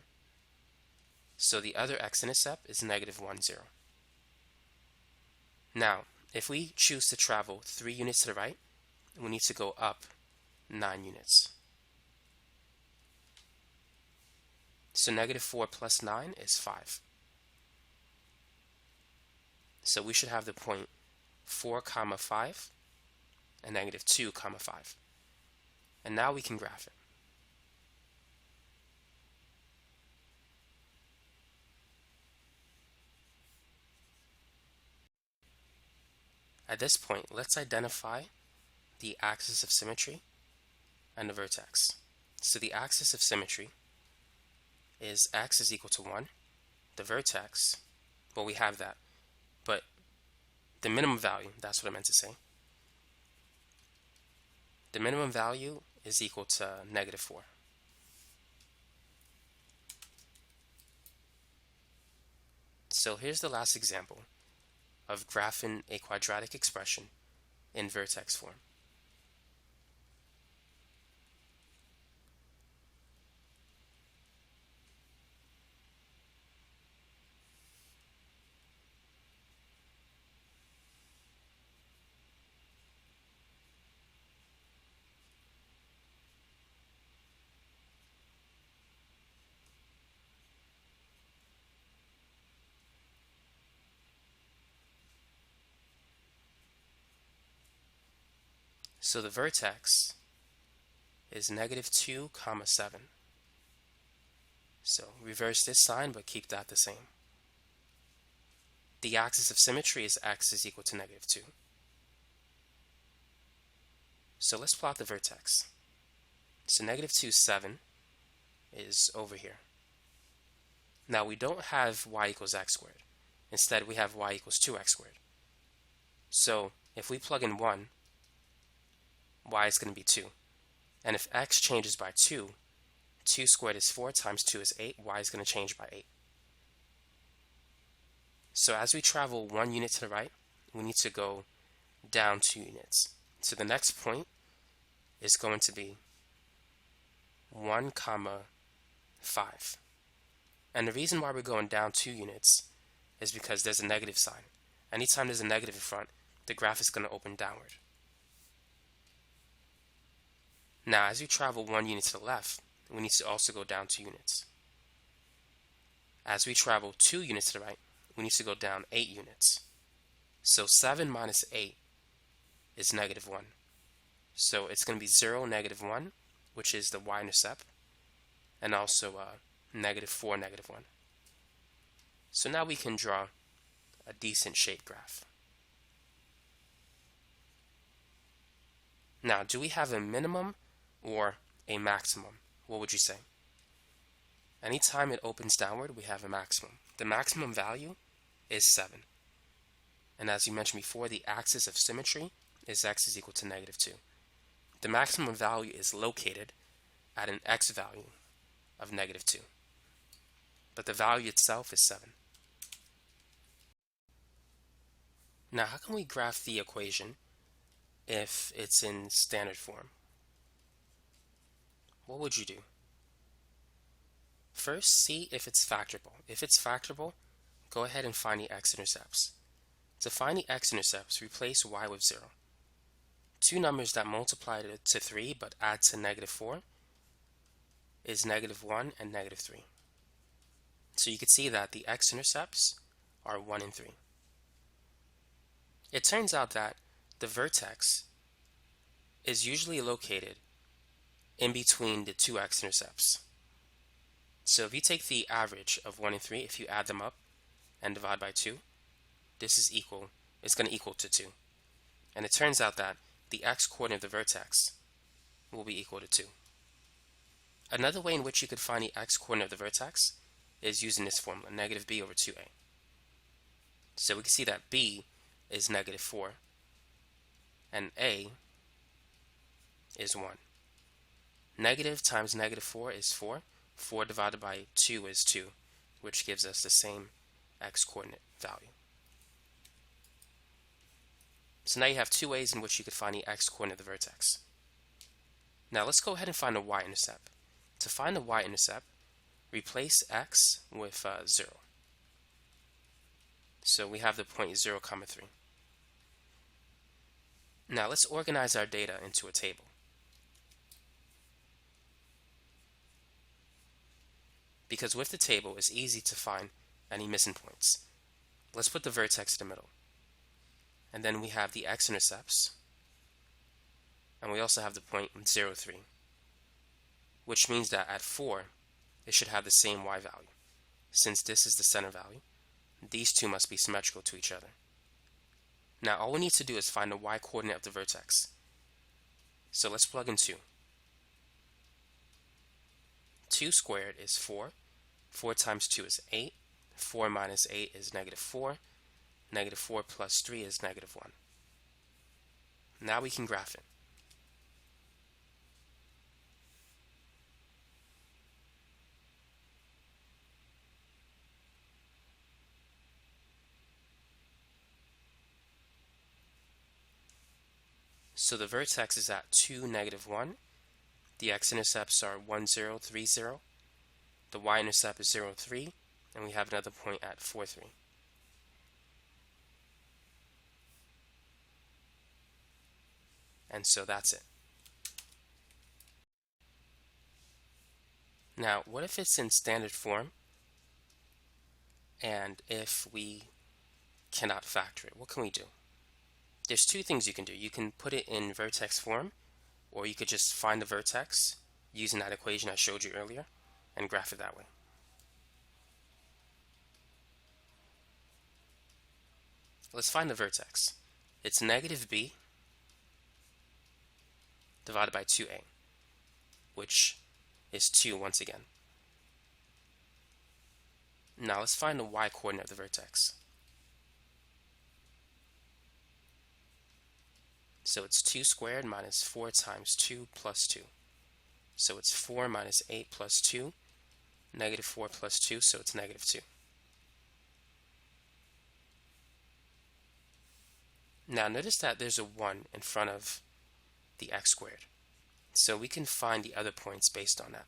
So the other x-intercept is negative 1, 0. Now, if we choose to travel 3 units to the right, we need to go up 9 units. So negative 4 plus 9 is 5. So we should have the point 4, 5 and negative 2, 5. And now we can graph it. At this point, let's identify the axis of symmetry and the vertex. So the axis of symmetry is x is equal to 1. The vertex, well, we have that, but the minimum value, that's what I meant to say. The minimum value is equal to negative 4. So here's the last example of graphing a quadratic expression in vertex form. So the vertex is negative 2, 7. So reverse this sign, but keep that the same. The axis of symmetry is x is equal to negative 2. So let's plot the vertex. So negative 2, 7 is over here. Now we don't have y equals x squared. Instead, we have y equals 2x squared. So if we plug in 1, y is going to be 2. And if x changes by 2, 2 squared is 4 times 2 is 8, y is going to change by 8. So as we travel 1 unit to the right, we need to go down 2 units. So the next point is going to be 1, 5. And the reason why we're going down 2 units is because there's a negative sign. Anytime there's a negative in front, the graph is going to open downward. Now, as you travel 1 unit to the left, we need to also go down 2 units. As we travel 2 units to the right, we need to go down 8 units. So 7 minus 8 is negative 1. So it's going to be 0, negative 1, which is the y-intercept, and also negative 4, negative 1. So now we can draw a decent shaped graph. Now, do we have a minimum or a maximum? What would you say? Anytime it opens downward, we have a maximum. The maximum value is 7. And as you mentioned before, the axis of symmetry is x is equal to negative 2. The maximum value is located at an x value of negative 2. But the value itself is 7. Now, how can we graph the equation if it's in standard form? What would you do? First, see if it's factorable. If it's factorable, go ahead and find the x-intercepts. To find the x-intercepts, replace y with 0. Two numbers that multiply to 3 but add to negative 4 is negative 1 and negative 3. So you can see that the x-intercepts are 1 and 3. It turns out that the vertex is usually located in between the two x-intercepts. So if you take the average of 1 and 3, if you add them up and divide by 2, this is equal, it's going to equal to 2. And it turns out that the x-coordinate of the vertex, will be equal to 2. Another way in which you could find the x-coordinate of the vertex is using this formula, negative b over 2a. So we can see that b is negative 4 and a is 1. Negative times negative 4 is 4. 4 divided by 2 is 2, which gives us the same x-coordinate value. So now you have two ways in which you could find the x-coordinate of the vertex. Now let's go ahead and find the y-intercept. To find the y-intercept, replace x with 0. So we have the point 0, 3. Now let's organize our data into a table. Because with the table, it's easy to find any missing points. Let's put the vertex in the middle. And then we have the x-intercepts. And we also have the point 0, 3. Which means that at 4, it should have the same y value. Since this is the center value, these two must be symmetrical to each other. Now all we need to do is find the y-coordinate of the vertex. So let's plug in 2. 2 squared is 4. 4 times 2 is 8. 4 minus 8 is negative 4. Negative 4 plus 3 is negative 1. Now we can graph it. So the vertex is at 2, negative 1. The x-intercepts are 1, 0, 3, 0. The y-intercept is 0, 3. And we have another point at 4, 3. And so that's it. Now, what if it's in standard form? And if we cannot factor it, what can we do? There's two things you can do. You can put it in vertex form, or you could just find the vertex using that equation I showed you earlier and graph it that way. Let's find the vertex. It's negative b divided by 2a, which is 2 once again. Now let's find the y-coordinate of the vertex. So it's 2 squared minus 4 times 2 plus 2. So it's 4 minus 8 plus 2, negative 4 plus 2, so it's negative 2. Now notice that there's a 1 in front of the x squared. So we can find the other points based on that.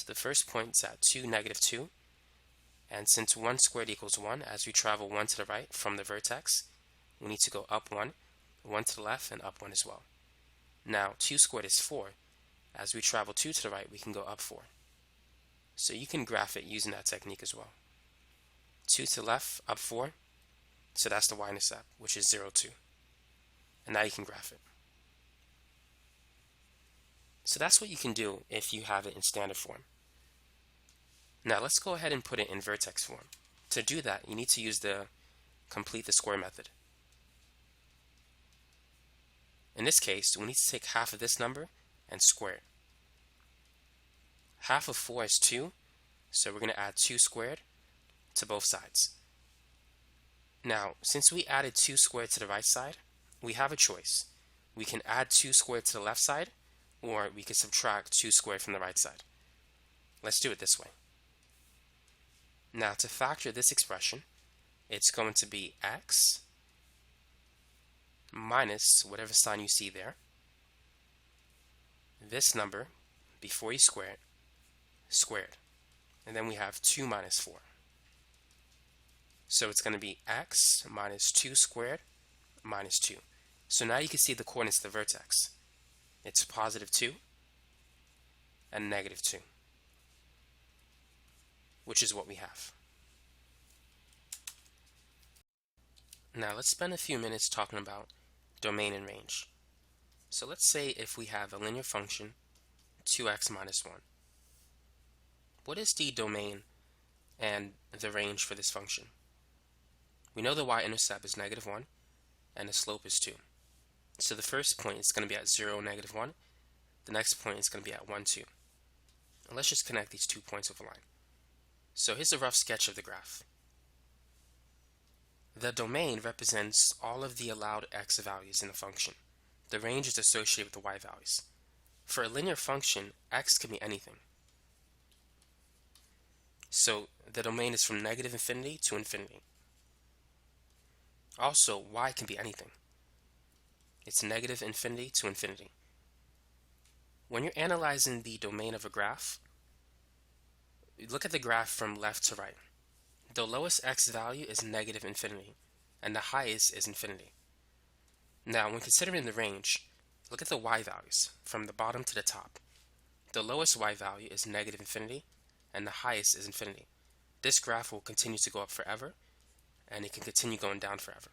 So the first point is at 2, negative 2. And since 1 squared equals 1, as we travel 1 to the right from the vertex, we need to go up 1, 1 to the left, and up 1 as well. Now 2 squared is 4. As we travel 2 to the right, we can go up 4. So you can graph it using that technique as well. 2 to the left, up 4. So that's the y-intercept, which is 0, 2. And now you can graph it. So that's what you can do if you have it in standard form. Now let's go ahead and put it in vertex form. To do that, you need to use the complete the square method. In this case, we need to take half of this number and square it. Half of 4 is 2, so we're going to add 2 squared to both sides. Now, since we added 2 squared to the right side, we have a choice. We can add 2 squared to the left side, or we can subtract 2 squared from the right side. Let's do it this way. Now, to factor this expression, it's going to be x minus whatever sign you see there. This number, before you square it, squared. And then we have 2 minus 4. So it's going to be x minus 2 squared minus 2. So now you can see the coordinates of the vertex. It's positive 2 and negative 2, which is what we have. Now let's spend a few minutes talking about domain and range. So let's say if we have a linear function 2x minus 1. What is the domain and the range for this function? We know the y-intercept is -1 and the slope is 2. So the first point is going to be at 0, -1. The next point is going to be at 1, 2. And let's just connect these 2 points with a line. So here's a rough sketch of the graph. The domain represents all of the allowed x values in the function. The range is associated with the y values. For a linear function, x can be anything. So the domain is from -infinity to infinity. Also, y can be anything. It's -infinity to infinity. When you're analyzing the domain of a graph, look at the graph from left to right. The lowest x value is -infinity, and the highest is infinity. Now, when considering the range, look at the y values from the bottom to the top. The lowest y value is -infinity, and the highest is infinity. This graph will continue to go up forever, and it can continue going down forever.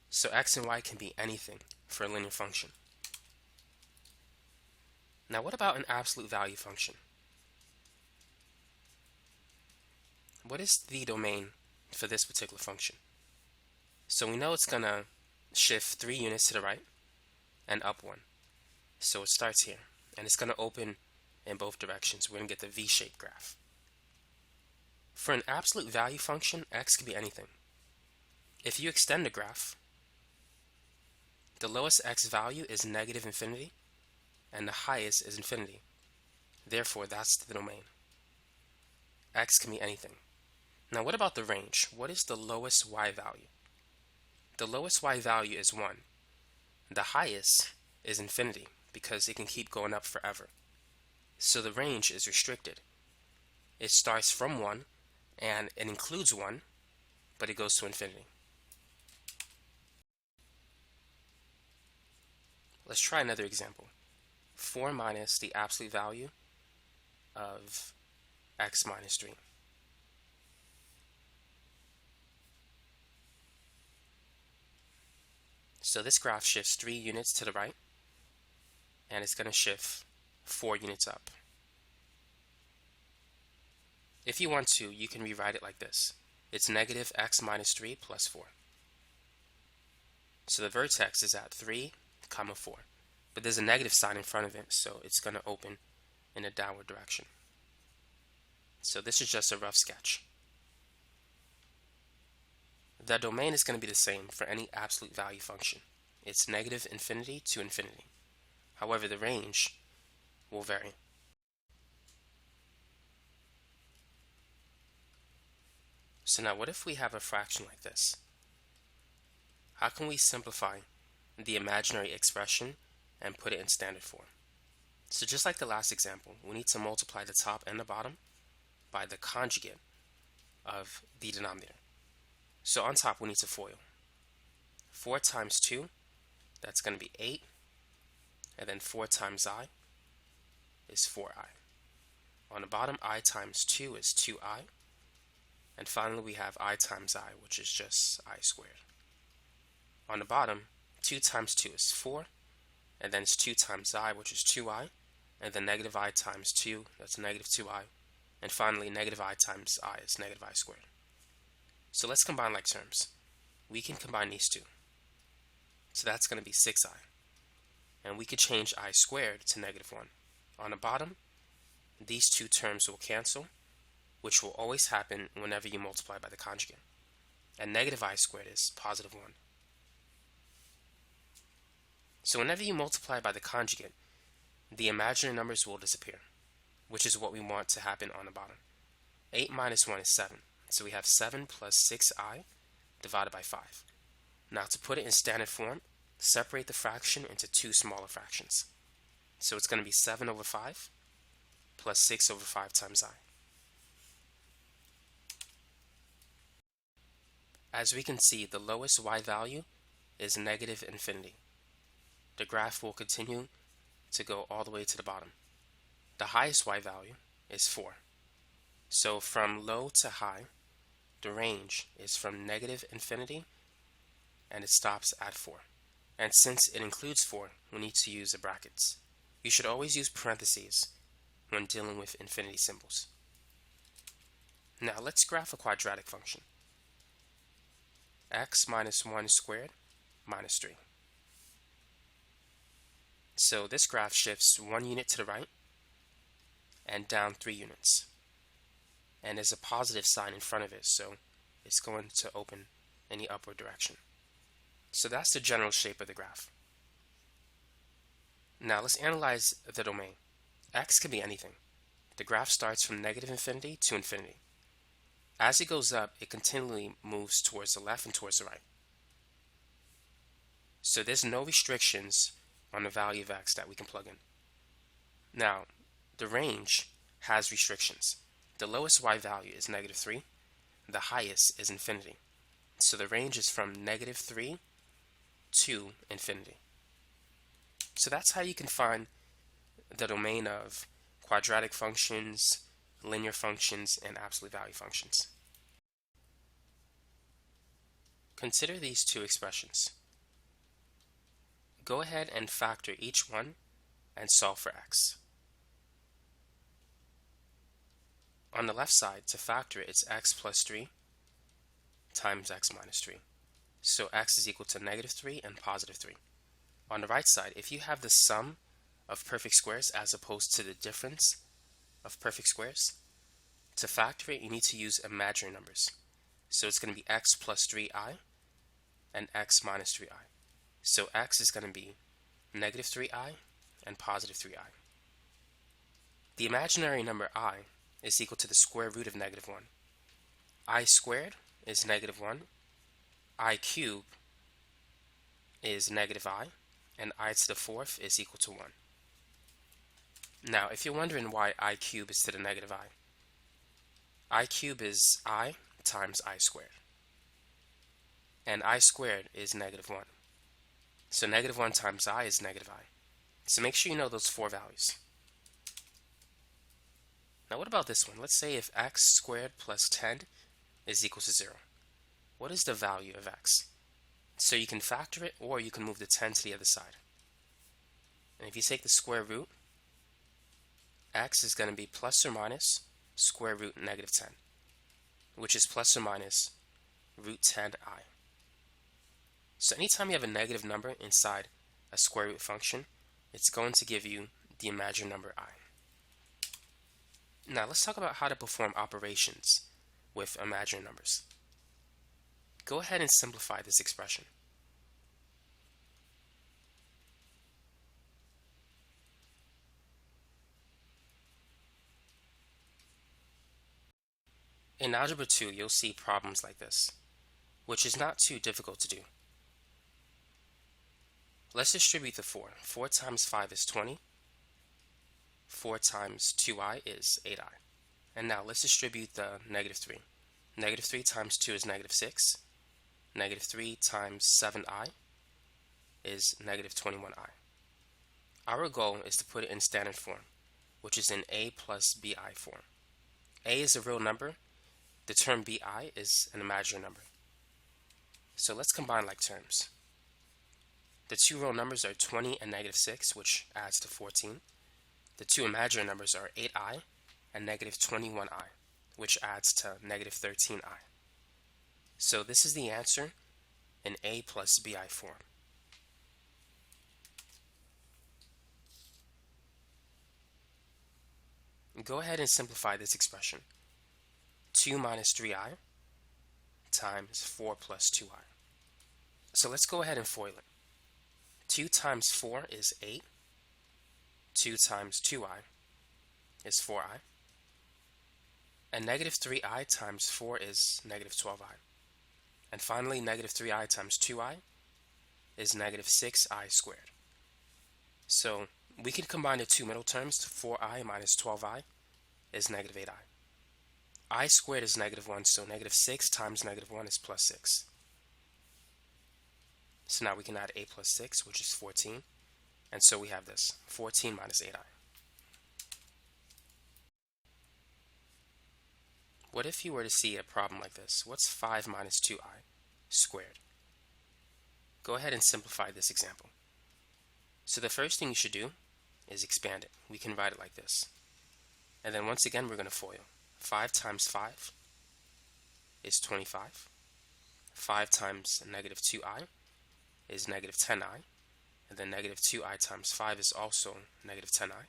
So x and y can be anything for a linear function. Now, what about an absolute value function? What is the domain for this particular function? So we know it's going to shift 3 units to the right and up 1. So it starts here, and it's going to open in both directions. We're going to get the V-shaped graph. For an absolute value function, x can be anything. If you extend the graph, the lowest x value is -infinity, and the highest is infinity. Therefore, that's the domain. X can be anything. Now, what about the range? What is the lowest y value? The lowest y value is 1. The highest is infinity because it can keep going up forever. So the range is restricted. It starts from 1 and it includes 1, but it goes to infinity. Let's try another example. 4 minus the absolute value of x minus 3. So this graph shifts 3 units to the right, and it's going to shift 4 units up. If you want to, you can rewrite it like this. It's -x minus 3 plus 4. So the vertex is at 3, 4. But there's a negative sign in front of it, so it's going to open in a downward direction. So this is just a rough sketch. The domain is going to be the same for any absolute value function. It's -infinity to infinity. However, the range will vary. So now what if we have a fraction like this? How can we simplify the imaginary expression and put it in standard form? So just like the last example, we need to multiply the top and the bottom by the conjugate of the denominator. So on top we need to FOIL. 4 times 2, that's going to be 8. And then 4 times I is 4i. On the bottom, I times 2 is 2i. And finally we have I times I, which is just I squared. On the bottom, 2 times 2 is 4. And then it's 2 times I, which is 2i. And then -I times 2, that's -2i. And finally, -I times I is -I squared. So let's combine like terms. We can combine these two. So that's going to be 6i. And we could change I squared to -1. On the bottom, these two terms will cancel, which will always happen whenever you multiply by the conjugate. And -I squared is +1. So whenever you multiply by the conjugate, the imaginary numbers will disappear, which is what we want to happen on the bottom. 8 minus 1 is 7. So we have 7 plus 6i divided by 5. Now to put it in standard form, separate the fraction into 2 smaller fractions. So it's going to be 7 over 5 plus 6 over 5 times I. As we can see, the lowest y value is -infinity. The graph will continue to go all the way to the bottom. The highest y value is 4. So from low to high, the range is from -infinity and it stops at 4. And since it includes 4, we need to use the brackets. You should always use parentheses when dealing with infinity symbols. Now let's graph a quadratic function. X minus 1 squared minus 3. So this graph shifts 1 unit to the right and down 3 units. And there's a positive sign in front of it, so it's going to open in the upward direction. So that's the general shape of the graph. Now let's analyze the domain. X can be anything. The graph starts from negative infinity to infinity. As it goes up, it continually moves towards the left and towards the right. So there's no restrictions on the value of x that we can plug in. Now, the range has restrictions. The lowest y value is negative 3. The highest is infinity. So the range is from negative 3 to infinity. So that's how you can find the domain of quadratic functions, linear functions, and absolute value functions. Consider these two expressions. Go ahead and factor each one and solve for x. On the left side, to factor it, it's x plus 3 times x minus 3. So x is equal to negative 3 and positive 3. On the right side, if you have the sum of perfect squares as opposed to the difference of perfect squares, to factor it, you need to use imaginary numbers. So it's going to be x plus 3i and x minus 3i. So x is going to be negative 3i and positive 3i. The imaginary number I is equal to the square root of negative 1. I squared is negative 1. I cubed is negative I. And I to the fourth is equal to 1. Now, if you're wondering why I cubed is to the negative I cubed is I times I squared. And I squared is negative 1. So negative 1 times I is negative I. So make sure you know those 4 values. Now what about this one? Let's say if x squared plus 10 is equal to 0. What is the value of x? So you can factor it, or you can move the 10 to the other side. And if you take the square root, x is going to be plus or minus square root negative 10, which is plus or minus root 10i. So anytime you have a negative number inside a square root function, it's going to give you the imaginary number I. Now let's talk about how to perform operations with imaginary numbers. Go ahead and simplify this expression. In Algebra 2, you'll see problems like this, which is not too difficult to do. Let's distribute the 4. 4 times 5 is 20. 4 times 2i is 8i. And now let's distribute the negative 3. Negative 3 times 2 is negative 6. Negative 3 times 7i is negative 21i. Our goal is to put it in standard form, which is in a plus bi form. A is a real number. The term bi is an imaginary number. So let's combine like terms. The two real numbers are 20 and negative 6, which adds to 14. The two imaginary numbers are 8i and negative 21i, which adds to negative 13i. So this is the answer in a plus bi form. Go ahead and simplify this expression. 2 minus 3i times 4 plus 2i. So let's go ahead and FOIL it. 2 times 4 is 8. 2 times 2i is 4i. And negative 3i times 4 is negative 12i. And finally, negative 3i times 2i is negative 6i squared. So we can combine the two middle terms. 4i minus 12i is negative 8i. I squared is negative 1, so negative 6 times negative 1 is plus 6. So now we can add 8 plus 6, which is 14. And so we have this, 14 minus 8i. What if you were to see a problem like this? What's 5 minus 2i squared? Go ahead and simplify this example. So the first thing you should do is expand it. We can write it like this. And then once again, we're going to FOIL. 5 times 5 is 25. 5 times negative 2i is negative 10i. And then negative 2i times 5 is also negative 10i.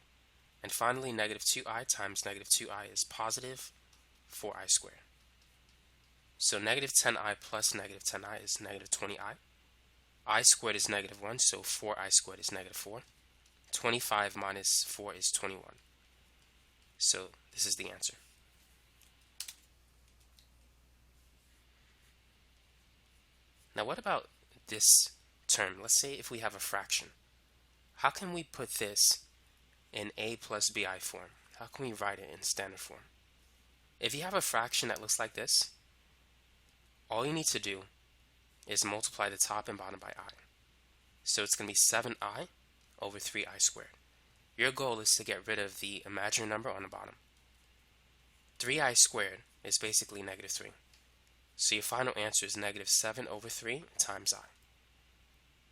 And finally, negative 2i times negative 2i is positive 4i squared. So negative 10i plus negative 10i is negative 20i. I squared is negative 1, so 4i squared is negative 4. 25 minus 4 is 21. So this is the answer. Now what about this term? Let's say if we have a fraction. How can we put this in a plus bi form? How can we write it in standard form? If you have a fraction that looks like this, all you need to do is multiply the top and bottom by I. So it's going to be 7i over 3i squared. Your goal is to get rid of the imaginary number on the bottom. 3i squared is basically negative 3. So your final answer is negative 7 over 3 times I.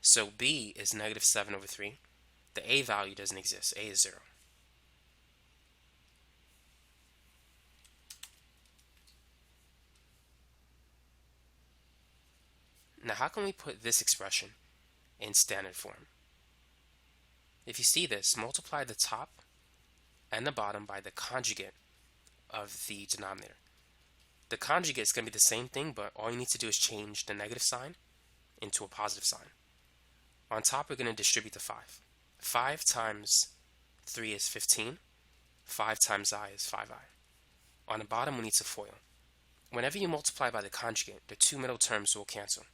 So b is negative 7 over 3. The a value doesn't exist. A is 0. Now how can we put this expression in standard form? If you see this, multiply the top and the bottom by the conjugate of the denominator. The conjugate is going to be the same thing, but all you need to do is change the negative sign into a positive sign. On top, we're going to distribute the 5. 5 times 3 is 15. 5 times I is 5i. On the bottom, we need to FOIL. Whenever you multiply by the conjugate, the two middle terms will cancel.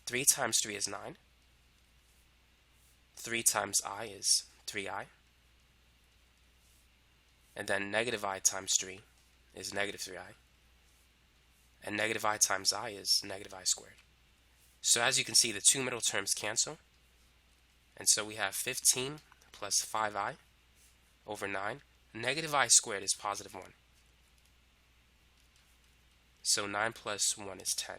3 times 3 is 9. 3 times I is 3i. And then negative I times 3 is negative 3i. And negative I times I is negative I squared. So as you can see, the two middle terms cancel. And so we have 15 plus 5i over 9. Negative I squared is positive 1. So 9 plus 1 is 10.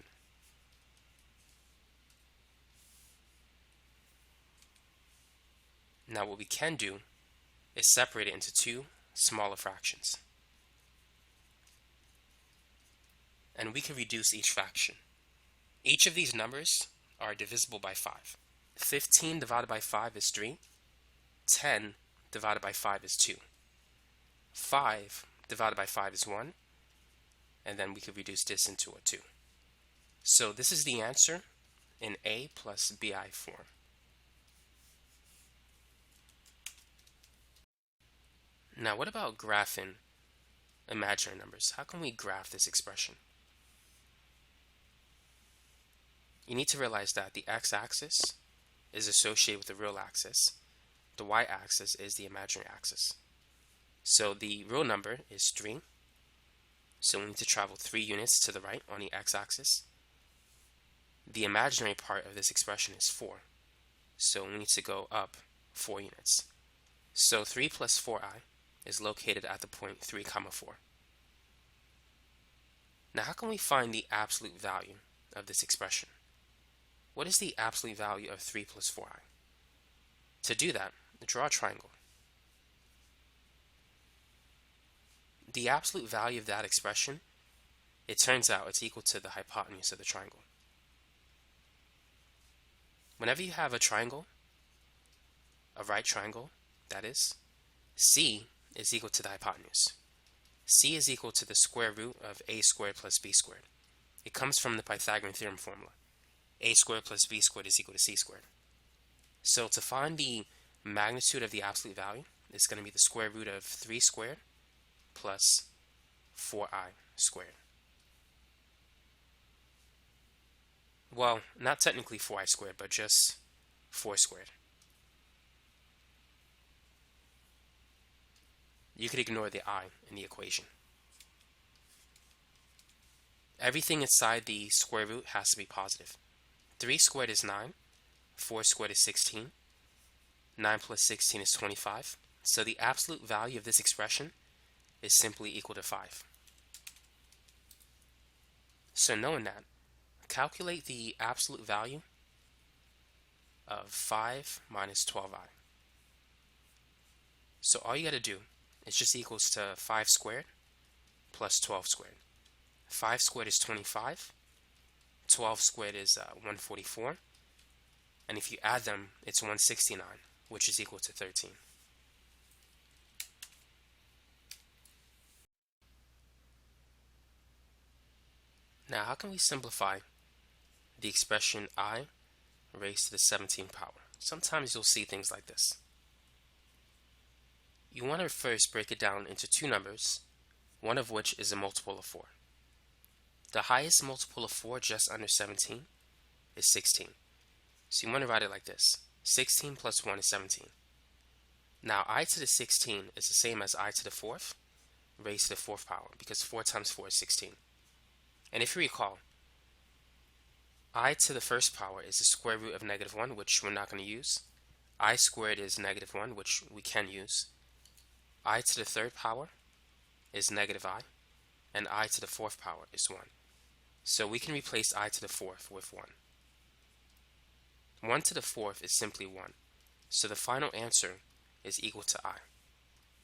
Now what we can do is separate it into two smaller fractions. And we can reduce each fraction. Each of these numbers are divisible by 5. 15 divided by 5 is 3. 10 divided by 5 is 2. 5 divided by 5 is 1. And then we could reduce this into a 2. So this is the answer in a plus bi form. Now what about graphing imaginary numbers? How can we graph this expression? You need to realize that the x-axis is associated with the real axis. The y-axis is the imaginary axis. So the real number is 3. So we need to travel 3 units to the right on the x-axis. The imaginary part of this expression is 4. So we need to go up 4 units. So 3 plus 4i is located at the point 3, 4. Now how can we find the absolute value of this expression? What is the absolute value of 3 plus 4i? To do that, draw a triangle. The absolute value of that expression, it turns out it's equal to the hypotenuse of the triangle. Whenever you have a triangle, a right triangle, that is, C is equal to the hypotenuse. C is equal to the square root of a squared plus b squared. It comes from the Pythagorean theorem formula. A squared plus b squared is equal to c squared. So to find the magnitude of the absolute value, it's going to be the square root of 3 squared plus 4i squared. Well, not technically 4i squared, but just 4 squared. You could ignore the I in the equation. Everything inside the square root has to be positive. 3 squared is 9. 4 squared is 16. 9 plus 16 is 25. So the absolute value of this expression is simply equal to 5. So knowing that, calculate the absolute value of 5 minus 12i. So all you got to do It's just equals to 5 squared plus 12 squared. 5 squared is 25, 12 squared is 144, and if you add them, it's 169, which is equal to 13. Now, how can we simplify the expression I raised to the 17th power? Sometimes you'll see things like this. You want to first break it down into two numbers, one of which is a multiple of 4. The highest multiple of 4 just under 17 is 16. So you want to write it like this. 16 plus 1 is 17. Now I to the 16 is the same as I to the 4th raised to the 4th power, because 4 times 4 is 16. And if you recall, I to the first power is the square root of negative 1, which we're not going to use. I squared is negative 1, which we can use. I to the third power is negative I, and I to the 4th power is 1. So we can replace I to the 4th with 1. 1 to the 4th is simply 1. So the final answer is equal to I.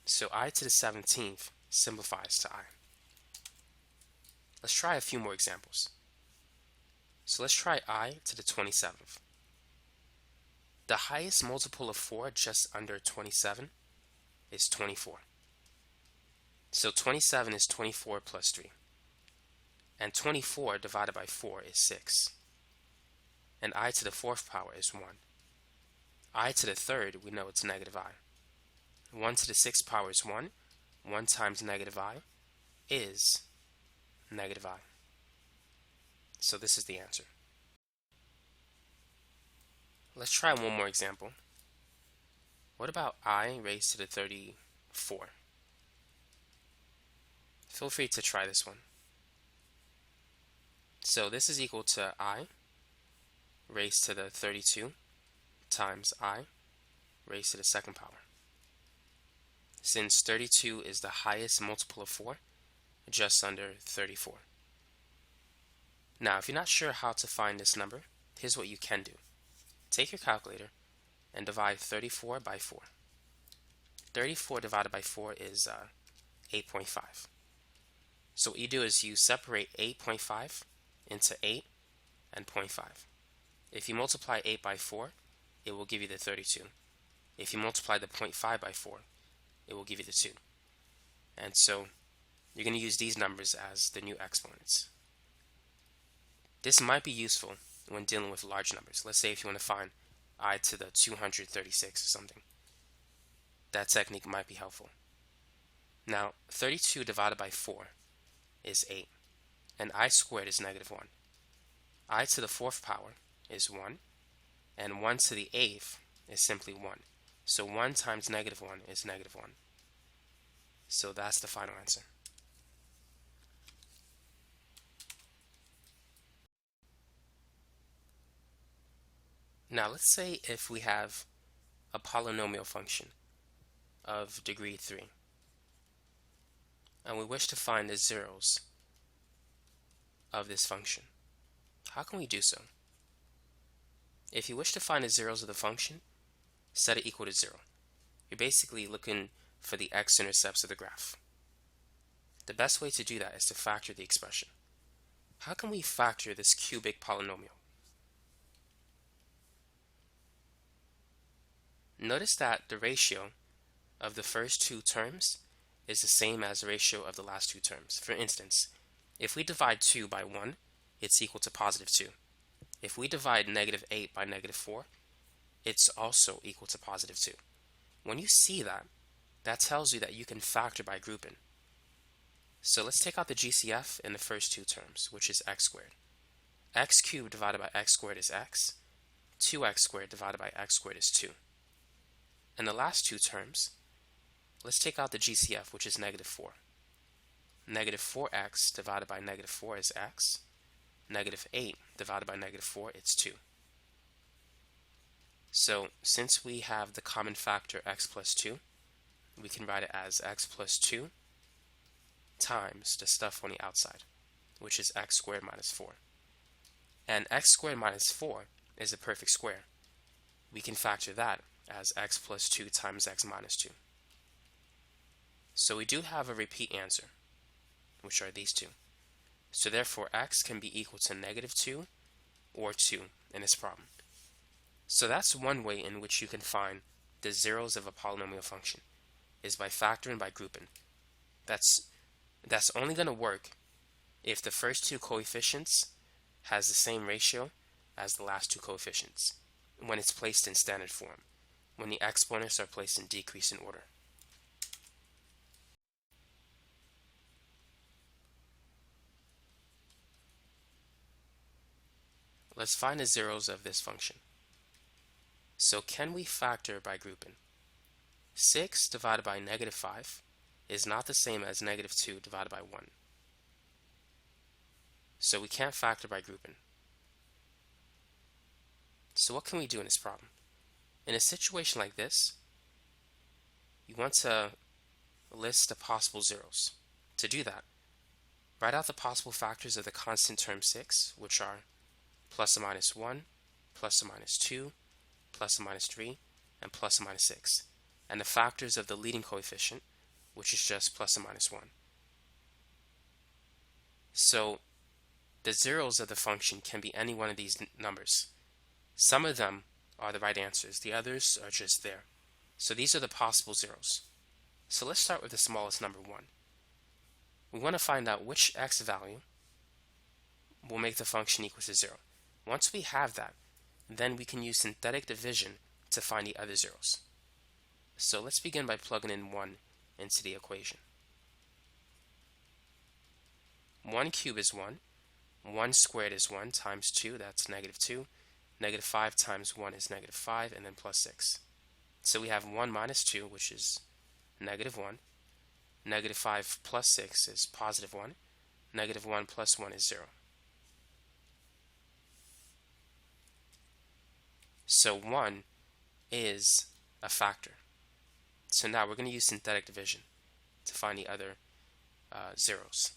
So I to the 17th simplifies to I. Let's try a few more examples. So let's try I to the 27th. The highest multiple of 4 just under 27 is 24. So 27 is 24 plus 3. And 24 divided by 4 is 6. And I to the 4th power is 1. I to the 3rd, we know it's negative I. 1 to the 6th power is 1. 1 times negative I is negative I. So this is the answer. Let's try one more example. What about I raised to the 34? Feel free to try this one. So this is equal to I raised to the 32 times I raised to the 2nd power. Since 32 is the highest multiple of 4, just under 34. Now, if you're not sure how to find this number, here's what you can do. Take your calculator and divide 34 by 4. 34 divided by 4 is 8.5. So what you do is you separate 8.5 into 8 and 0.5. If you multiply 8 by 4, it will give you the 32. If you multiply the 0.5 by 4, it will give you the 2. And so you're going to use these numbers as the new exponents. This might be useful when dealing with large numbers. Let's say if you want to find I to the 236 or something. That technique might be helpful. Now, 32 divided by 4 is 8, and I squared is negative 1. I to the 4th power is 1, and 1 to the 8th is simply 1. So 1 times negative 1 is negative 1. So that's the final answer. Now let's say if we have a polynomial function of degree 3, and we wish to find the zeros of this function. How can we do so? If you wish to find the zeros of the function, set it equal to 0. You're basically looking for the x-intercepts of the graph. The best way to do that is to factor the expression. How can we factor this cubic polynomial? Notice that the ratio of the first two terms is the same as the ratio of the last two terms. For instance, if we divide 2 by 1, it's equal to positive 2. If we divide negative 8 by negative 4, it's also equal to positive 2. When you see that, that tells you that you can factor by grouping. So let's take out the GCF in the first two terms, which is x squared. X cubed divided by x squared is x. 2x squared divided by x squared is 2. In the last two terms, let's take out the GCF, which is negative 4. Negative 4x divided by negative 4 is x. Negative 8 divided by negative 4, it's 2. So since we have the common factor x plus 2, we can write it as x plus 2 times the stuff on the outside, which is x squared minus 4. And x squared minus 4 is a perfect square. We can factor that as x plus 2 times x minus 2. So we do have a repeat answer, which are these two. So therefore x can be equal to -2 or 2 in this problem. So that's one way in which you can find the zeros of a polynomial function, is by factoring by grouping. That's only going to work if the first two coefficients has the same ratio as the last two coefficients when it's placed in standard form, when the exponents are placed in decreasing order. Let's find the zeros of this function. So can we factor by grouping? 6 divided by -5 is not the same as -2 divided by 1. So we can't factor by grouping. So what can we do in this problem? In a situation like this, you want to list the possible zeros. To do that, write out the possible factors of the constant term 6, which are plus or minus 1, plus or minus 2, plus or minus 3, and plus or minus 6, and the factors of the leading coefficient, which is just plus or minus 1. So the zeros of the function can be any one of these numbers. Some of them are the right answers, the others are just there. So these are the possible zeros. So let's start with the smallest number, 1. We want to find out which x value will make the function equal to 0. Once we have that, then we can use synthetic division to find the other zeros. So let's begin by plugging in 1 into the equation. 1 cubed is 1. 1 squared is 1 times 2, that's -2. -5 times 1 is -5, and then plus 6. So we have 1 minus 2, which is -1. -5 plus 6 is +1. -1 plus 1 is 0. So 1 is a factor. So now we're going to use synthetic division to find the other zeros.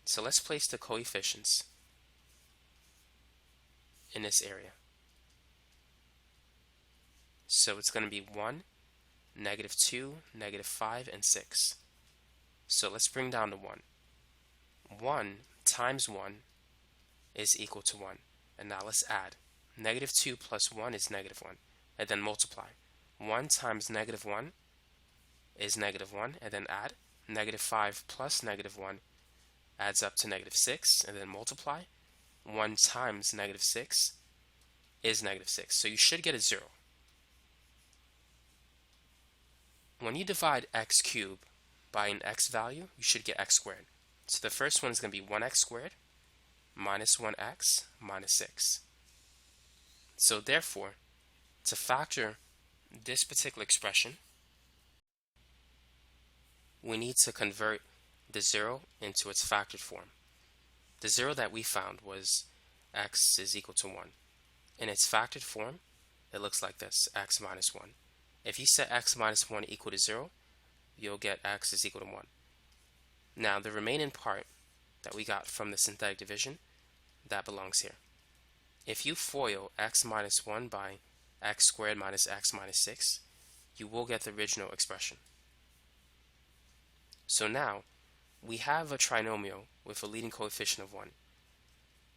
So let's place the coefficients in this area. So it's going to be 1, -2, -5, and 6. So let's bring down to 1. 1 times 1 is equal to 1. And now let's add. -2 plus 1 is -1. And then multiply. 1 times -1 is -1. And then add. -5 plus -1 adds up to -6. And then multiply. 1 times -6 is -6. So you should get a 0. When you divide x cubed by an x value, you should get x squared. So the first one is going to be 1x squared minus 1x minus 6. So therefore, to factor this particular expression, we need to convert the 0 into its factored form. The 0 that we found was x is equal to 1. In its factored form, it looks like this, x minus 1. If you set x minus 1 equal to 0, you'll get x is equal to 1. Now, the remaining part that we got from the synthetic division, that belongs here. If you FOIL x minus 1 by x squared minus x minus 6, you will get the original expression. So now, we have a trinomial with a leading coefficient of 1.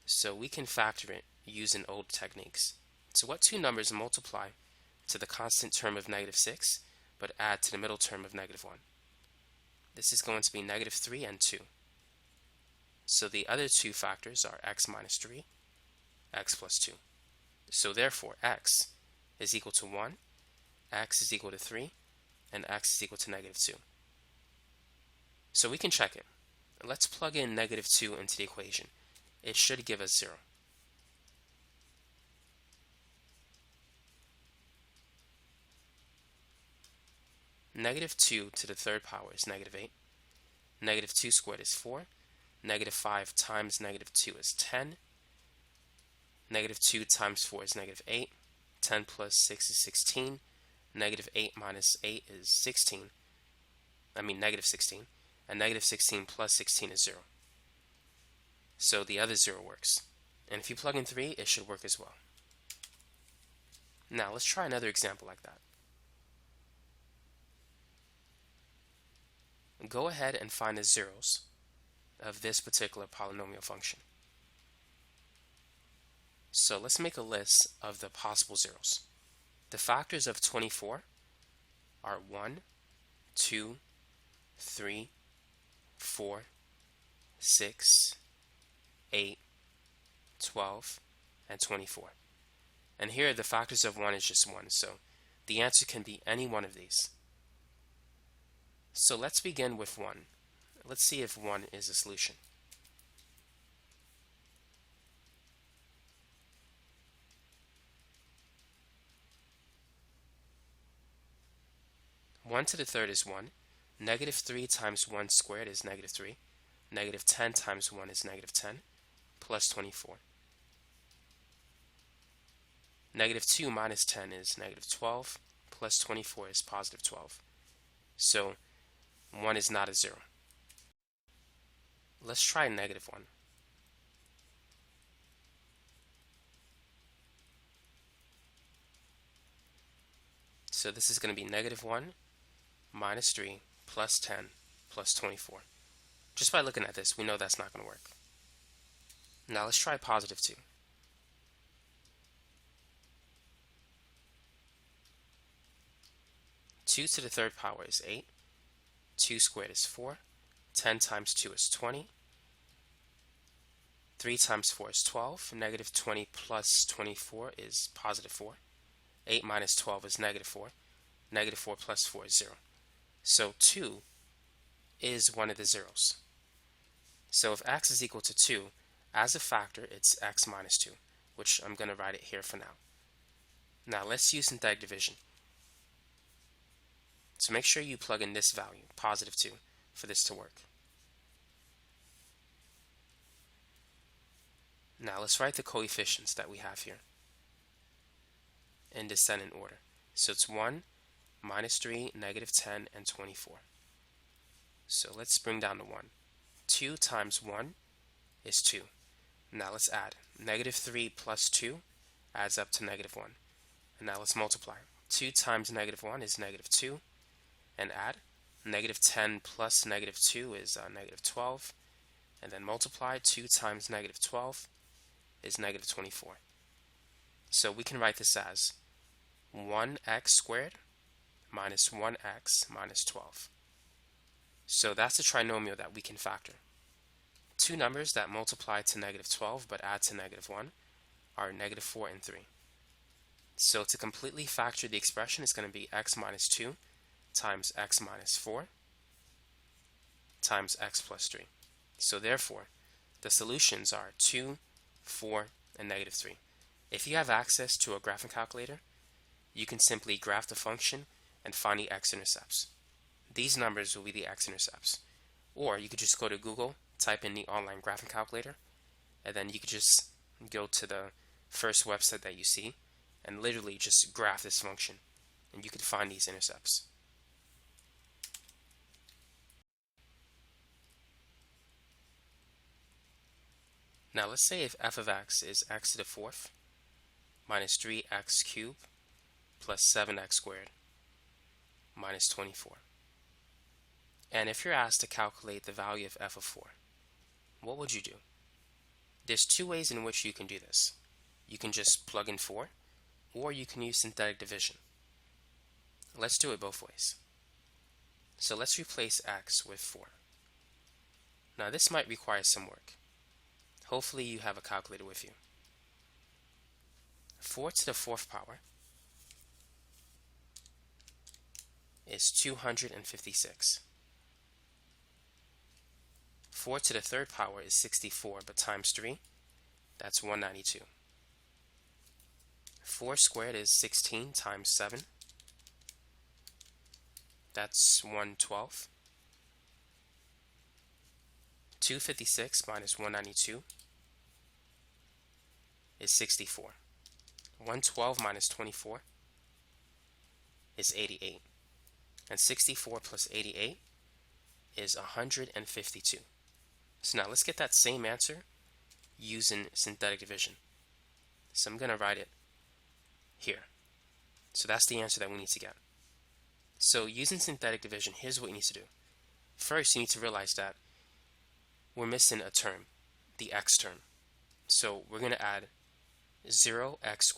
So we can factor it using old techniques. So what two numbers multiply to the constant term of -6, but add to the middle term of -1? This is going to be -3 and 2. So the other two factors are x minus 3, x plus 2. So therefore, x is equal to 1, x is equal to 3, and x is equal to -2. So we can check it. Let's plug in -2 into the equation. It should give us 0. -2 to the third power is -8. -2 squared is 4. -5 times -2 is 10. -2 times 4 is -8. 10 plus 6 is 16. -8 minus 8 is 16. -16. And -16 plus 16 is 0. So the other 0 works. And if you plug in 3, it should work as well. Now let's try another example like that. go ahead and find the zeros of this particular polynomial function. So let's make a list of the possible zeros. The factors of 24 are 1, 2, 3, 4, 6, 8, 12, and 24. And here the factors of 1 is just 1, so the answer can be any one of these. So let's begin with 1. Let's see if 1 is a solution. One to the third is 1. Negative 3 times 1 squared is negative 3. Negative 10 times 1 is negative 10, plus 24. Negative 2 minus 10 is negative 12, plus 24 is positive 12. So 1 is not a 0. Let's try negative 1. So this is going to be negative 1 minus 3 plus 10 plus 24. Just by looking at this, we know that's not going to work. Now let's try positive 2. Two to the third power is 8. 2 squared is 4. 10 times 2 is 20. 3 times 4 is 12. Negative 20 plus 24 is positive 4. 8 minus 12 is negative 4. Negative 4 plus 4 is 0. So 2 is one of the zeros. So if x is equal to 2, as a factor, it's x minus 2, which I'm going to write it here for now. Now let's use synthetic division. So make sure you plug in this value, positive 2, for this to work. Now let's write the coefficients that we have here in descendant order. So it's 1, minus 3, negative 10, and 24. So let's bring down to 1. 2 times 1 is 2. Now let's add. Negative 3 plus 2 adds up to negative 1. And now let's multiply. 2 times negative 1 is negative 2. And add. Negative 10 plus negative 2 is negative 12. And then multiply. 2 times negative 12 is negative 24. So we can write this as 1x squared minus 1x minus 12. So that's a trinomial that we can factor. Two numbers that multiply to negative 12 but add to negative 1 are negative 4 and 3. So to completely factor the expression, it's going to be x minus 2 times x minus 4 times x plus 3. So therefore, the solutions are 2, 4, and negative 3. If you have access to a graphing calculator, you can simply graph the function and find the x-intercepts. These numbers will be the x-intercepts. Or you could just go to Google, type in the online graphing calculator, and then you could just go to the first website that you see and literally just graph this function, and you could find these intercepts. Now let's say if f of x is x to the fourth minus 3x cubed plus 7x squared minus 24. And if you're asked to calculate the value of f of 4, what would you do? There's two ways in which you can do this. You can just plug in 4, or you can use synthetic division. Let's do it both ways. So let's replace x with 4. Now this might require some work. Hopefully you have a calculator with you. 4 to the fourth power is 256. 4 to the third power is 64, but times 3, that's 192. 4 squared is 16 times 7, that's 112. 256 minus 192 is 64. 112 minus 24 is 88. And 64 plus 88 is 152. So now let's get that same answer using synthetic division. So I'm going to write it here. So that's the answer that we need to get. So using synthetic division, here's what you need to do. First, you need to realize that we're missing a term, the x term. So we're going to add 0x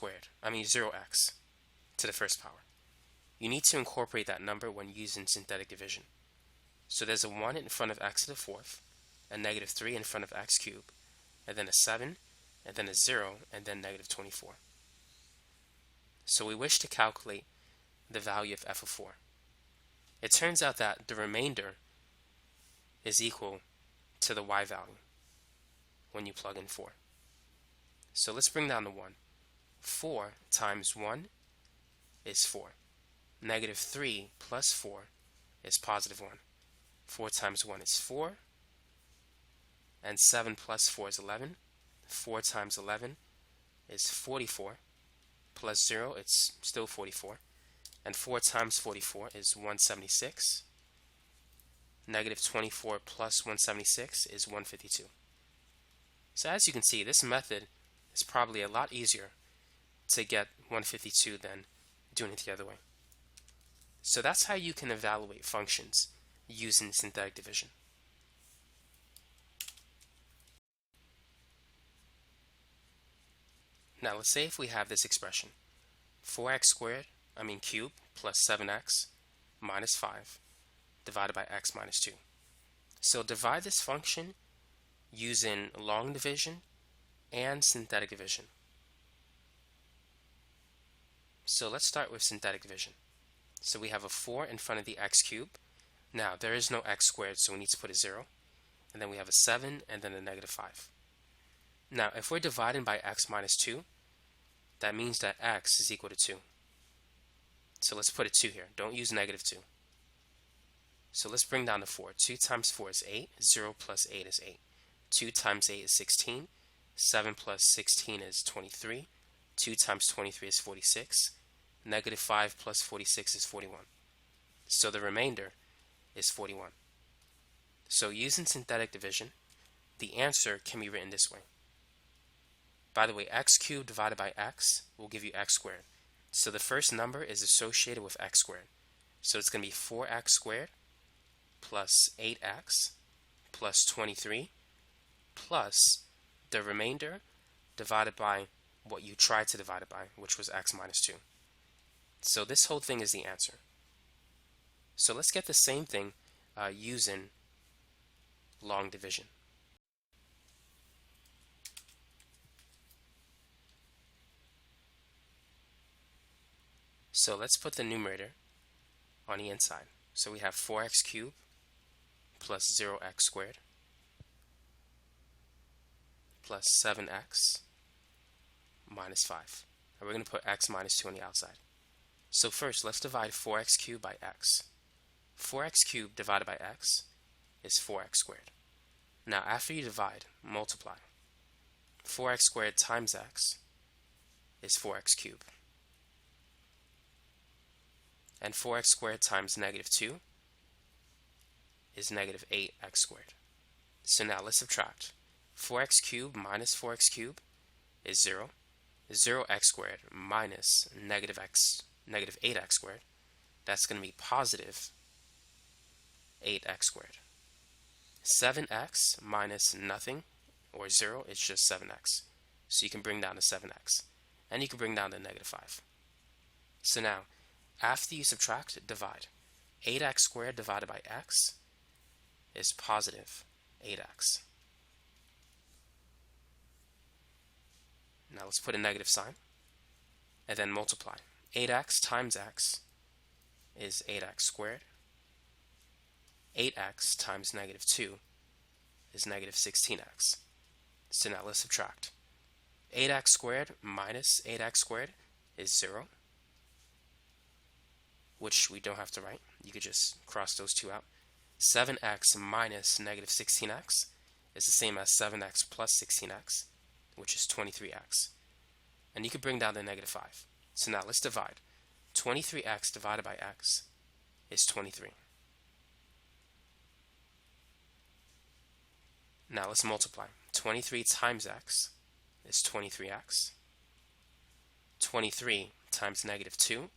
to the first power. You need to incorporate that number when using synthetic division. So there's a 1 in front of x to the fourth, a negative 3 in front of x cubed, and then a 7, and then a 0, and then negative 24. So we wish to calculate the value of f of 4. It turns out that the remainder is equal to the y value when you plug in 4. So let's bring down the 1. 4 times 1 is 4. Negative 3 plus 4 is positive 1. 4 times 1 is 4. And 7 plus 4 is 11. 4 times 11 is 44. Plus 0, it's still 44. And 4 times 44 is 176. Negative 24 plus 176 is 152. So as you can see, this method is probably a lot easier to get 152 than doing it the other way. So that's how you can evaluate functions using synthetic division. Now let's say if we have this expression, 4x cubed plus 7x minus 5 divided by x minus 2. So divide this function using long division and synthetic division. So let's start with synthetic division. So we have a 4 in front of the x cubed. Now there is no x squared, so we need to put a 0. And then we have a 7 and then a negative 5. Now if we're dividing by x minus 2, that means that x is equal to 2. So let's put a 2 here. Don't use negative 2. So let's bring down the 4. 2 times 4 is 8. 0 plus 8 is 8. 2 times 8 is 16. 7 plus 16 is 23. 2 times 23 is 46. Negative 5 plus 46 is 41. So the remainder is 41. So using synthetic division, the answer can be written this way. By the way, x cubed divided by x will give you x squared. So the first number is associated with x squared. So it's going to be 4x squared plus 8x plus 23 plus the remainder divided by what you tried to divide it by, which was x minus 2. So this whole thing is the answer. So let's get the same thing using long division. So let's put the numerator on the inside. So we have 4x cubed plus 0x squared plus 7x minus 5. And we're going to put x minus 2 on the outside. So first, let's divide 4x cubed by x. 4x cubed divided by x is 4x squared. Now after you divide, multiply. 4x squared times x is 4x cubed. And 4x squared times negative 2 is negative 8x squared. So now let's subtract. 4x cubed minus 4x cubed is 0. 0x squared minus negative 8x squared, that's going to be positive 8x squared. 7x minus nothing, or 0, is just 7x. So you can bring down the 7x. And you can bring down the negative 5. So now, after you subtract, divide. 8x squared divided by x is positive 8x. Now let's put a negative sign and then multiply. 8x times x is 8x squared. 8x times negative 2 is negative 16x. So now let's subtract. 8x squared minus 8x squared is 0, which we don't have to write. You could just cross those two out. 7x minus negative 16x is the same as 7x plus 16x, which is 23x. And you could bring down the negative 5. So now let's divide. 23x divided by x is 23. Now let's multiply. 23 times x is 23x. 23 times negative 2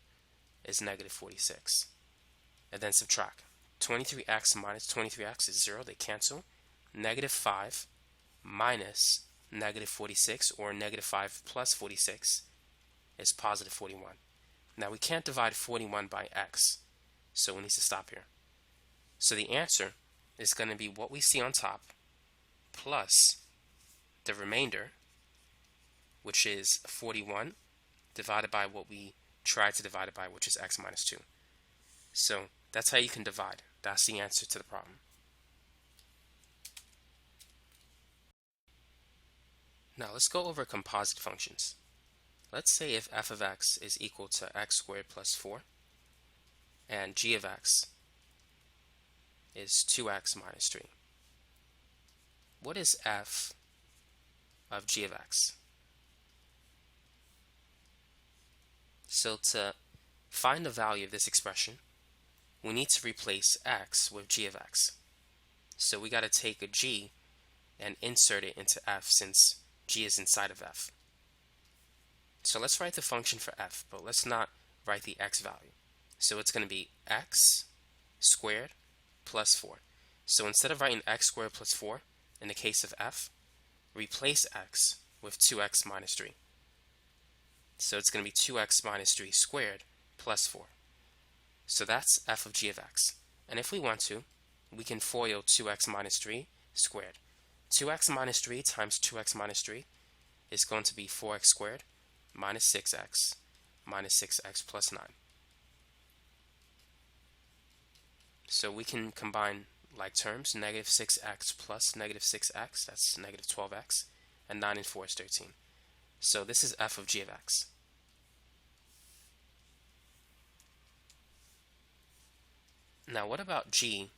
is negative 46. And then subtract. 23x minus 23x is 0, they cancel. Negative 5 minus negative 46, or negative 5 plus 46, is positive 41. Now we can't divide 41 by x, so we need to stop here. So the answer is going to be what we see on top plus the remainder, which is 41, divided by what we tried to divide it by, which is x minus 2. So that's how you can divide. That's the answer to the problem. Now let's go over composite functions. Let's say if f of x is equal to x squared plus 4 and g of x is 2x minus 3. What is f of g of x? So to find the value of this expression, we need to replace x with g of x. So we got to take a g and insert it into f, since g is inside of f. So let's write the function for f, but let's not write the x value. So it's going to be x squared plus 4. So instead of writing x squared plus 4, in the case of f, replace x with 2x minus 3. So it's going to be 2x minus 3 squared plus 4. So that's f of g of x. And if we want to, we can FOIL 2x minus 3 squared. 2x minus 3 times 2x minus 3 is going to be 4x squared minus 6x plus 9. So we can combine like terms, negative 6x plus negative 6x, that's negative 12x, and 9 and 4 is 13. So this is f of g of x. Now what about g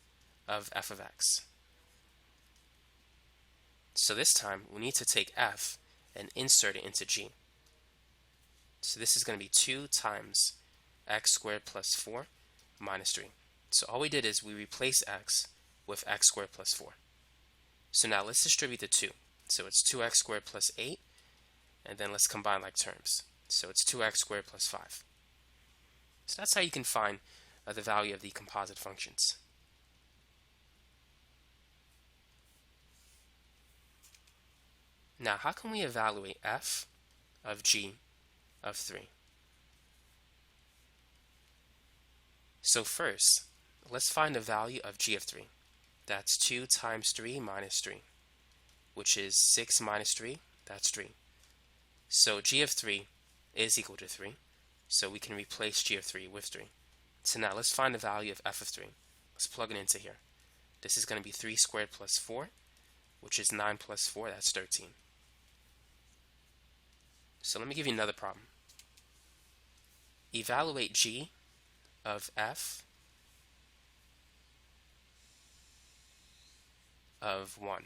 of f of x? So this time we need to take f and insert it into g. So this is going to be 2 times x squared plus 4 minus 3. So all we did is we replace x with x squared plus 4. So now let's distribute the 2. So it's 2x squared plus 8, and then let's combine like terms. So it's 2x squared plus 5. So that's how you can find the value of the composite functions. Now how can we evaluate f of g of 3? So first, let's find the value of g of 3. That's 2 times 3 minus 3, which is 6 minus 3, that's 3. So g of 3 is equal to 3, so we can replace g of 3 with 3. So now let's find the value of f of 3. Let's plug it into here. This is going to be 3 squared plus 4, which is 9 plus 4, that's 13. So let me give you another problem. Evaluate g of f of 1.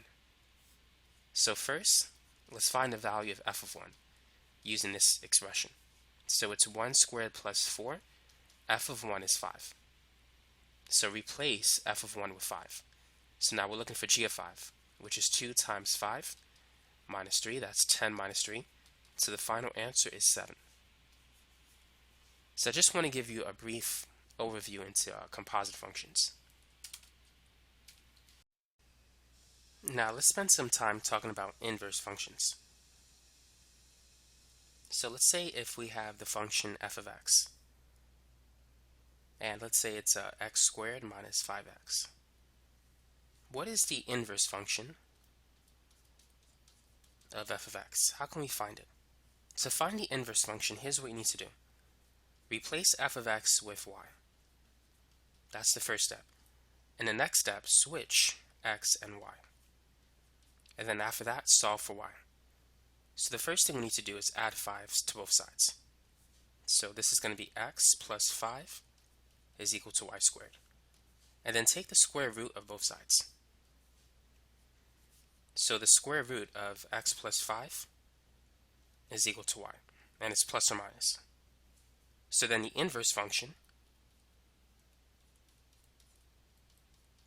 So first, let's find the value of f of 1 using this expression. So it's 1 squared plus 4, f of 1 is 5. So replace f of 1 with 5. So now we're looking for g of 5, which is 2 times 5 minus 3, that's 10 minus 3. So the final answer is 7. So I just want to give you a brief overview into composite functions. Now let's spend some time talking about inverse functions. So let's say if we have the function f of x, and let's say it's x squared minus 5x. What is the inverse function of f of x? How can we find it? To find the inverse function, here's what you need to do. Replace f of x with y. That's the first step. In the next step, switch x and y. And then after that, solve for y. So the first thing we need to do is add 5's to both sides. So this is going to be x plus 5 is equal to y squared. And then take the square root of both sides. So the square root of x plus 5 is equal to y, and it's plus or minus. So then the inverse function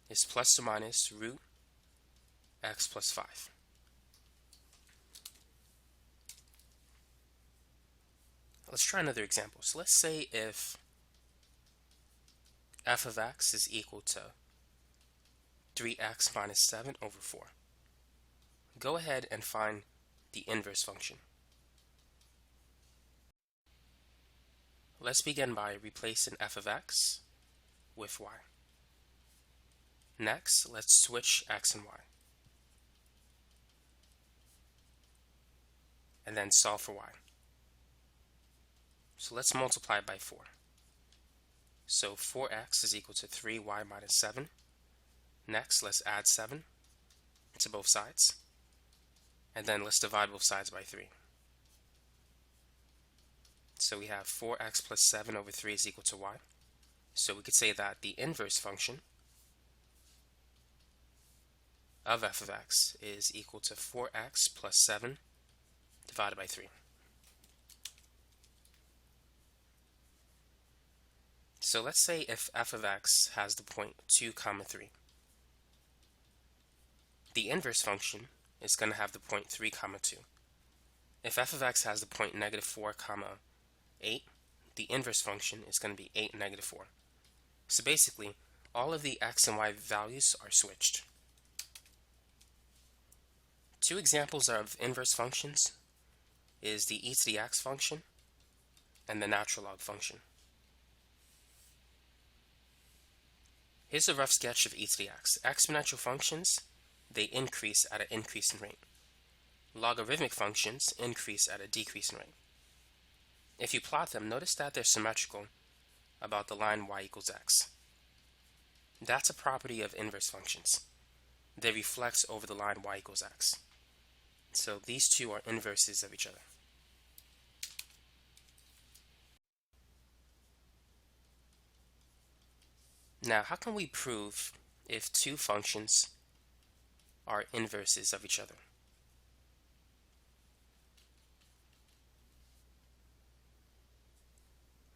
is plus or minus root x plus 5. Let's try another example. So let's say if f of x is equal to 3x minus 7 over 4. Go ahead and find the inverse function. Let's begin by replacing f of x with y. Next, let's switch x and y. And then solve for y. So let's multiply by 4. So 4x is equal to 3y minus 7. Next, let's add 7 to both sides. And then let's divide both sides by 3. So we have 4x plus 7 over 3 is equal to y. So we could say that the inverse function of f of x is equal to 4x plus 7 divided by 3. So let's say if f of x has the point 2, 3. The inverse function is going to have the point 3, 2. If f of x has the point negative 4, 8, the inverse function is going to be 8, negative 4. So basically, all of the x and y values are switched. Two examples of inverse functions is the e to the x function and the natural log function. Here's a rough sketch of e to the x. Exponential functions, they increase at an increasing rate. Logarithmic functions increase at a decreasing rate. If you plot them, notice that they're symmetrical about the line y equals x. That's a property of inverse functions. They reflect over the line y equals x. So these two are inverses of each other. Now, how can we prove if two functions are inverses of each other?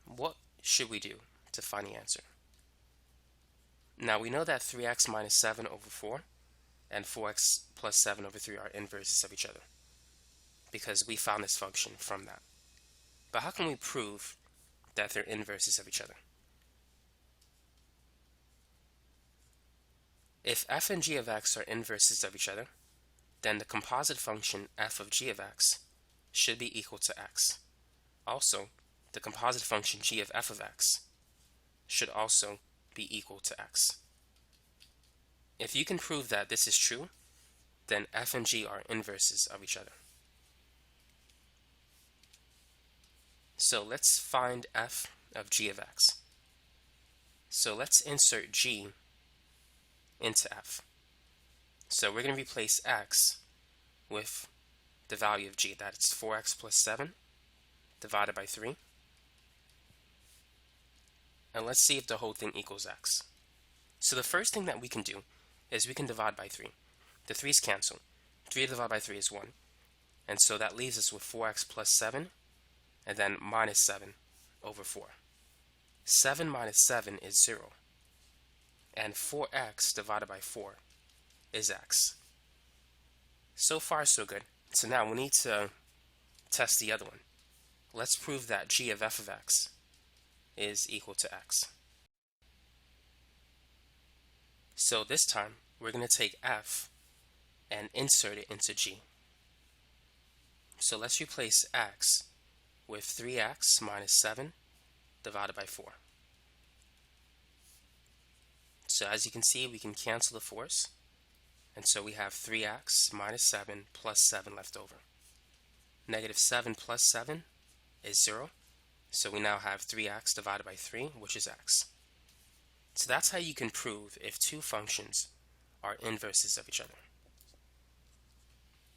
What should we do to find the answer? Now, we know that 3x minus 7 over 4 and 4x plus 7 over 3 are inverses of each other because we found this function from that. But how can we prove that they're inverses of each other? If f and g of x are inverses of each other, then the composite function f of g of x should be equal to x. Also, the composite function g of f of x should also be equal to x. If you can prove that this is true, then f and g are inverses of each other. So let's find f of g of x. So let's insert g into f. So we're going to replace x with the value of g. That's 4x plus 7 divided by 3. And let's see if the whole thing equals x. So the first thing that we can do is we can divide by 3. The 3's cancel. 3 divided by 3 is 1. And so that leaves us with 4x plus 7 and then minus 7 over 4. 7 minus 7 is 0. And 4x divided by 4 is x. So far, so good. So now we need to test the other one. Let's prove that g of f of x is equal to x. So this time, we're going to take f and insert it into g. So let's replace x with 3x minus 7 divided by 4. So as you can see, we can cancel the 4's. And so we have 3x minus 7 plus 7 left over. Negative 7 plus 7 is 0. So we now have 3x divided by 3, which is x. So that's how you can prove if two functions are inverses of each other.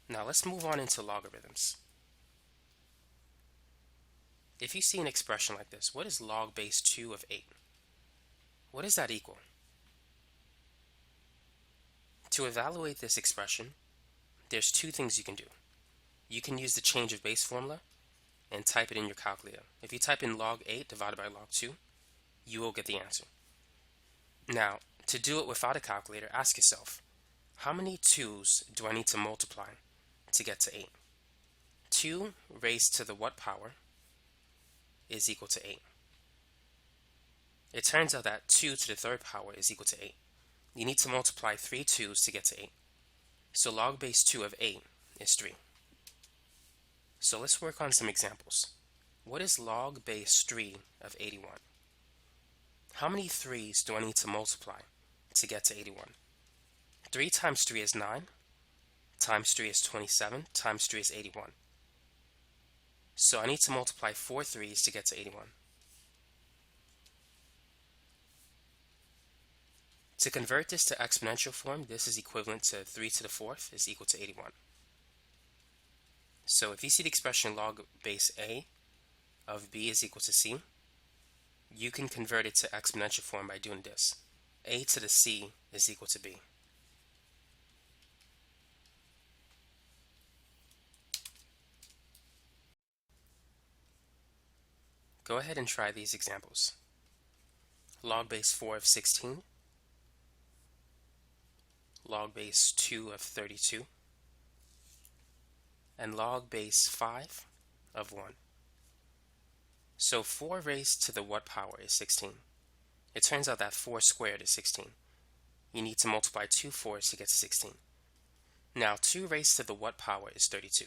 Now let's move on into logarithms. If you see an expression like this, what is log base 2 of 8? What does that equal? To evaluate this expression, there's two things you can do. You can use the change of base formula and type it in your calculator. If you type in log 8 divided by log 2, you will get the answer. Now, to do it without a calculator, ask yourself, how many 2's do I need to multiply to get to 8? 2 raised to the what power is equal to 8? It turns out that 2 to the third power is equal to 8. You need to multiply 3 2's to get to 8. So log base 2 of 8 is 3. So let's work on some examples. What is log base 3 of 81? How many 3's do I need to multiply to get to 81? 3 times 3 is 9, times 3 is 27, times 3 is 81. So I need to multiply 4 3's to get to 81. To convert this to exponential form, this is equivalent to 3 to the fourth is equal to 81. So if you see the expression log base a of b is equal to c, you can convert it to exponential form by doing this. A to the c is equal to b. Go ahead and try these examples. Log base 4 of 16, log base 2 of 32, and log base 5 of 1. So 4 raised to the what power is 16? It turns out that 4 squared is 16. You need to multiply 2 4's to get to 16. Now 2 raised to the what power is 32?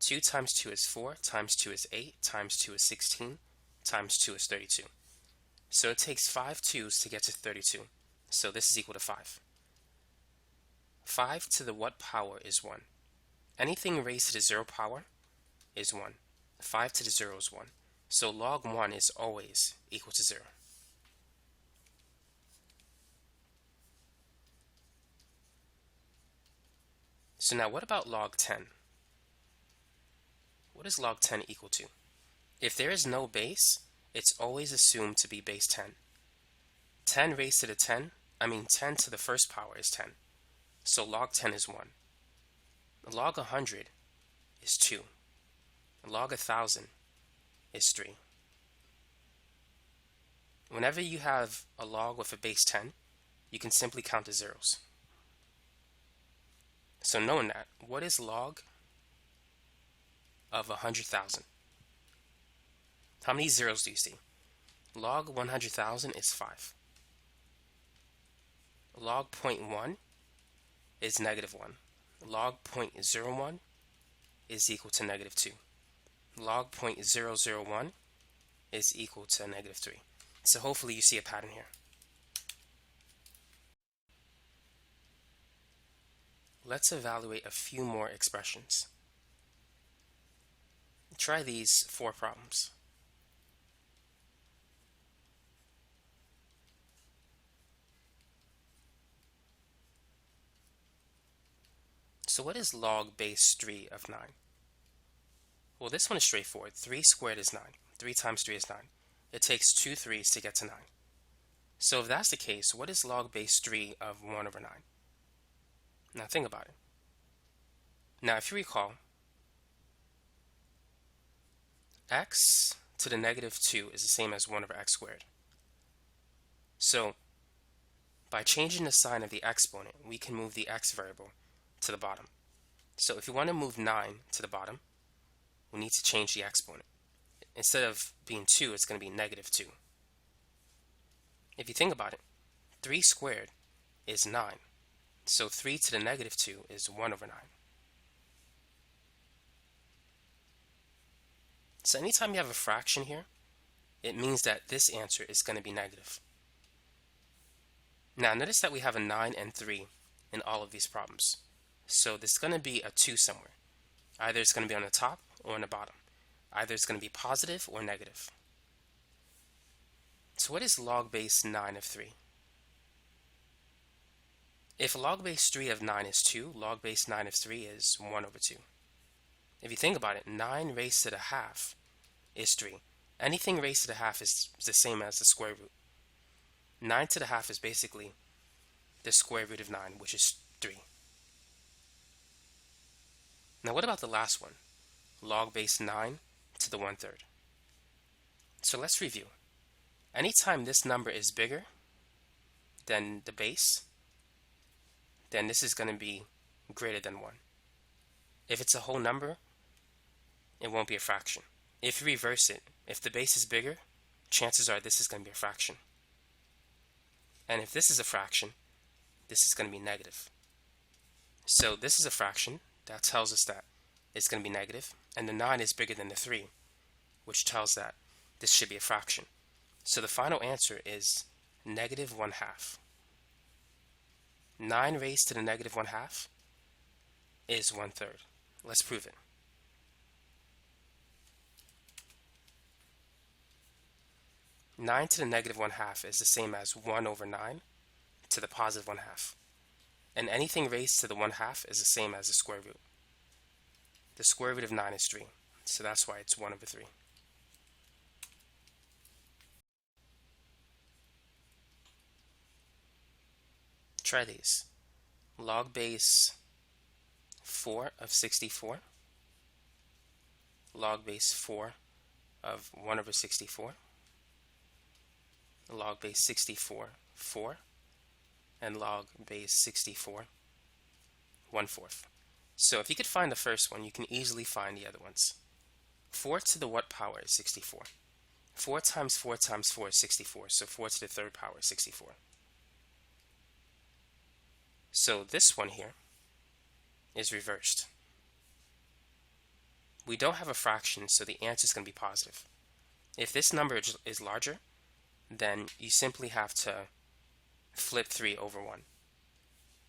2 times 2 is 4, times 2 is 8, times 2 is 16, times 2 is 32. So it takes 5 2's to get to 32. So this is equal to 5. 5 to the what power is 1? Anything raised to the 0 power is 1. 5 to the 0 is 1. So log 1 is always equal to 0. So now what about log 10? What is log 10 equal to? If there is no base, it's always assumed to be base 10. 10 raised to the 10 to the first power is 10. So log 10 is 1. Log 100 is 2. Log 1,000 is 3. Whenever you have a log with a base 10, you can simply count the zeros. So knowing that, what is log of 100,000? How many zeros do you see? Log 100,000 is 5. Log 0.1 is negative 1. Log 0.01 is equal to negative 2. Log 0.001 is equal to negative 3. So hopefully you see a pattern here. Let's evaluate a few more expressions. Try these 4 problems. So what is log base 3 of 9? Well, this one is straightforward. 3 squared is 9. 3 times 3 is 9. It takes 2 3's to get to 9. So if that's the case, what is log base 3 of 1 over 9? Now think about it. Now if you recall, x to the negative 2 is the same as 1 over x squared. So by changing the sign of the exponent, we can move the x variable to the bottom. So if you want to move 9 to the bottom, we need to change the exponent. Instead of being 2, it's going to be negative 2. If you think about it, 3 squared is 9. So 3 to the negative 2 is 1 over 9. So anytime you have a fraction here, it means that this answer is going to be negative. Now notice that we have a 9 and 3 in all of these problems. So there's going to be a 2 somewhere. Either it's going to be on the top or on the bottom. Either it's going to be positive or negative. So what is log base 9 of 3? If log base 3 of 9 is 2, log base 9 of 3 is 1 over 2. If you think about it, 9 raised to the half is 3. Anything raised to the half is the same as the square root. 9 to the half is basically the square root of 9, which is 3. Now what about the last one? Log base 9 to the 1/3. So let's review. Anytime this number is bigger than the base, then this is going to be greater than 1. If it's a whole number, it won't be a fraction. If you reverse it, if the base is bigger chances are this is going to be a fraction. And if this is a fraction, this is going to be negative. So this is a fraction. That tells us that it's going to be negative, and the 9 is bigger than the 3, which tells that this should be a fraction. So the final answer is negative 1/2. 9 raised to the negative 1/2 is 1/3. Let's prove it. Nine to the negative 1/2 is the same as 1 over 9 to the positive 1/2. And anything raised to the 1/2 is the same as the square root. The square root of 9 is 3, so that's why it's 1 over 3. Try these. Log base 4 of 64. Log base 4 of 1 over 64. Log base 64, 4. And log base 64, 1/4. So if you could find the first one, you can easily find the other ones. 4 to the what power is 64? 4 times 4 times 4 is 64, so 4 to the third power is 64. So this one here is reversed. We don't have a fraction, so the answer is going to be positive. If this number is larger, then you simply have to flip 3 over 1.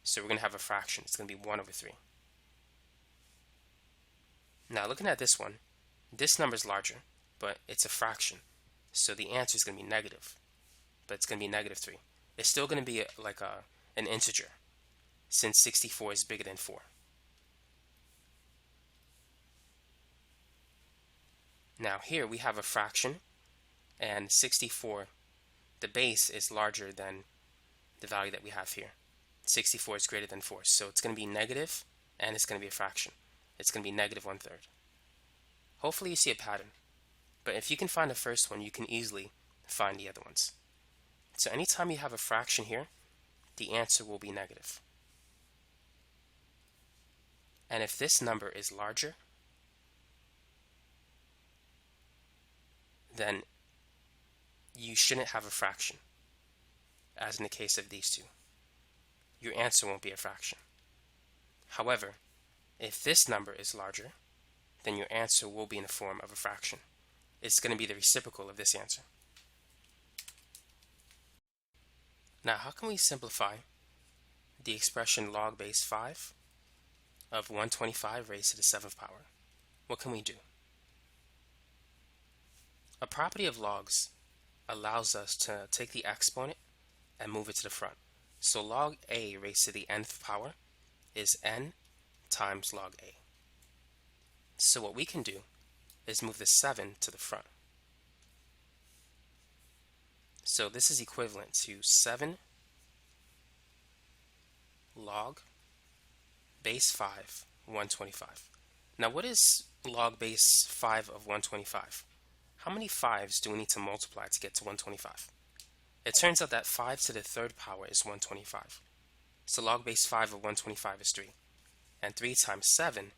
So we're going to have a fraction. It's going to be 1 over 3. Now looking at this one, this number is larger, but it's a fraction. So the answer is going to be negative, but it's going to be negative 3. It's still going to be an integer, since 64 is bigger than 4. Now here we have a fraction, and 64, the base is larger than the value that we have here. 64 is greater than 4, so it's going to be negative, and it's going to be a fraction. It's going to be negative 1/3. Hopefully you see a pattern, but if you can find the first one, you can easily find the other ones. So anytime you have a fraction here, the answer will be negative. And if this number is larger, then you shouldn't have a fraction, as in the case of these two. Your answer won't be a fraction. However, if this number is larger, then your answer will be in the form of a fraction. It's going to be the reciprocal of this answer. Now, how can we simplify the expression log base 5 of 125 raised to the 7th power? What can we do? A property of logs allows us to take the exponent and move it to the front. So log a raised to the nth power is n times log a. So what we can do is move the 7 to the front. So this is equivalent to 7 log base 5, 125. Now what is log base 5 of 125? How many 5s do we need to multiply to get to 125? It turns out that 5 to the third power is 125. So log base 5 of 125 is 3. And 3 times 7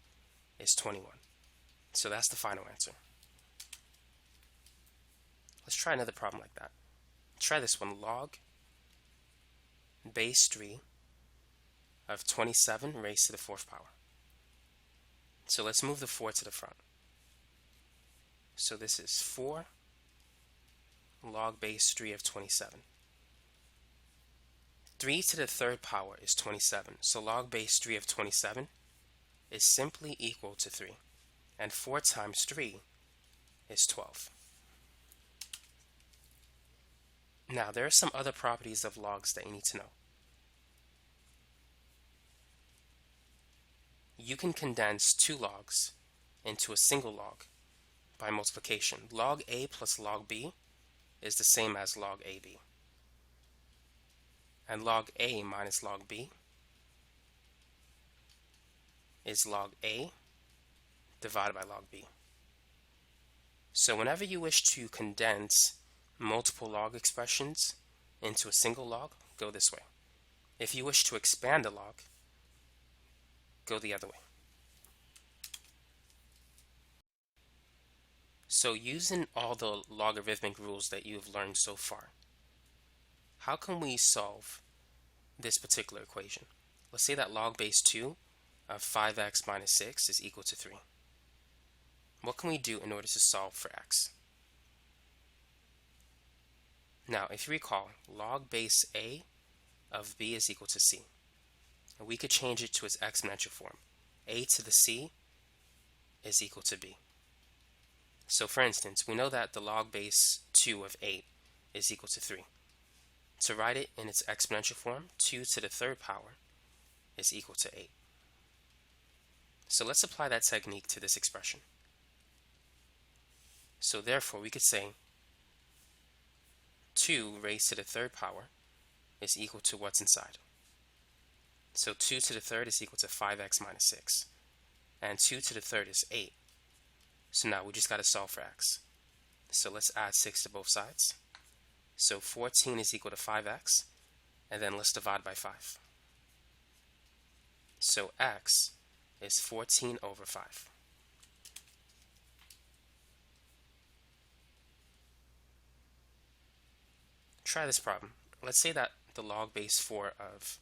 is 21. So that's the final answer. Let's try another problem like that. Try this one. Log base 3 of 27 raised to the 4th power. So let's move the 4 to the front. So this is 4 log base 3 of 27. 3 to the third power is 27. So log base 3 of 27 is simply equal to 3. And 4 times 3 is 12. Now, there are some other properties of logs that you need to know. You can condense two logs into a single log by multiplication. Log a plus log b is the same as log ab. And log a minus log b is log a divided by log b. So whenever you wish to condense multiple log expressions into a single log, go this way. If you wish to expand a log, go the other way. So using all the logarithmic rules that you've learned so far, how can we solve this particular equation? Let's say that log base 2 of 5x minus 6 is equal to 3. What can we do in order to solve for x? Now, if you recall, log base a of b is equal to c. And we could change it to its exponential form. A to the c is equal to b. So for instance, we know that the log base 2 of 8 is equal to 3. To write it in its exponential form, 2 to the third power is equal to 8. So let's apply that technique to this expression. So therefore, we could say 2 raised to the third power is equal to what's inside. So 2 to the third is equal to 5x minus 6. And 2 to the third is 8. So now we just got to solve for x. So let's add 6 to both sides. So 14 is equal to 5x. And then let's divide by 5. So x is 14 over 5. Try this problem. Let's say that the log base 4 of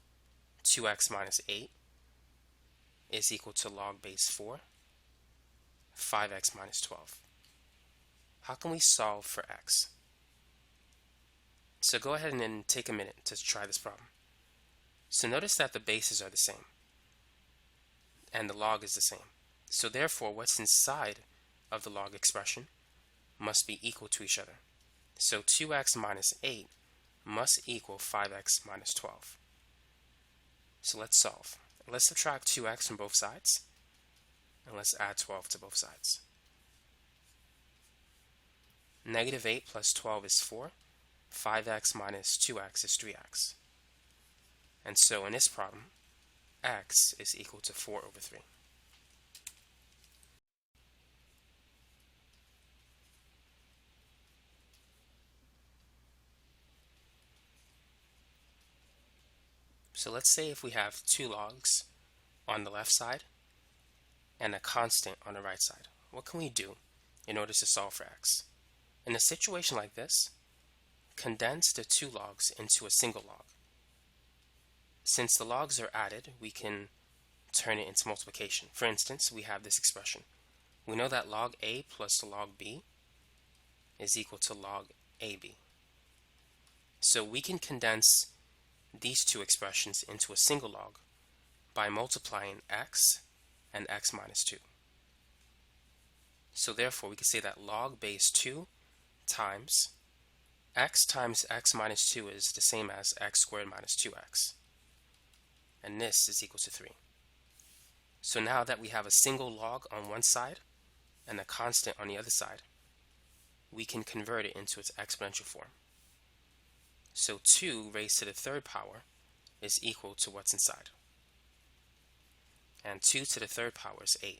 2x minus 8 is equal to log base 4, 5x minus 12. How can we solve for x? So go ahead and then take a minute to try this problem. So notice that the bases are the same, and the log is the same. So therefore, what's inside of the log expression must be equal to each other. So 2x minus 8 must equal 5x minus 12. So let's solve. Let's subtract 2x from both sides, and let's add 12 to both sides. Negative 8 plus 12 is 4. 5x minus 2x is 3x. And so in this problem, x is equal to 4 over 3. So let's say if we have two logs on the left side and a constant on the right side. What can we do in order to solve for x? In a situation like this, condense the two logs into a single log. Since the logs are added, we can turn it into multiplication. For instance, we have this expression. We know that log a plus log b is equal to log ab. So we can condense these two expressions into a single log by multiplying x and x minus 2. So therefore, we can say that log base 2 times x minus 2 is the same as x squared minus 2x. And this is equal to 3. So now that we have a single log on one side and a constant on the other side, we can convert it into its exponential form. So 2 raised to the third power is equal to what's inside. And 2 to the third power is 8.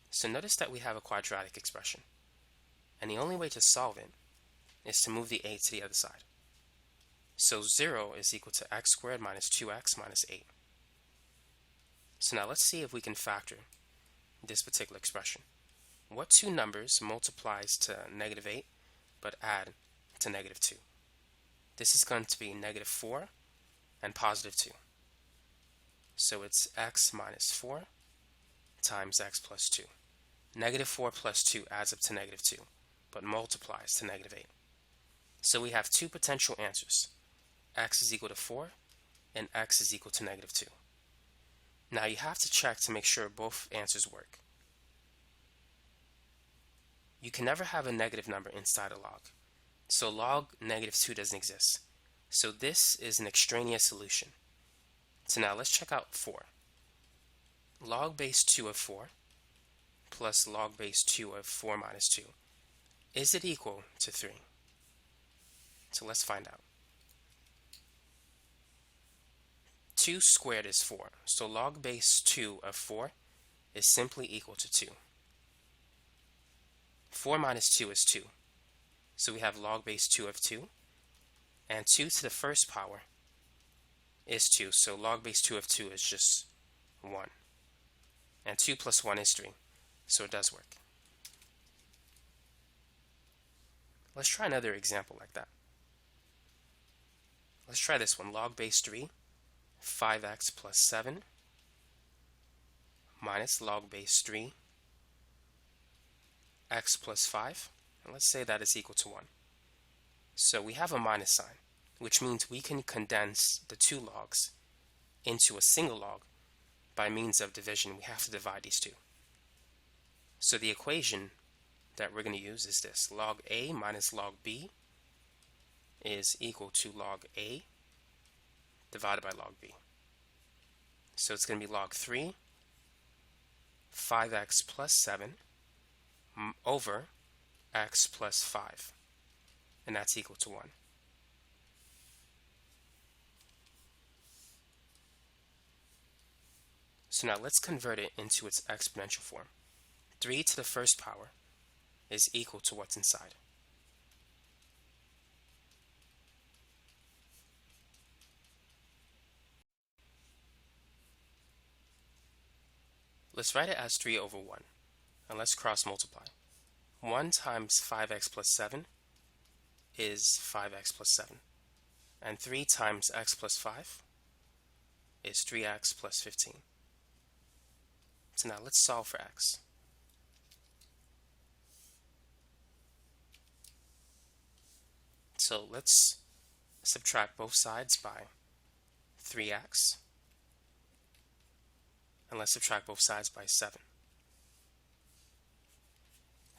So notice that we have a quadratic expression. And the only way to solve it is to move the 8 to the other side. So 0 is equal to x squared minus 2x minus 8. So now let's see if we can factor this particular expression. What two numbers multiplies to negative 8 but add to negative 2? This is going to be negative 4 and positive 2. So it's x minus 4 times x plus 2. Negative 4 plus 2 adds up to negative 2, but multiplies to negative 8. So we have two potential answers. X is equal to 4 and x is equal to negative 2. Now you have to check to make sure both answers work. You can never have a negative number inside a log. So log negative 2 doesn't exist. So this is an extraneous solution. So now let's check out 4. Log base 2 of 4 plus log base 2 of 4 minus 2. Is it equal to 3? So let's find out. 2 squared is 4. So log base 2 of 4 is simply equal to 2. 4 minus 2 is 2. So we have log base 2 of 2. And 2 to the first power is 2. So log base 2 of 2 is just 1. And 2 plus 1 is 3. So it does work. Let's try another example like that. Let's try this one. Log base 3, 5x plus 7 minus log base 3, x plus 5. And let's say that is equal to 1. So we have a minus sign, which means we can condense the two logs into a single log by means of division. We have to divide these two. So the equation that we're going to use is this. Log a minus log b is equal to log a divided by log b. So it's going to be log 3, 5x plus 7 over x plus 5. And that's equal to 1. So now let's convert it into its exponential form. 3 to the first power is equal to what's inside. Let's write it as 3 over 1, and let's cross multiply. 1 times 5x plus 7 is 5x plus 7, and 3 times x plus 5 is 3x plus 15. So now let's solve for x. So let's subtract both sides by 3x, and let's subtract both sides by 7.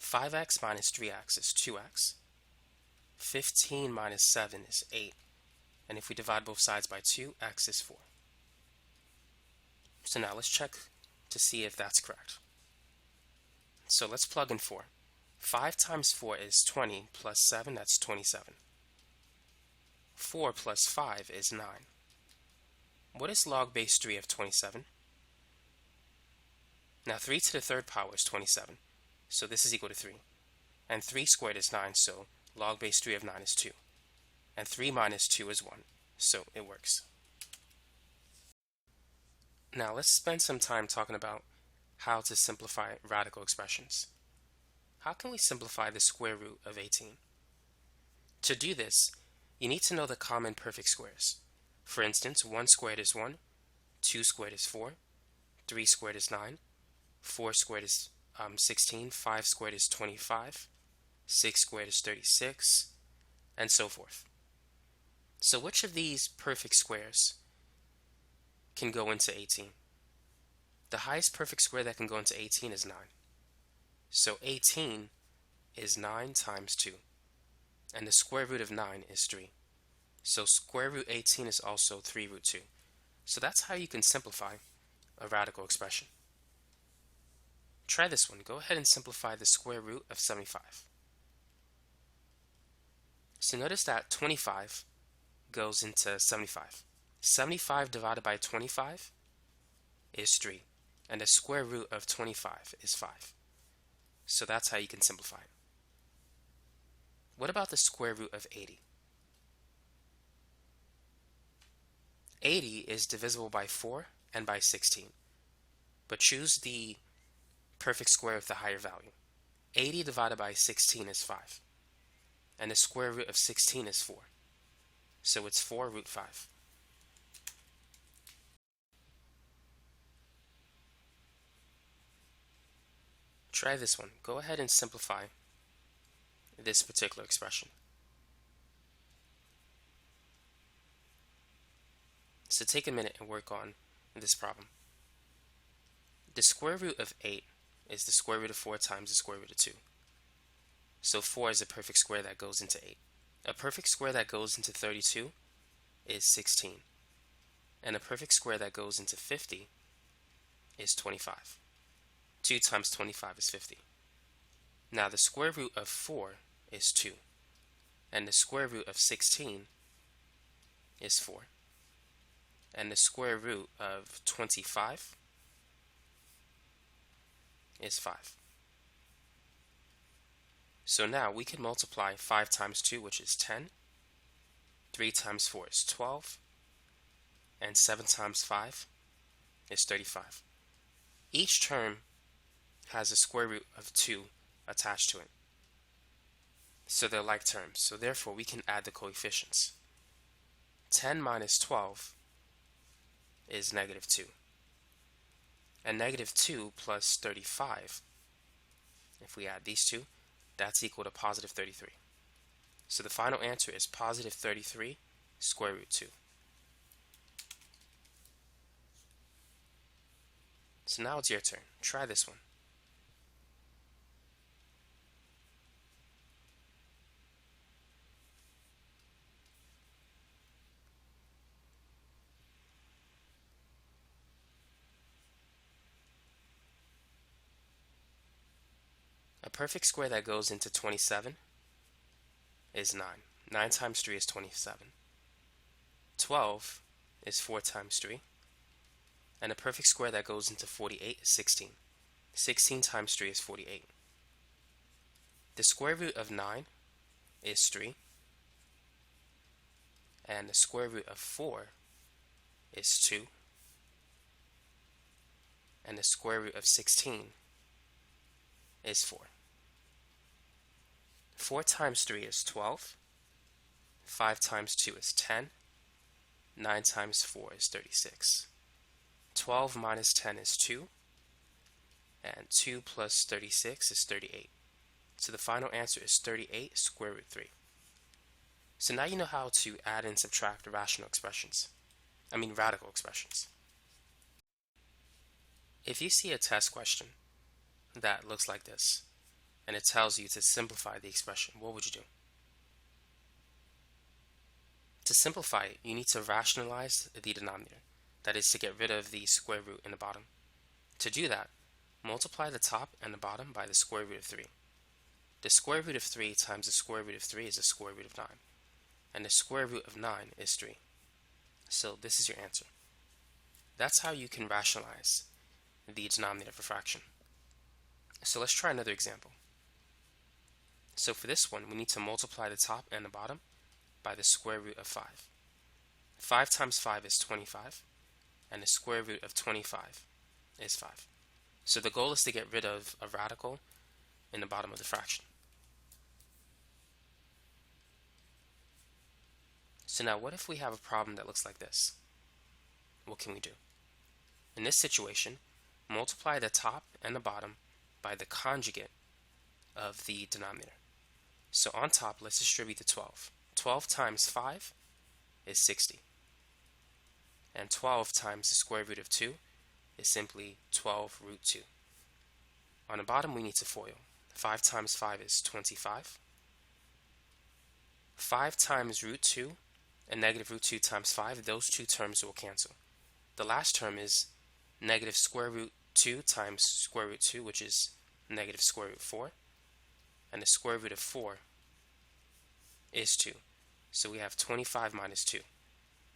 5x minus 3x is 2x. 15 minus 7 is 8. And if we divide both sides by 2, x is 4. So now let's check to see if that's correct. So let's plug in 4. 5 times 4 is 20 plus 7, that's 27. 4 plus 5 is 9. What is log base 3 of 27? Now 3 to the third power is 27. So this is equal to 3. And 3 squared is 9, so log base 3 of 9 is 2. And 3 minus 2 is 1, so it works. Now let's spend some time talking about how to simplify radical expressions. How can we simplify the square root of 18? To do this, you need to know the common perfect squares. For instance, 1 squared is 1, 2 squared is 4, 3 squared is 9, 4 squared is 16, 5 squared is 25, 6 squared is 36, and so forth. So which of these perfect squares can go into 18? The highest perfect square that can go into 18 is 9. So 18 is 9 times 2, and the square root of 9 is 3. So square root 18 is also 3 root 2. So that's how you can simplify a radical expression. Try this one. Go ahead and simplify the square root of 75. So notice that 25 goes into 75. 75 divided by 25 is 3, and the square root of 25 is 5. So that's how you can simplify it. What about the square root of 80? 80 is divisible by 4 and by 16, but choose the perfect square with the higher value. 80 divided by 16 is 5, and the square root of 16 is 4, so it's 4 root 5. Try this one. Go ahead and simplify this particular expression. So take a minute and work on this problem. The square root of 8 is the square root of 4 times the square root of 2. So 4 is a perfect square that goes into 8. A perfect square that goes into 32 is 16. And a perfect square that goes into 50 is 25. 2 times 25 is 50. Now the square root of 4 is 2. And the square root of 16 is 4. And the square root of 25 is 5. So now we can multiply 5 times 2, which is 10, 3 times 4 is 12, and 7 times 5 is 35. Each term has a square root of 2 attached to it. So they're like terms. So therefore, we can add the coefficients. 10 minus 12 is negative 2. And negative 2 plus 35, if we add these two, that's equal to positive 33. So the final answer is positive 33 square root 2. So now it's your turn. Try this one. A perfect square that goes into 27 is 9. 9 times 3 is 27. 12 is 4 times 3. And a perfect square that goes into 48 is 16. 16 times 3 is 48. The square root of 9 is 3. And the square root of 4 is 2. And the square root of 16 is 4. 4 times 3 is 12. 5 times 2 is 10. 9 times 4 is 36. 12 minus 10 is 2. And 2 plus 36 is 38. So the final answer is 38 square root 3. So now you know how to add and subtract radical expressions. If you see a test question that looks like this, and it tells you to simplify the expression, what would you do? To simplify it, you need to rationalize the denominator. That is to get rid of the square root in the bottom. To do that, multiply the top and the bottom by the square root of 3. The square root of 3 times the square root of 3 is the square root of 9. And the square root of 9 is 3. So this is your answer. That's how you can rationalize the denominator of a fraction. So let's try another example. So for this one, we need to multiply the top and the bottom by the square root of 5. 5 times 5 is 25, and the square root of 25 is 5. So the goal is to get rid of a radical in the bottom of the fraction. So now what if we have a problem that looks like this? What can we do? In this situation, multiply the top and the bottom by the conjugate of the denominator. So on top, let's distribute the 12. 12 times 5 is 60. And 12 times the square root of 2 is simply 12 root 2. On the bottom, we need to FOIL. 5 times 5 is 25. 5 times root 2 and negative root 2 times 5, those two terms will cancel. The last term is negative square root 2 times square root 2, which is negative square root 4. And the square root of 4 is 2. So we have 25 minus 2.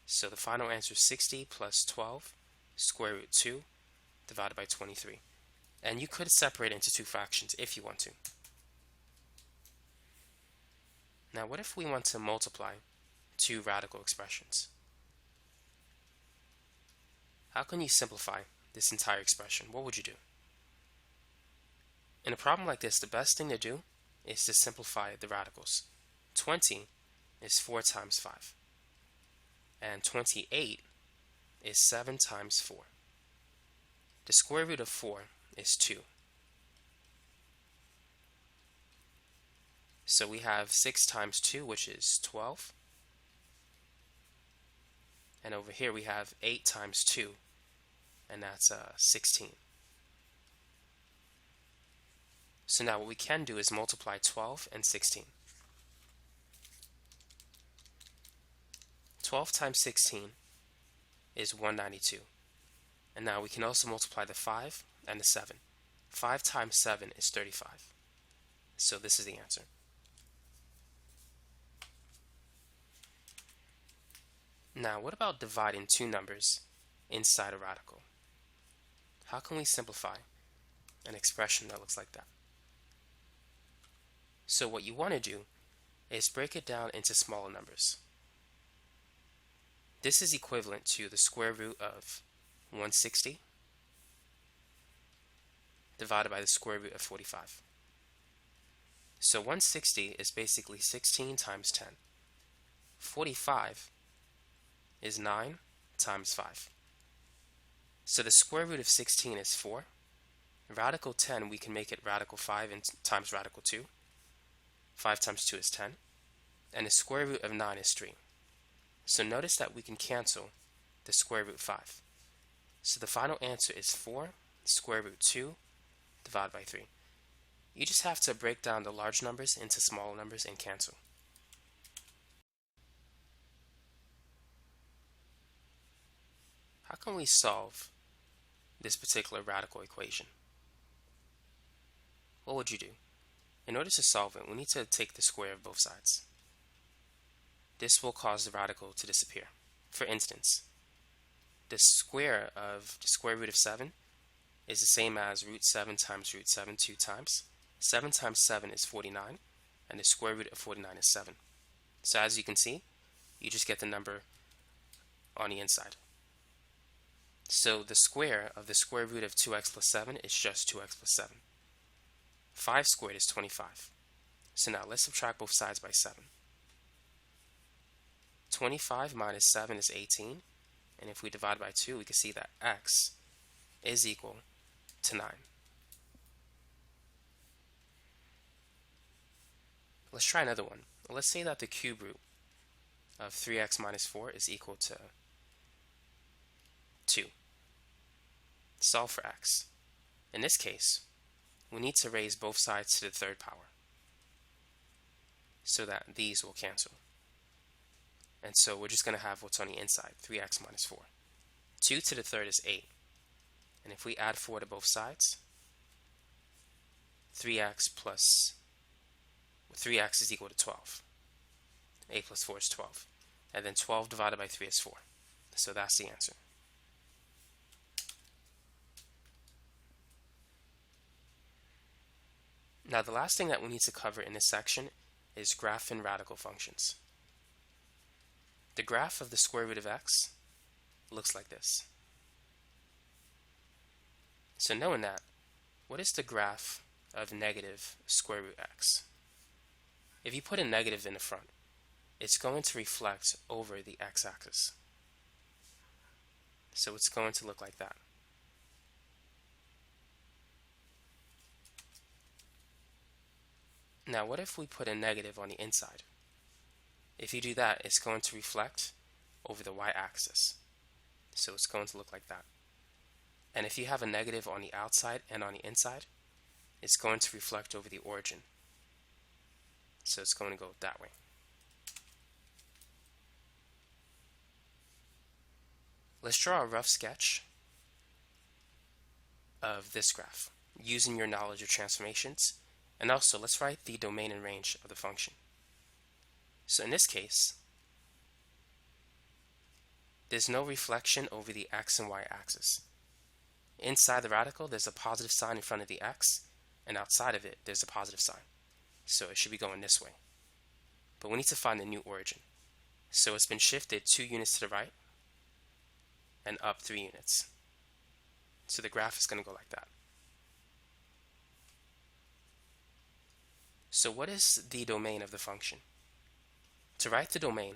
So the final answer is 60 plus 12 square root 2 divided by 23. And you could separate it into two fractions if you want to. Now what if we want to multiply two radical expressions? How can you simplify this entire expression? What would you do? In a problem like this, the best thing to do is to simplify the radicals. 20 is 4 times 5. And 28 is 7 times 4. The square root of 4 is 2. So we have 6 times 2, which is 12. And over here we have 8 times 2, and that's 16. So now what we can do is multiply 12 and 16. 12 times 16 is 192. And now we can also multiply the 5 and the 7. 5 times 7 is 35. So this is the answer. Now what about dividing two numbers inside a radical? How can we simplify an expression that looks like that? So what you want to do is break it down into smaller numbers. This is equivalent to the square root of 160 divided by the square root of 45. So 160 is basically 16 times 10. 45 is 9 times 5. So the square root of 16 is 4. Radical 10, we can make it radical 5 and times radical 2. 5 times 2 is 10. And the square root of 9 is 3. So notice that we can cancel the square root 5. So the final answer is 4 square root 2 divided by 3. You just have to break down the large numbers into smaller numbers and cancel. How can we solve this particular radical equation? What would you do? In order to solve it, we need to take the square of both sides. This will cause the radical to disappear. For instance, the square of the square root of 7 is the same as root 7 times root 7 2 times. 7 times 7 is 49, and the square root of 49 is 7. So as you can see, you just get the number on the inside. So the square of the square root of 2x plus 7 is just 2x plus 7. 5 squared is 25. So now let's subtract both sides by 7. 25 minus 7 is 18. And if we divide by 2, we can see that x is equal to 9. Let's try another one. Let's say that the cube root of 3x minus 4 is equal to 2. Solve for x. In this case, we need to raise both sides to the third power so that these will cancel. And so we're just going to have what's on the inside, 3x minus 4. 2 to the third is 8. And if we add 4 to both sides, 3x is equal to 12. 8 plus 4 is 12. And then 12 divided by 3 is 4. So that's the answer. Now the last thing that we need to cover in this section is graphing radical functions. The graph of the square root of x looks like this. So knowing that, what is the graph of negative square root x? If you put a negative in the front, it's going to reflect over the x-axis. So it's going to look like that. Now what if we put a negative on the inside? If you do that, it's going to reflect over the y-axis. So it's going to look like that. And if you have a negative on the outside and on the inside, it's going to reflect over the origin. So it's going to go that way. Let's draw a rough sketch of this graph using your knowledge of transformations. And also, let's write the domain and range of the function. So in this case, there's no reflection over the x and y axis. Inside the radical, there's a positive sign in front of the x, and outside of it, there's a positive sign. So it should be going this way. But we need to find the new origin. So it's been shifted 2 units to the right and up 3 units. So the graph is going to go like that. So what is the domain of the function? To write the domain,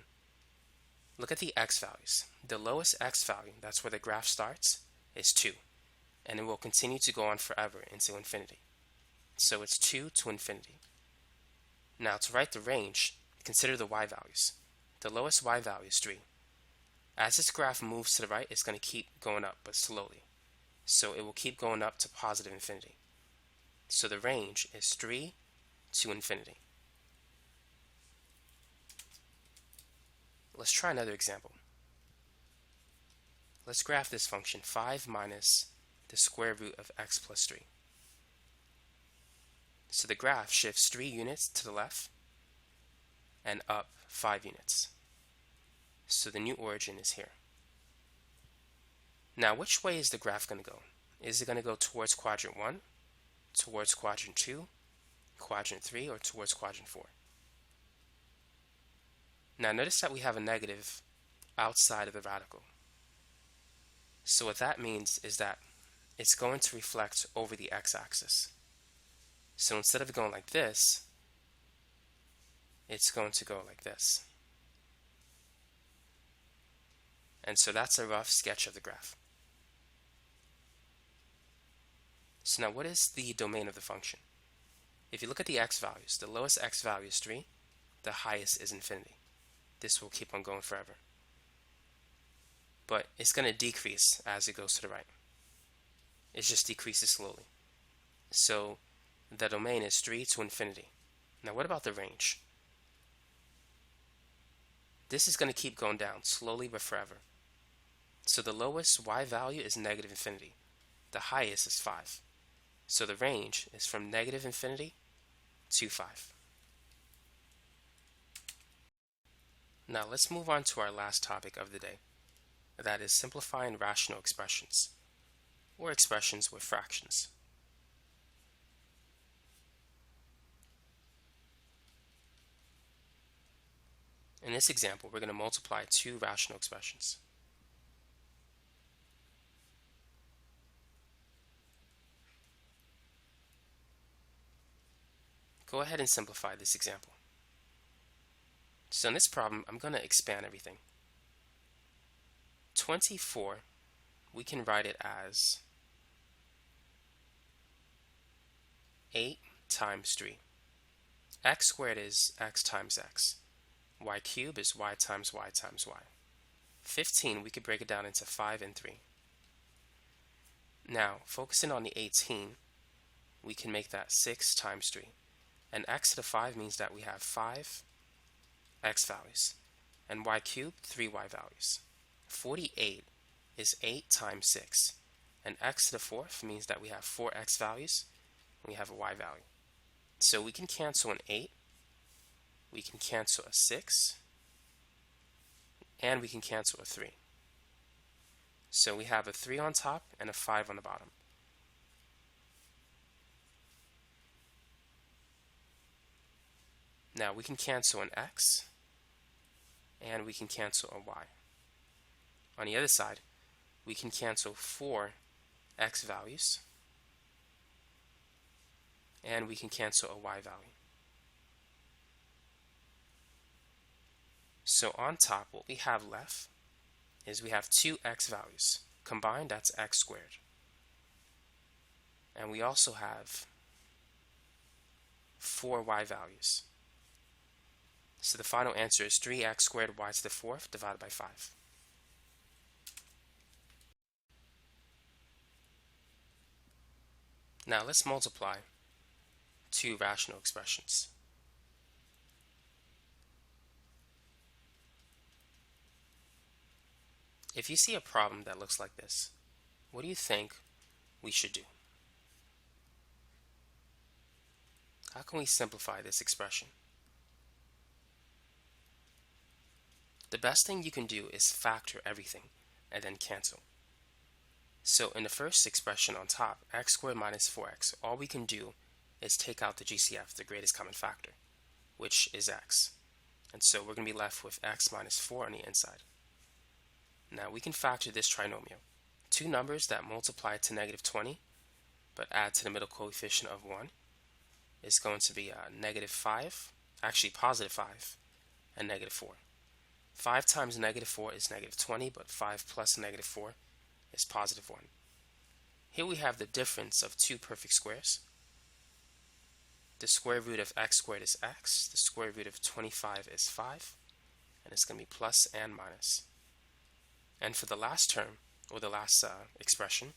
look at the x values. The lowest x value, that's where the graph starts, is 2. And it will continue to go on forever into infinity. So it's 2 to infinity. Now to write the range, consider the y values. The lowest y value is 3. As this graph moves to the right, it's going to keep going up, but slowly. So it will keep going up to positive infinity. So the range is 3 to infinity. Let's try another example. Let's graph this function 5 minus the square root of x plus 3. So the graph shifts 3 units to the left and up 5 units. So the new origin is here. Now which way is the graph going to go? Is it going to go towards quadrant 1, towards quadrant 2, quadrant 3, or towards quadrant 4? Now notice that we have a negative outside of the radical. So what that means is that it's going to reflect over the x-axis. So instead of going like this, it's going to go like this. And so that's a rough sketch of the graph. So now what is the domain of the function? If you look at the x values, the lowest x value is 3, the highest is infinity. This will keep on going forever. But it's going to decrease as it goes to the right. It just decreases slowly. So the domain is 3 to infinity. Now what about the range? This is going to keep going down slowly but forever. So the lowest y value is negative infinity. The highest is 5. So the range is from negative infinity to 5. Now let's move on to our last topic of the day. That is simplifying rational expressions, or expressions with fractions. In this example, we're going to multiply two rational expressions. Go ahead and simplify this example. So in this problem, I'm going to expand everything. 24, we can write it as 8 times 3. X squared is x times x. Y cubed is y times y times y. 15, we could break it down into 5 and 3. Now, focusing on the 18, we can make that 6 times 3. And x to the 5 means that we have 5 x values, and y cubed, 3y values. 48 is 8 times 6, and x to the 4th means that we have 4 x values, and we have a y value. So we can cancel an 8, we can cancel a 6, and we can cancel a 3. So we have a 3 on top and a 5 on the bottom. Now we can cancel an x, and we can cancel a y. On the other side, we can cancel 4 x values, and we can cancel a y value. So on top, what we have left is we have 2 x values. Combined, that's x squared. And we also have 4 y values. So the final answer is 3x squared y to the 4th divided by 5. Now let's multiply two rational expressions. If you see a problem that looks like this, what do you think we should do? How can we simplify this expression? The best thing you can do is factor everything and then cancel. So in the first expression on top, x squared minus 4x, all we can do is take out the GCF, the greatest common factor, which is x. And so we're going to be left with x minus 4 on the inside. Now we can factor this trinomial. Two numbers that multiply to negative 20 but add to the middle coefficient of 1 is going to be negative 5, actually positive 5, and negative 4. 5 times negative 4 is negative 20, but 5 plus negative 4 is positive 1. Here we have the difference of two perfect squares. The square root of x squared is x, the square root of 25 is 5, and it's going to be plus and minus. And for the last term, or the last expression,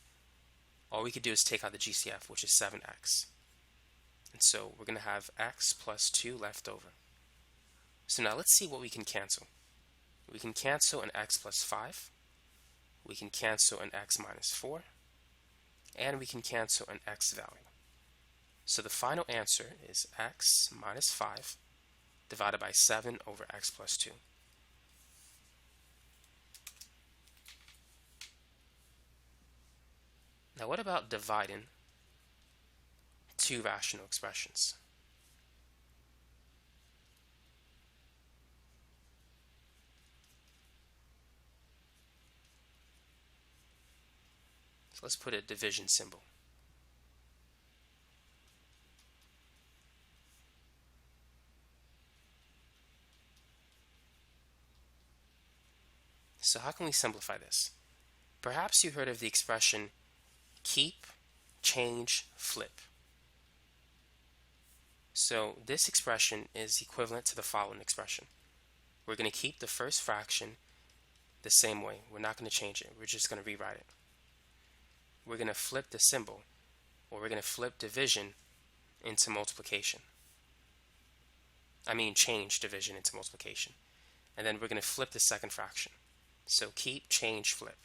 all we could do is take out the GCF, which is 7x. And so we're going to have x plus 2 left over. So now let's see what we can cancel. We can cancel an x plus 5, we can cancel an x minus 4, and we can cancel an x value. So the final answer is x minus 5 divided by 7 over x plus 2. Now what about dividing two rational expressions? So let's put a division symbol. So how can we simplify this? Perhaps you heard of the expression keep, change, flip. So this expression is equivalent to the following expression. We're going to keep the first fraction the same way. We're not going to change it. We're just going to rewrite it. We're going to flip the symbol, or we're going to flip division into multiplication. Change division into multiplication. And then we're going to flip the second fraction. So keep, change, flip.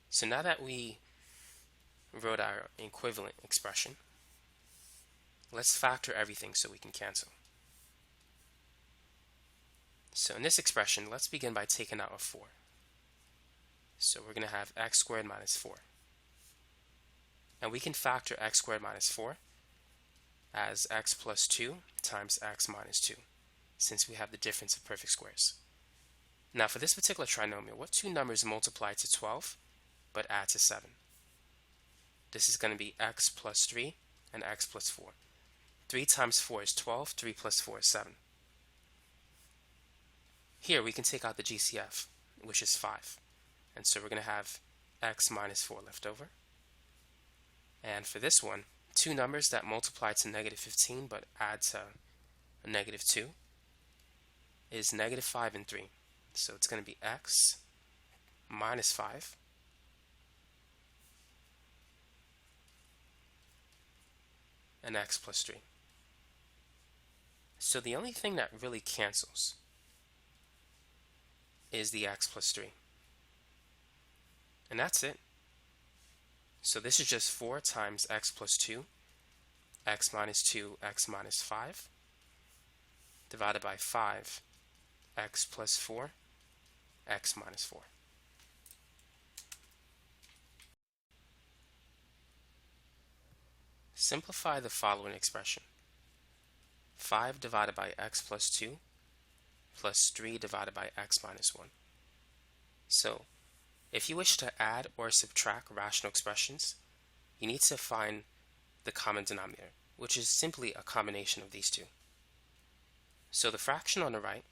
So now that we wrote our equivalent expression, let's factor everything so we can cancel. So in this expression, let's begin by taking out a 4. So we're going to have x squared minus 4. And we can factor x squared minus 4 as x plus 2 times x minus 2, since we have the difference of perfect squares. Now for this particular trinomial, what two numbers multiply to 12 but add to 7? This is going to be x plus 3 and x plus 4. 3 times 4 is 12, 3 plus 4 is 7. Here we can take out the GCF, which is 5. And so we're going to have x minus 4 left over. And for this one, two numbers that multiply to negative 15 but add to a negative 2 is negative 5 and 3. So it's going to be x minus 5 and x plus 3. So the only thing that really cancels is the x plus 3. And that's it. So this is just 4 times x plus 2, x minus 2, x minus 5, divided by 5, x plus 4, x minus 4. Simplify the following expression. 5 divided by x plus 2 plus 3 divided by x minus 1. So, if you wish to add or subtract rational expressions, you need to find the common denominator, which is simply a combination of these two. So the fraction on the right,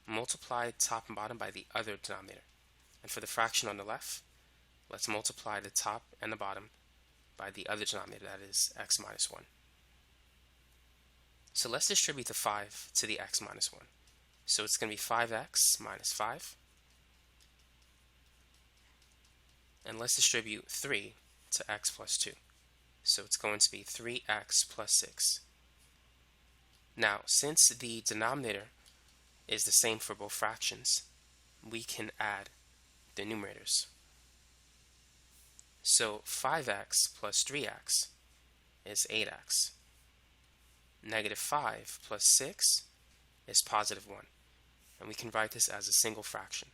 multiply top and bottom by the other denominator. And for the fraction on the left, let's multiply the top and the bottom by the other denominator, that is x minus 1. So let's distribute the 5 to the x minus 1. So it's going to be 5x minus 5. And let's distribute 3 to x plus 2. So it's going to be 3x plus 6. Now, since the denominator is the same for both fractions, we can add the numerators. So 5x plus 3x is 8x. Negative 5 plus 6 is positive 1. And we can write this as a single fraction.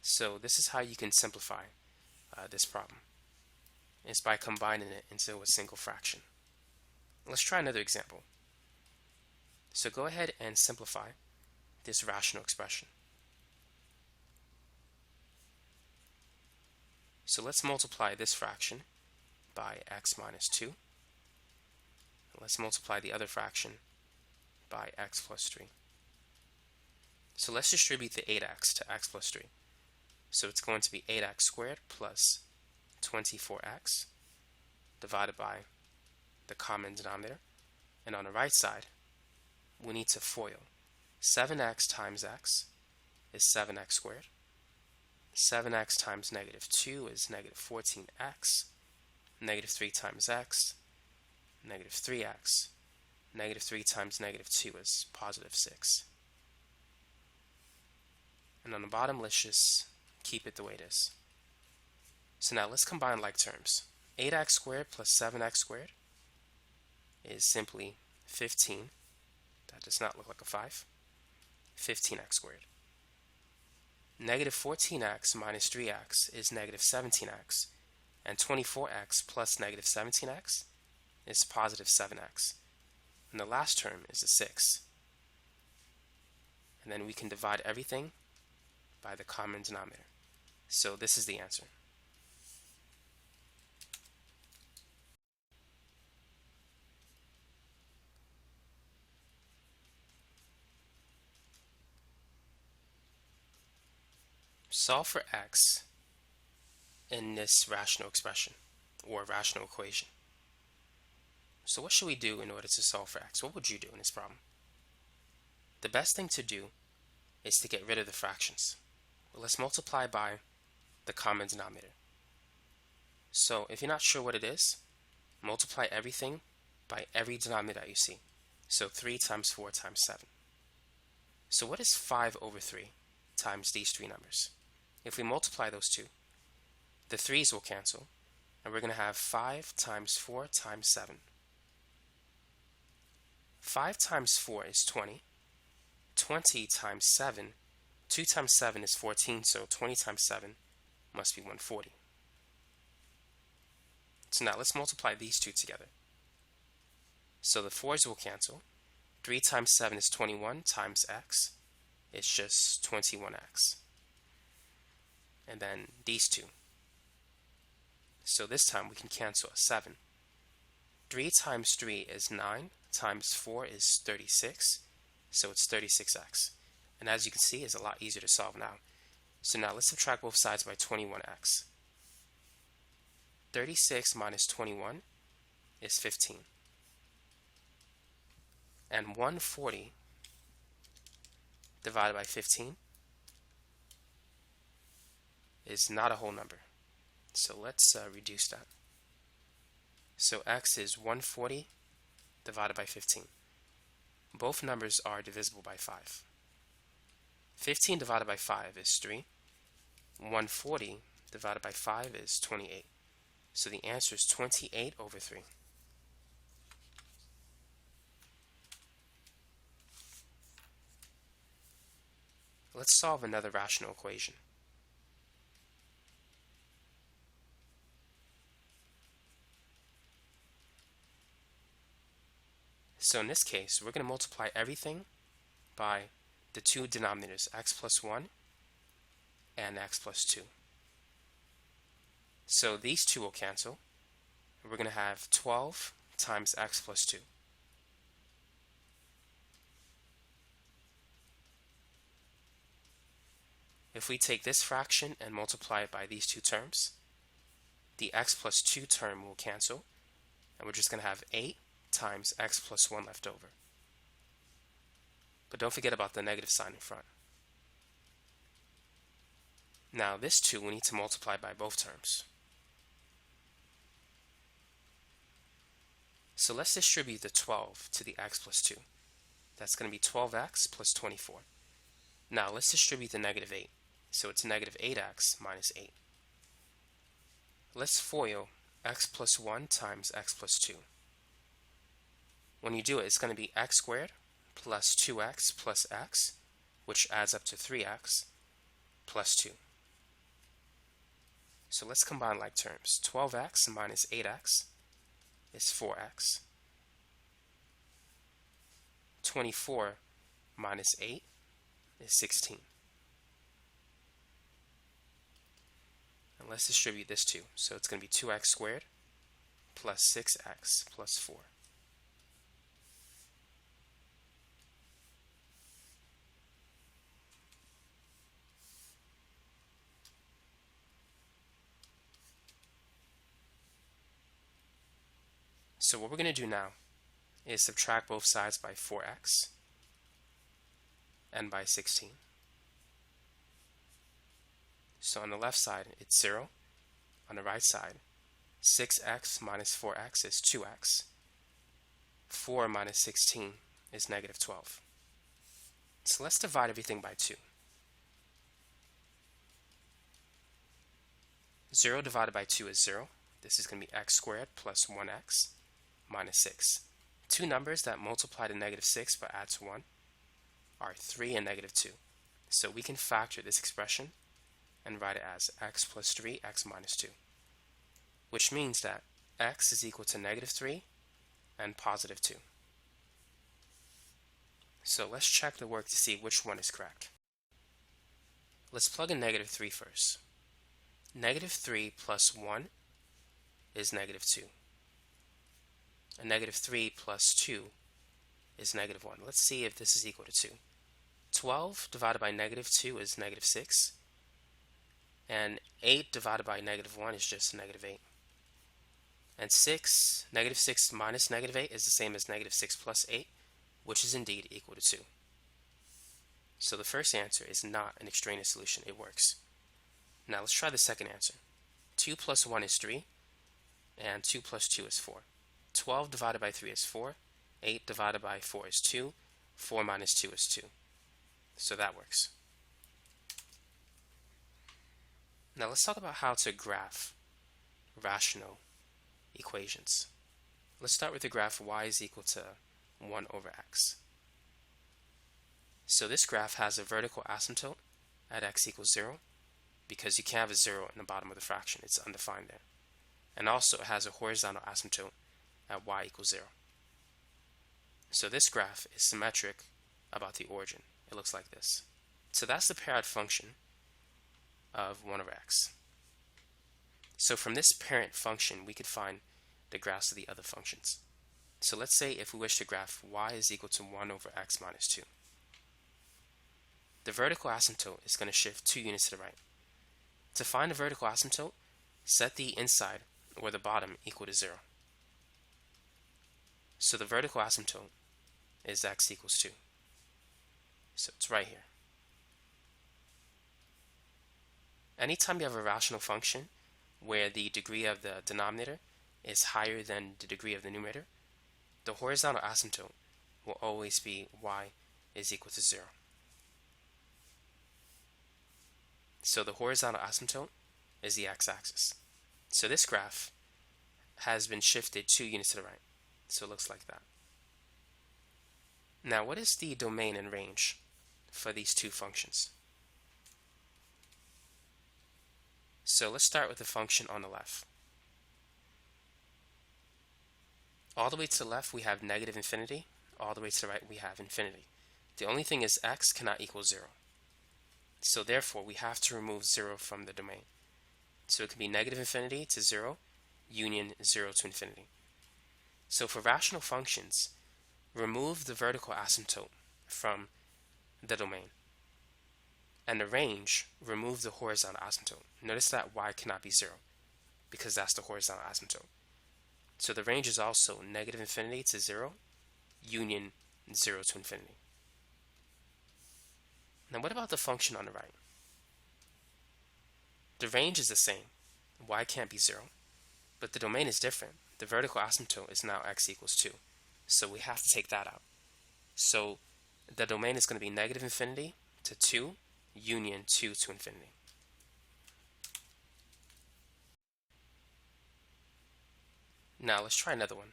So this is how you can simplify this problem. It's by combining it into a single fraction. Let's try another example. So go ahead and simplify this rational expression. So let's multiply this fraction by x minus 2. Let's multiply the other fraction by x plus 3. So let's distribute the 8x to x plus 3. So it's going to be 8x squared plus 24x divided by the common denominator. And on the right side, we need to FOIL. 7x times x is 7x squared. 7x times negative 2 is negative 14x. Negative 3 times x, negative 3x. Negative 3 times negative 2 is positive 6. And on the bottom, let's just keep it the way it is. So now let's combine like terms. 8x squared plus 7x squared is simply 15. That does not look like a 5. 15x squared. Negative 14x minus 3x is negative 17x. And 24x plus negative 17x is positive 7x. And the last term is a 6. And then we can divide everything by the common denominator. So this is the answer. solve for x in this rational expression or rational equation. So what should we do in order to solve for x? What would you do in this problem? The best thing to do is to get rid of the fractions. Let's multiply by the common denominator. So if you're not sure what it is, multiply everything by every denominator that you see. So 3 times 4 times 7. So what is 5 over 3 times these three numbers? If we multiply those two, the 3's will cancel, and we're going to have 5 times 4 times 7. 5 times 4 is 20. 20 times 7, 2 times 7 is 14, so 20 times 7 must be 140. So now let's multiply these two together. So the 4's will cancel. 3 times 7 is 21 times x. It's just 21x. And then these two. So this time we can cancel a 7. 3 times 3 is 9 times 4 is 36. So it's 36x. And as you can see, it's a lot easier to solve now. So now let's subtract both sides by 21x. 36 minus 21 is 15. And 140 divided by 15 is not a whole number. So let's reduce that. So x is 140 divided by 15. Both numbers are divisible by 5. 15 divided by 5 is 3. 140 divided by 5 is 28. So the answer is 28 over 3. Let's solve another rational equation. So in this case, we're going to multiply everything by the two denominators, x plus 1 and x plus 2. So these two will cancel. We're going to have 12 times x plus 2. If we take this fraction and multiply it by these two terms, the x plus 2 term will cancel, and we're just going to have 8 times x plus 1 left over. But don't forget about the negative sign in front. Now this 2 we need to multiply by both terms. So let's distribute the 12 to the x plus 2. That's going to be 12x plus 24. Now let's distribute the negative 8. So it's negative 8x minus 8. Let's FOIL x plus 1 times x plus 2. When you do it, it's going to be x squared plus 2x plus x, which adds up to 3x plus 2. So let's combine like terms. 12x minus 8x is 4x. 24 minus 8 is 16. And let's distribute this too. So it's going to be 2x squared plus 6x plus 4. So what we're going to do now is subtract both sides by 4x and by 16. So on the left side, it's 0. On the right side, 6x minus 4x is 2x. 4 minus 16 is negative 12. So let's divide everything by 2. 0 divided by 2 is 0. This is going to be x squared plus 1x minus 6. Two numbers that multiply to negative 6 but add to 1 are 3 and negative 2. So we can factor this expression and write it as x plus 3, x minus 2, which means that x is equal to negative 3 and positive 2. So let's check the work to see which one is correct. Let's plug in negative 3 first. Negative 3 plus 1 is negative 2. And negative 3 plus 2 is negative 1. Let's see if this is equal to 2. 12 divided by negative 2 is negative 6. And 8 divided by negative 1 is just negative 8. And negative 6 minus negative 8 is the same as negative 6 plus 8, which is indeed equal to 2. So the first answer is not an extraneous solution. It works. Now let's try the second answer. 2 plus 1 is 3, and 2 plus 2 is 4. 12 divided by 3 is 4. 8 divided by 4 is 2. 4 minus 2 is 2. So that works. Now let's talk about how to graph rational equations. Let's start with the graph y is equal to 1 over x. So this graph has a vertical asymptote at x equals 0, because you can't have a 0 in the bottom of the fraction. It's undefined there. And also it has a horizontal asymptote at y equals 0. So this graph is symmetric about the origin. It looks like this. So that's the parent function of 1 over x. So from this parent function, we could find the graphs of the other functions. So let's say if we wish to graph y is equal to 1 over x minus 2. The vertical asymptote is going to shift 2 units to the right. To find the vertical asymptote, set the inside or the bottom equal to 0. So the vertical asymptote is x equals 2. So it's right here. Anytime you have a rational function where the degree of the denominator is higher than the degree of the numerator, the horizontal asymptote will always be y is equal to 0. So the horizontal asymptote is the x-axis. So this graph has been shifted 2 units to the right. So it looks like that. Now, what is the domain and range for these two functions? So let's start with the function on the left. All the way to the left, we have negative infinity. All the way to the right, we have infinity. The only thing is x cannot equal 0. So therefore, we have to remove 0 from the domain. So it can be negative infinity to 0, union 0 to infinity. So for rational functions, remove the vertical asymptote from the domain. And the range, remove the horizontal asymptote. Notice that y cannot be 0, because that's the horizontal asymptote. So the range is also negative infinity to 0, union 0 to infinity. Now what about the function on the right? The range is the same. Y can't be 0. But the domain is different. The vertical asymptote is now x equals 2. So we have to take that out. So the domain is going to be negative infinity to 2, union 2 to infinity. Now let's try another one.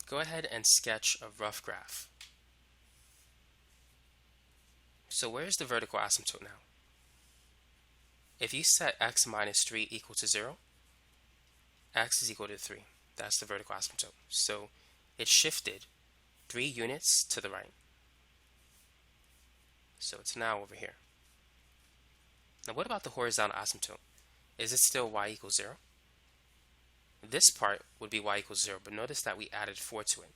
Go ahead and sketch a rough graph. So where's the vertical asymptote now? If you set x minus 3 equal to 0, x is equal to 3. That's the vertical asymptote. So it shifted 3 units to the right. So it's now over here. Now what about the horizontal asymptote? Is it still y equals 0? This part would be y equals 0, but notice that we added 4 to it.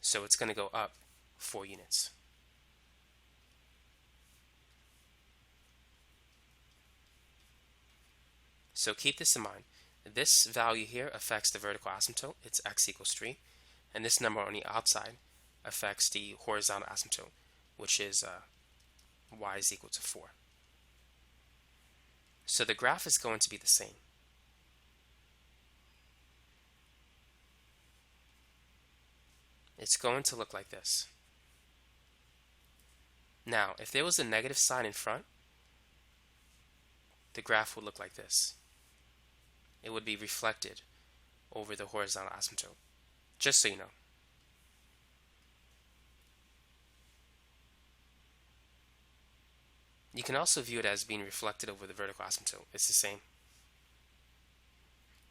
So it's going to go up 4 units. So keep this in mind. This value here affects the vertical asymptote. It's x equals 3. And this number on the outside affects the horizontal asymptote, which is y is equal to 4. So the graph is going to be the same. It's going to look like this. Now, if there was a negative sign in front, the graph would look like this. It would be reflected over the horizontal asymptote, just so you know. You can also view it as being reflected over the vertical asymptote. It's the same.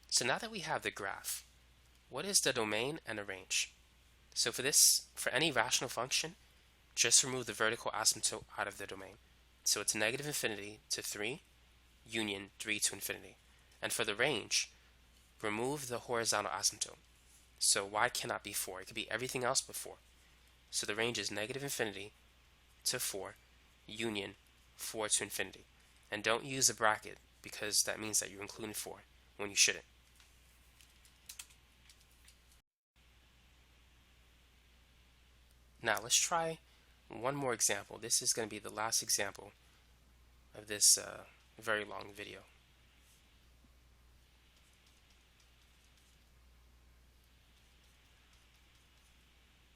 So now that we have the graph, what is the domain and the range? So for any rational function, just remove the vertical asymptote out of the domain. So it's negative infinity to 3, union 3 to infinity. And for the range, remove the horizontal asymptote. So y cannot be 4. It could be everything else but 4. So the range is negative infinity to 4, union 4 to infinity. And don't use a bracket because that means that you're including 4 when you shouldn't. Now let's try one more example. This is going to be the last example of this very long video.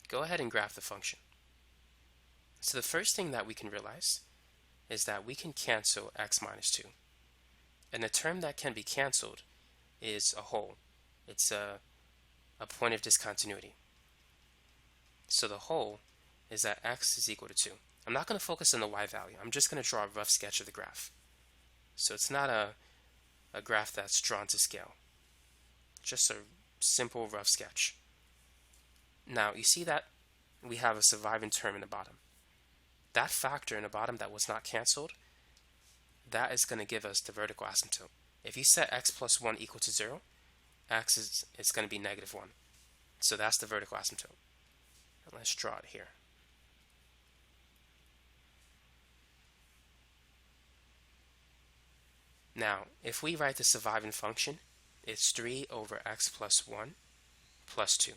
Go ahead and graph the function. So the first thing that we can realize is that we can cancel x minus 2. And the term that can be canceled is a whole. It's a point of discontinuity. So the whole is that x is equal to 2. I'm not going to focus on the y value. I'm just going to draw a rough sketch of the graph. So it's not a graph that's drawn to scale. Just a simple rough sketch. Now you see that we have a surviving term in the bottom. That factor in the bottom that was not canceled, that is going to give us the vertical asymptote. If you set x plus 1 equal to 0, x is going to be negative 1. So that's the vertical asymptote. And let's draw it here. Now, if we write the surviving function, it's 3 over x plus 1 plus 2.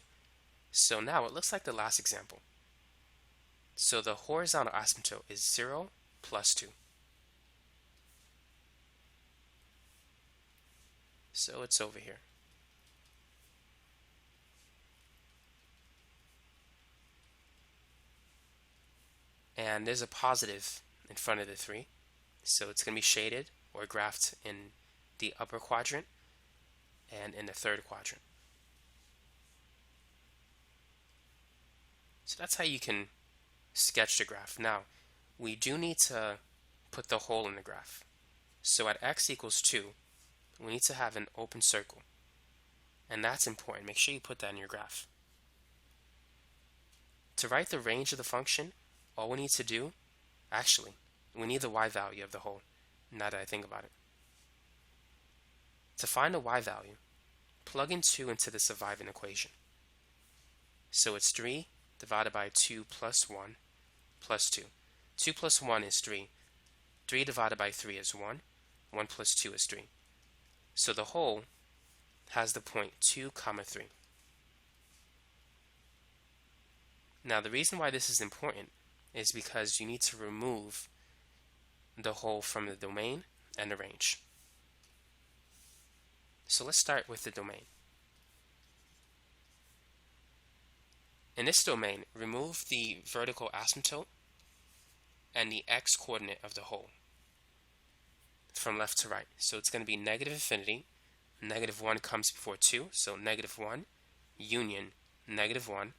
So now it looks like the last example. So the horizontal asymptote is 0 plus 2. So it's over here. And there's a positive in front of the 3. So it's going to be shaded or graphed in the upper quadrant and in the third quadrant. So that's how you can sketch the graph. Now, we do need to put the hole in the graph. So at x equals 2, we need to have an open circle. And that's important. Make sure you put that in your graph. To write the range of the function, all we need to do, actually, we need the y value of the hole, now that I think about it. To find the y value, plug in 2 into the surviving equation. So it's 3 divided by 2 plus 1 plus 2. 2 plus 1 is 3. 3 divided by 3 is 1. 1 plus 2 is 3. So the whole has the point 2, 3. Now the reason why this is important is because you need to remove the whole from the domain and the range. So let's start with the domain. In this domain, remove the vertical asymptote and the x coordinate of the whole from left to right. So it's going to be negative infinity, negative 1 comes before 2, so negative 1, union, negative 1,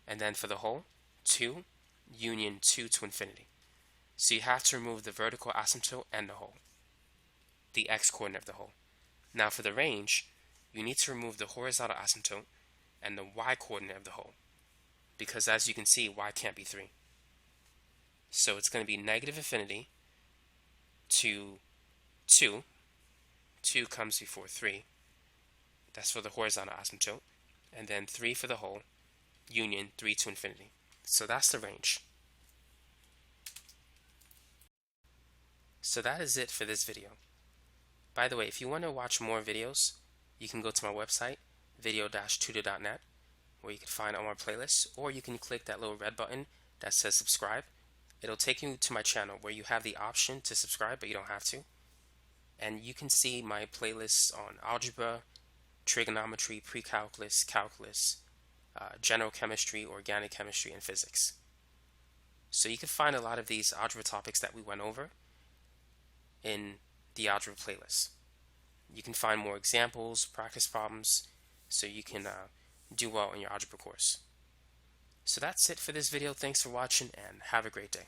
and then for the whole, 2, union 2 to infinity. So you have to remove the vertical asymptote and the whole, the x coordinate of the whole. Now for the range, you need to remove the horizontal asymptote and the y coordinate of the whole, because as you can see, y can't be 3. So it's going to be negative infinity to 2. 2 comes before 3. That's for the horizontal asymptote. And then 3 for the whole, union 3 to infinity. So that's the range. So that is it for this video. By the way, if you want to watch more videos, you can go to my website, video-tutor.net, where you can find all my playlists, or you can click that little red button that says subscribe. It'll take you to my channel where you have the option to subscribe, but you don't have to. And you can see my playlists on algebra, trigonometry, pre-calculus, calculus, general chemistry, organic chemistry, and physics. So you can find a lot of these algebra topics that we went over in the algebra playlist. You can find more examples, practice problems, so you can do well in your algebra course. So that's it for this video. Thanks for watching and have a great day.